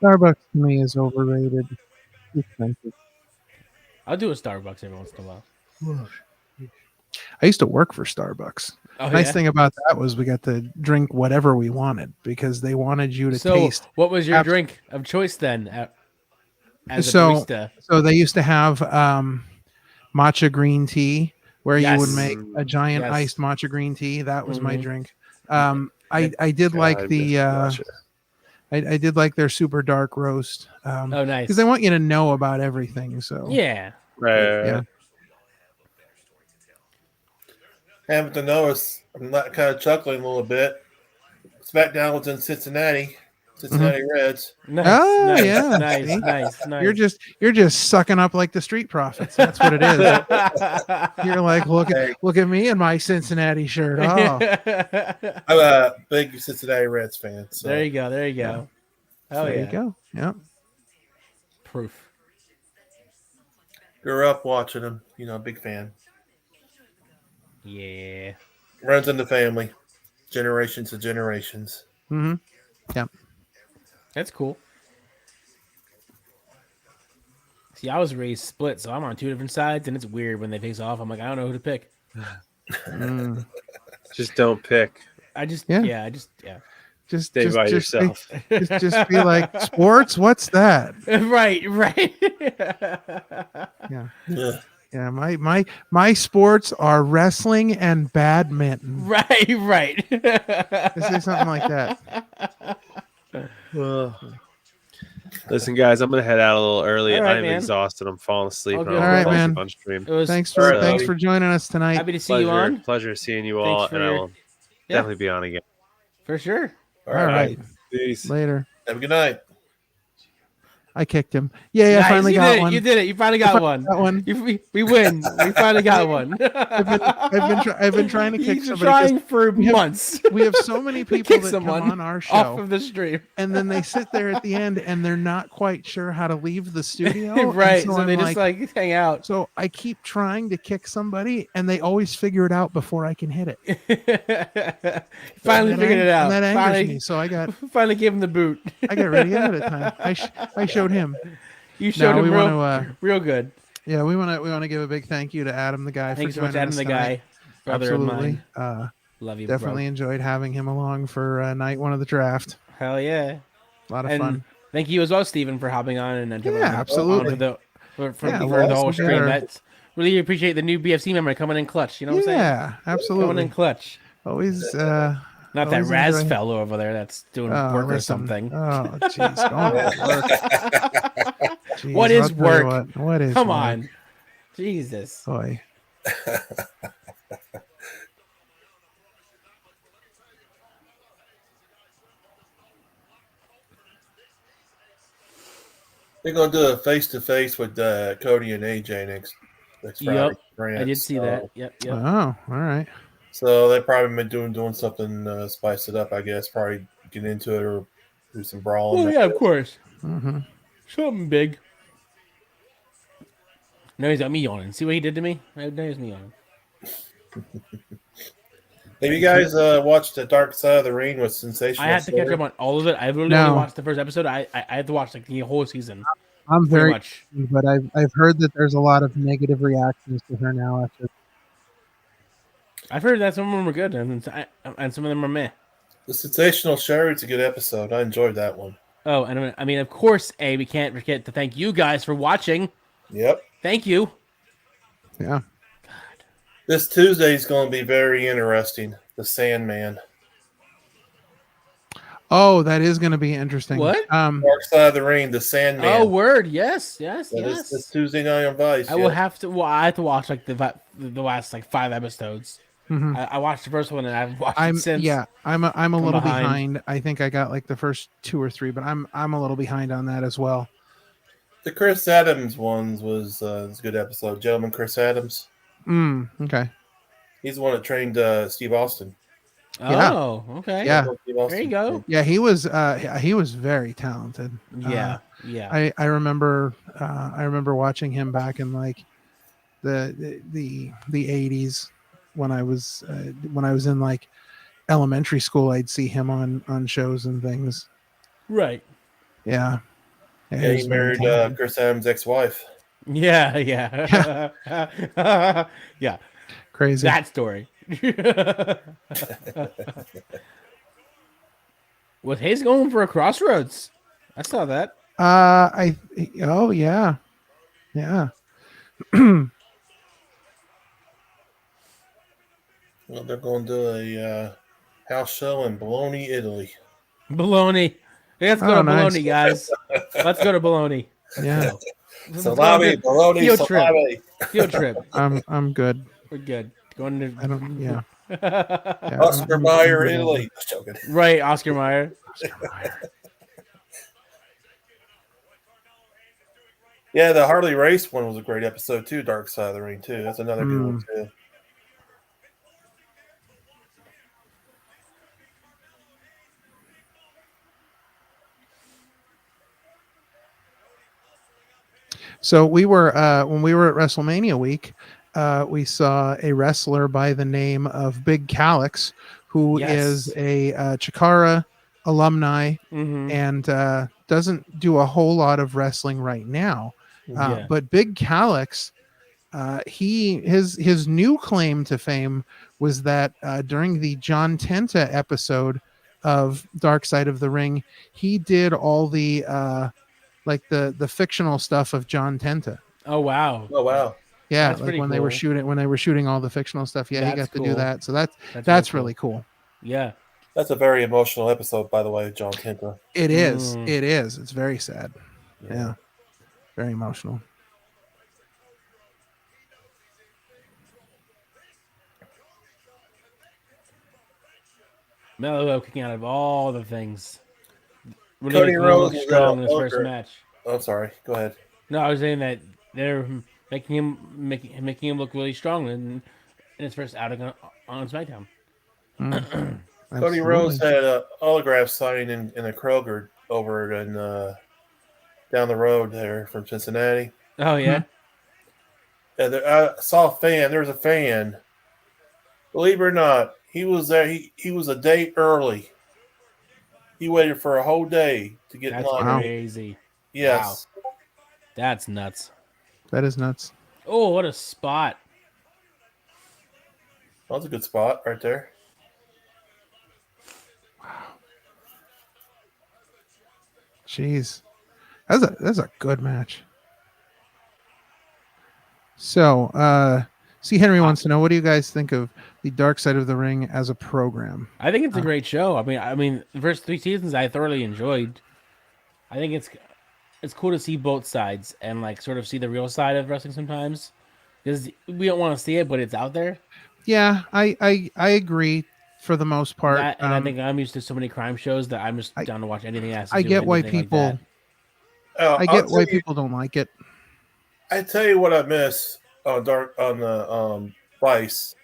Starbucks to me is overrated. Expensive. I'll do a Starbucks every once in a while. I used to work for Starbucks. Oh, Nice thing about that was we got to drink whatever we wanted because they wanted you to taste. What was your drink of choice then? As a barista? So they used to have matcha green tea where you would make a giant iced matcha green tea. That was my drink. I did like the I did like their super dark roast. Oh, nice. Because they want you to know about everything. So yeah. Right. Yeah. Happen to notice, I'm not kind of chuckling a little bit. Smackdown was in Cincinnati Reds. Nice. You're just sucking up like the Street Profits. That's what it is. You're like, look at me in my Cincinnati shirt. Oh, I'm a big Cincinnati Reds fan. So. There you go. Yeah. There you go. Yeah. Proof. Grew up watching them. Big fan. Yeah. Runs in the family. Generations to generations. Mm-hmm. Yeah. That's cool. See, I was raised split, so I'm on two different sides, and it's weird when they face off. I'm like, I don't know who to pick. Just don't pick. Just stay by yourself. Just be like, sports? What's that? Right. Yeah. Yeah, my sports are wrestling and badminton. Right. Let's say something like that. Listen, guys, I'm gonna head out a little early. Right, I'm exhausted. I'm falling asleep. All right, man. On stream. Thanks for joining us tonight. Happy to see you on. Pleasure seeing you all, and I will definitely be on again. For sure. All right. Peace. Later. Have a good night. I kicked him. Yeah, nice. I finally got one. You did it. You finally got one. We win. We finally got one. I've been trying to kick He's somebody. Trying for months. We have so many people that come on our show off of the stream, and then they sit there at the end and they're not quite sure how to leave the studio. Right. So they just hang out. So I keep trying to kick somebody and they always figure it out before I can hit it. Finally figured it out. And that angers me. So I finally gave him the boot. I got ready ahead of time. I showed him. You showed him real good. Yeah, we want to give a big thank you to Adam the guy. Thanks for so much, Adam the guy. Brother Absolutely. Of mine. Love you. Definitely enjoyed having him along for night one of the draft. Hell yeah, a lot of fun. Thank you as well, Stephen, for hopping on and absolutely for the whole stream. That's really appreciate the new BFC member coming in clutch. You know what I'm saying? Yeah, absolutely. Coming in clutch. Always. Not that Raz fellow over there that's doing work or something. Oh, jeez. Jeez, what is work? What is Come work? on. Jesus. Boy. They're going to do a face-to-face with Cody and AJ next Friday. Yep. I did see that. Yep. Oh, all right. So they probably been doing something, spice it up, I guess. Probably get into it or do some brawling. Oh, yeah, of course. Mm-hmm. Something big. No, he's got me yawning. See what he did to me? Now he's me yawning. Have you guys watched The Dark Side of the Ring with Sensational? I had to catch up on all of it. I really only watched the first episode. I had to watch like the whole season. I'm very much, but I've heard that there's a lot of negative reactions to her now after. I've heard that some of them are good and some of them are meh. The Sensational Sherry's a good episode. I enjoyed that one. Oh, and I mean, of course, we can't forget to thank you guys for watching. Yep. Thank you. Yeah. God. This Tuesday is going to be very interesting. The Sandman. Oh, that is going to be interesting. What? Dark Side of the Ring, The Sandman. Oh, word. Yes. This Tuesday night on Vice. I will have to. Well, I have to watch like the last like 5 episodes. Mm-hmm. I watched the first one and I haven't watched it since. Yeah, I'm a little behind. I think I got like the first 2 or 3, but I'm a little behind on that as well. The Chris Adams ones was a good episode. Gentleman Chris Adams. Okay. He's the one that trained Steve Austin. Oh, okay. Yeah. There you go. Yeah, he was very talented. Yeah. I remember watching him back in like the 80s when I was in like elementary school. I'd see him on shows and things. Right. Yeah. Yeah, he married Chris Adams' ex-wife. Yeah. Yeah. Crazy. That story. Was Hayes going for a crossroads? I saw that. Oh yeah. Well, they're going to a house show in Bologna, Italy. Bologna. Let's go to Bologna, guys. Let's go to Bologna. Yeah. Salami, bologna, field salami. Field trip. I'm good. We're good. Going to. Yeah. Oscar Mayer, Italy. Joking. Right, Oscar Mayer. Yeah, the Harley Race one was a great episode too. Dark Side of the Ring too. That's another good one too. So we were when we were at WrestleMania week, we saw a wrestler by the name of Big Calix, who is a Chikara alumni and doesn't do a whole lot of wrestling right now. But Big Calix, his new claim to fame was that during the John Tenta episode of Dark Side of the Ring, he did all the like the fictional stuff of John Tenta. Oh wow. Yeah, that's like when cool. they were shooting all the fictional stuff. Yeah, he got to do that. So that's really cool. Yeah. That's a very emotional episode, by the way, John Tenta. It is. It is. It's very sad. Yeah. Very emotional. Mello kicking out of all the things. Really Cody Rhodes was strong in his first match. Oh, sorry. Go ahead. No, I was saying that they're making him look really strong in his first outing on SmackDown. Cody Rhodes had an autograph signing in a Kroger over in down the road there from Cincinnati. Oh yeah. And I saw a fan. There was a fan. Believe it or not, he was there. He was a day early. He waited for a whole day to get in line. That's crazy. Yes. Wow. That's nuts. That is nuts. Oh, what a spot. That was a good spot right there. Wow. Jeez. That's a good match. So, C. Henry wants to know, what do you guys think of the Dark Side of the Ring as a program? I think it's a great show. I mean, the first 3 seasons I thoroughly enjoyed. I think it's cool to see both sides and like sort of see the real side of wrestling sometimes, because we don't want to see it, but it's out there. Yeah, I agree for the most part. And I think I'm used to so many crime shows that I'm just down to watch anything that has to I do get with why anything people. like I get why people don't like it. I tell you what I miss on the Vice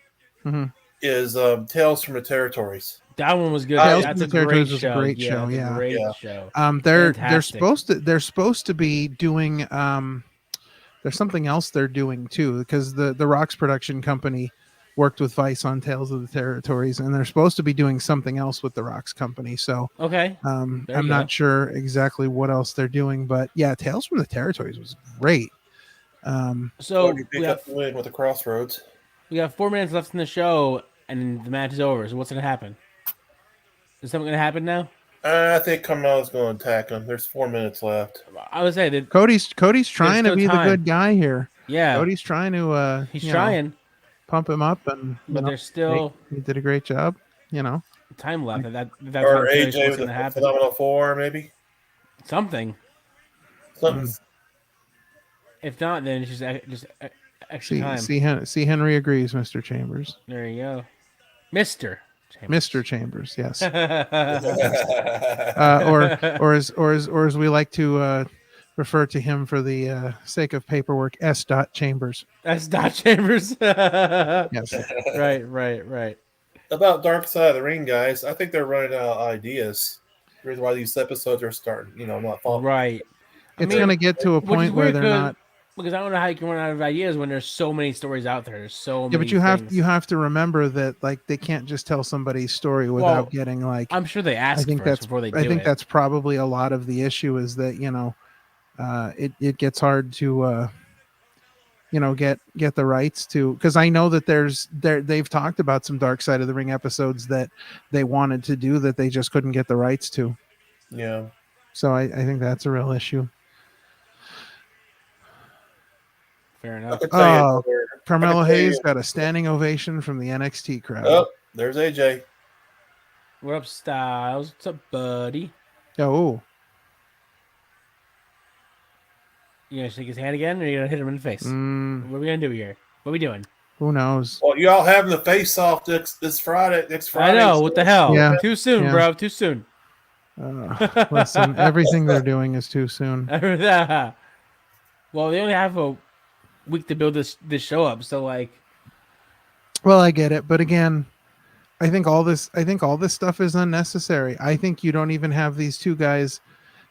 is Tales from the Territories. That one was good. That's a great show. Great show. Yeah, great show. They're supposed to be doing there's something else they're doing too, because the Rocks production company worked with Vice on Tales of the Territories, and they're supposed to be doing something else with the Rock's company. So okay, I'm not sure exactly what else they're doing, but yeah, Tales from the Territories was great. So you pick up the win with the Crossroads. We have 4 minutes left in the show, and the match is over. So what's going to happen? Is something going to happen now? I think Carmelo's going to attack him. There's 4 minutes left. I would say that Cody's trying to be the good guy here. Yeah, Cody's trying to. He's trying. Pump him up, and but there's still. He did a great job. Time left. That's or AJ with a phenomenal 4, maybe. Something. If not, then it's just extra time. See, Henry agrees, Mr. Chambers. There you go, Mr. Chambers. Mr. Chambers, yes. or as we like to refer to him for the sake of paperwork, S. Chambers. S. Chambers. Yes. Right. About Dark Side of the Ring, guys, I think they're running out of ideas. The reason why these episodes are starting, not following. Right. It's going to get to a point where they're not. Because I don't know how you can run out of ideas when there's so many stories out there. There's so many. Yeah, but you have to remember that they can't just tell somebody's story without getting I'm sure they ask first before they do it. I think that's probably a lot of the issue is that it gets hard to get the rights to, because I know that they've talked about some Dark Side of the Ring episodes that they wanted to do that they just couldn't get the rights to. Yeah. So I think that's a real issue. Fair enough. Carmelo Hayes got a standing ovation from the NXT crowd. Oh, there's AJ. What up, Styles? What's up, buddy? Oh. You gonna shake his hand again, or you gonna hit him in the face? What are we gonna do here? What are we doing? Who knows? Well, you all having the face off this Friday. Next Friday. I know. What the hell? Yeah. Too soon, bro. Too soon. Listen, everything they're doing is too soon. Well, they only have a week to build this show up, so Well, I get it, but again, I think all this stuff is unnecessary. I think you don't even have these two guys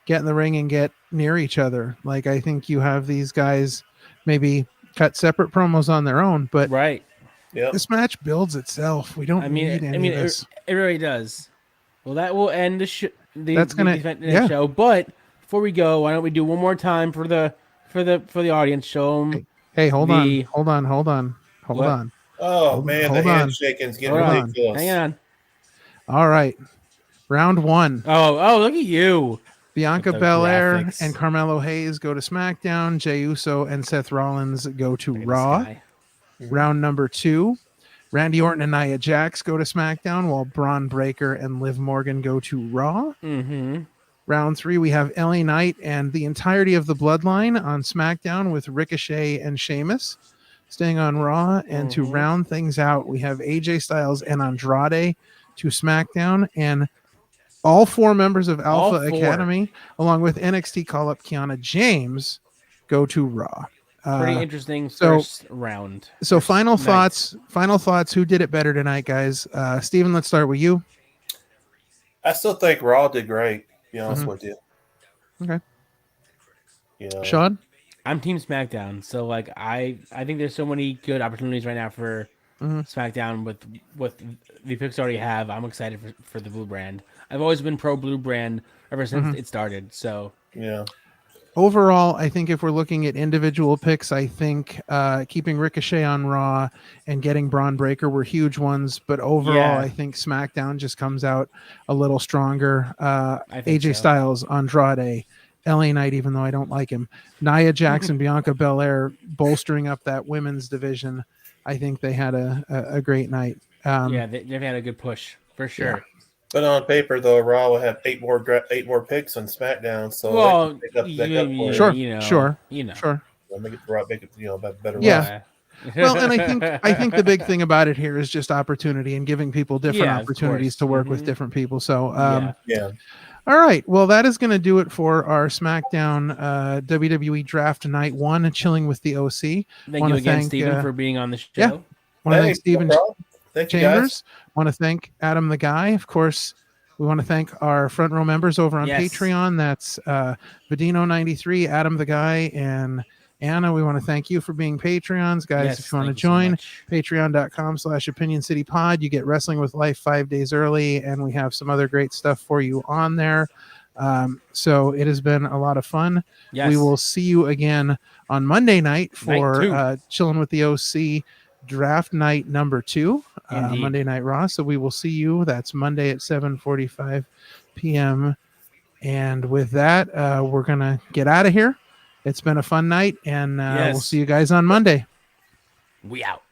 get in the ring and get near each other. I think you have these guys maybe cut separate promos on their own, but right. Yep. This match builds itself. We don't need any of this. It really does. Well, that will end the show. But before we go, why don't we do one more time for the audience? Show them. Hey, hold on. Oh man, the handshaking's getting ridiculous. Hang on. All right, round 1. Oh, look at you. Bianca Belair and Carmelo Hayes go to SmackDown. Jey Uso and Seth Rollins go to Raw. Round number 2. Randy Orton and Nia Jax go to SmackDown, while Braun Breaker and Liv Morgan go to Raw. Mm-hmm. Round 3, we have LA Knight and the entirety of the Bloodline on SmackDown, with Ricochet and Sheamus staying on Raw. And to round things out, we have AJ Styles and Andrade to SmackDown, and all 4 members of Alpha Academy, along with NXT call-up Kiana James, go to Raw. Pretty interesting first round. So final thoughts. Who did it better tonight, guys? Steven, let's start with you. I still think Raw did great, to be honest with you. Okay. Sean? I'm Team SmackDown. So I think there's so many good opportunities right now for SmackDown with the picks already have. I'm excited for the blue brand. I've always been pro blue brand ever since it started. So yeah. Overall, I think if we're looking at individual picks, I think keeping Ricochet on Raw and getting Braun Breaker were huge ones. But overall, I think SmackDown just comes out a little stronger. AJ Styles, Andrade, LA Knight, even though I don't like him, Nia Jax and Bianca Belair bolstering up that women's division. I think they had a great night. They've had a good push for sure. Yeah. But on paper, though, Raw will have 8 more picks on SmackDown. So sure. Make it better. Yeah. Well, and I think the big thing about it here is just opportunity and giving people different opportunities to work with different people. So All right. Well, that is going to do it for our SmackDown WWE Draft Night 1, Chilling with the OC. Thank you again, Steven, for being on the show. Yeah. Want to thank Steven Chambers. Guys. Want to thank Adam the Guy. Of course, we want to thank our front row members over on Patreon. That's Vadino93, Adam the Guy, and Anna, we want to thank you for being Patreons. Guys, Yes, if you want to thank you so join, much. patreon.com/OpinionCityPod. You get Wrestling with Life 5 days early, and we have some other great stuff for you on there. So it has been a lot of fun. Yes. We will see you again on Monday night for Chillin' with the OC draft night number 2, Monday Night Raw. So we will see you. That's Monday at 7:45 p.m. And with that, we're going to get out of here. It's been a fun night, and we'll see you guys on Monday. We out.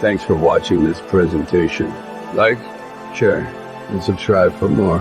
Thanks for watching this presentation. Like, share, and subscribe for more.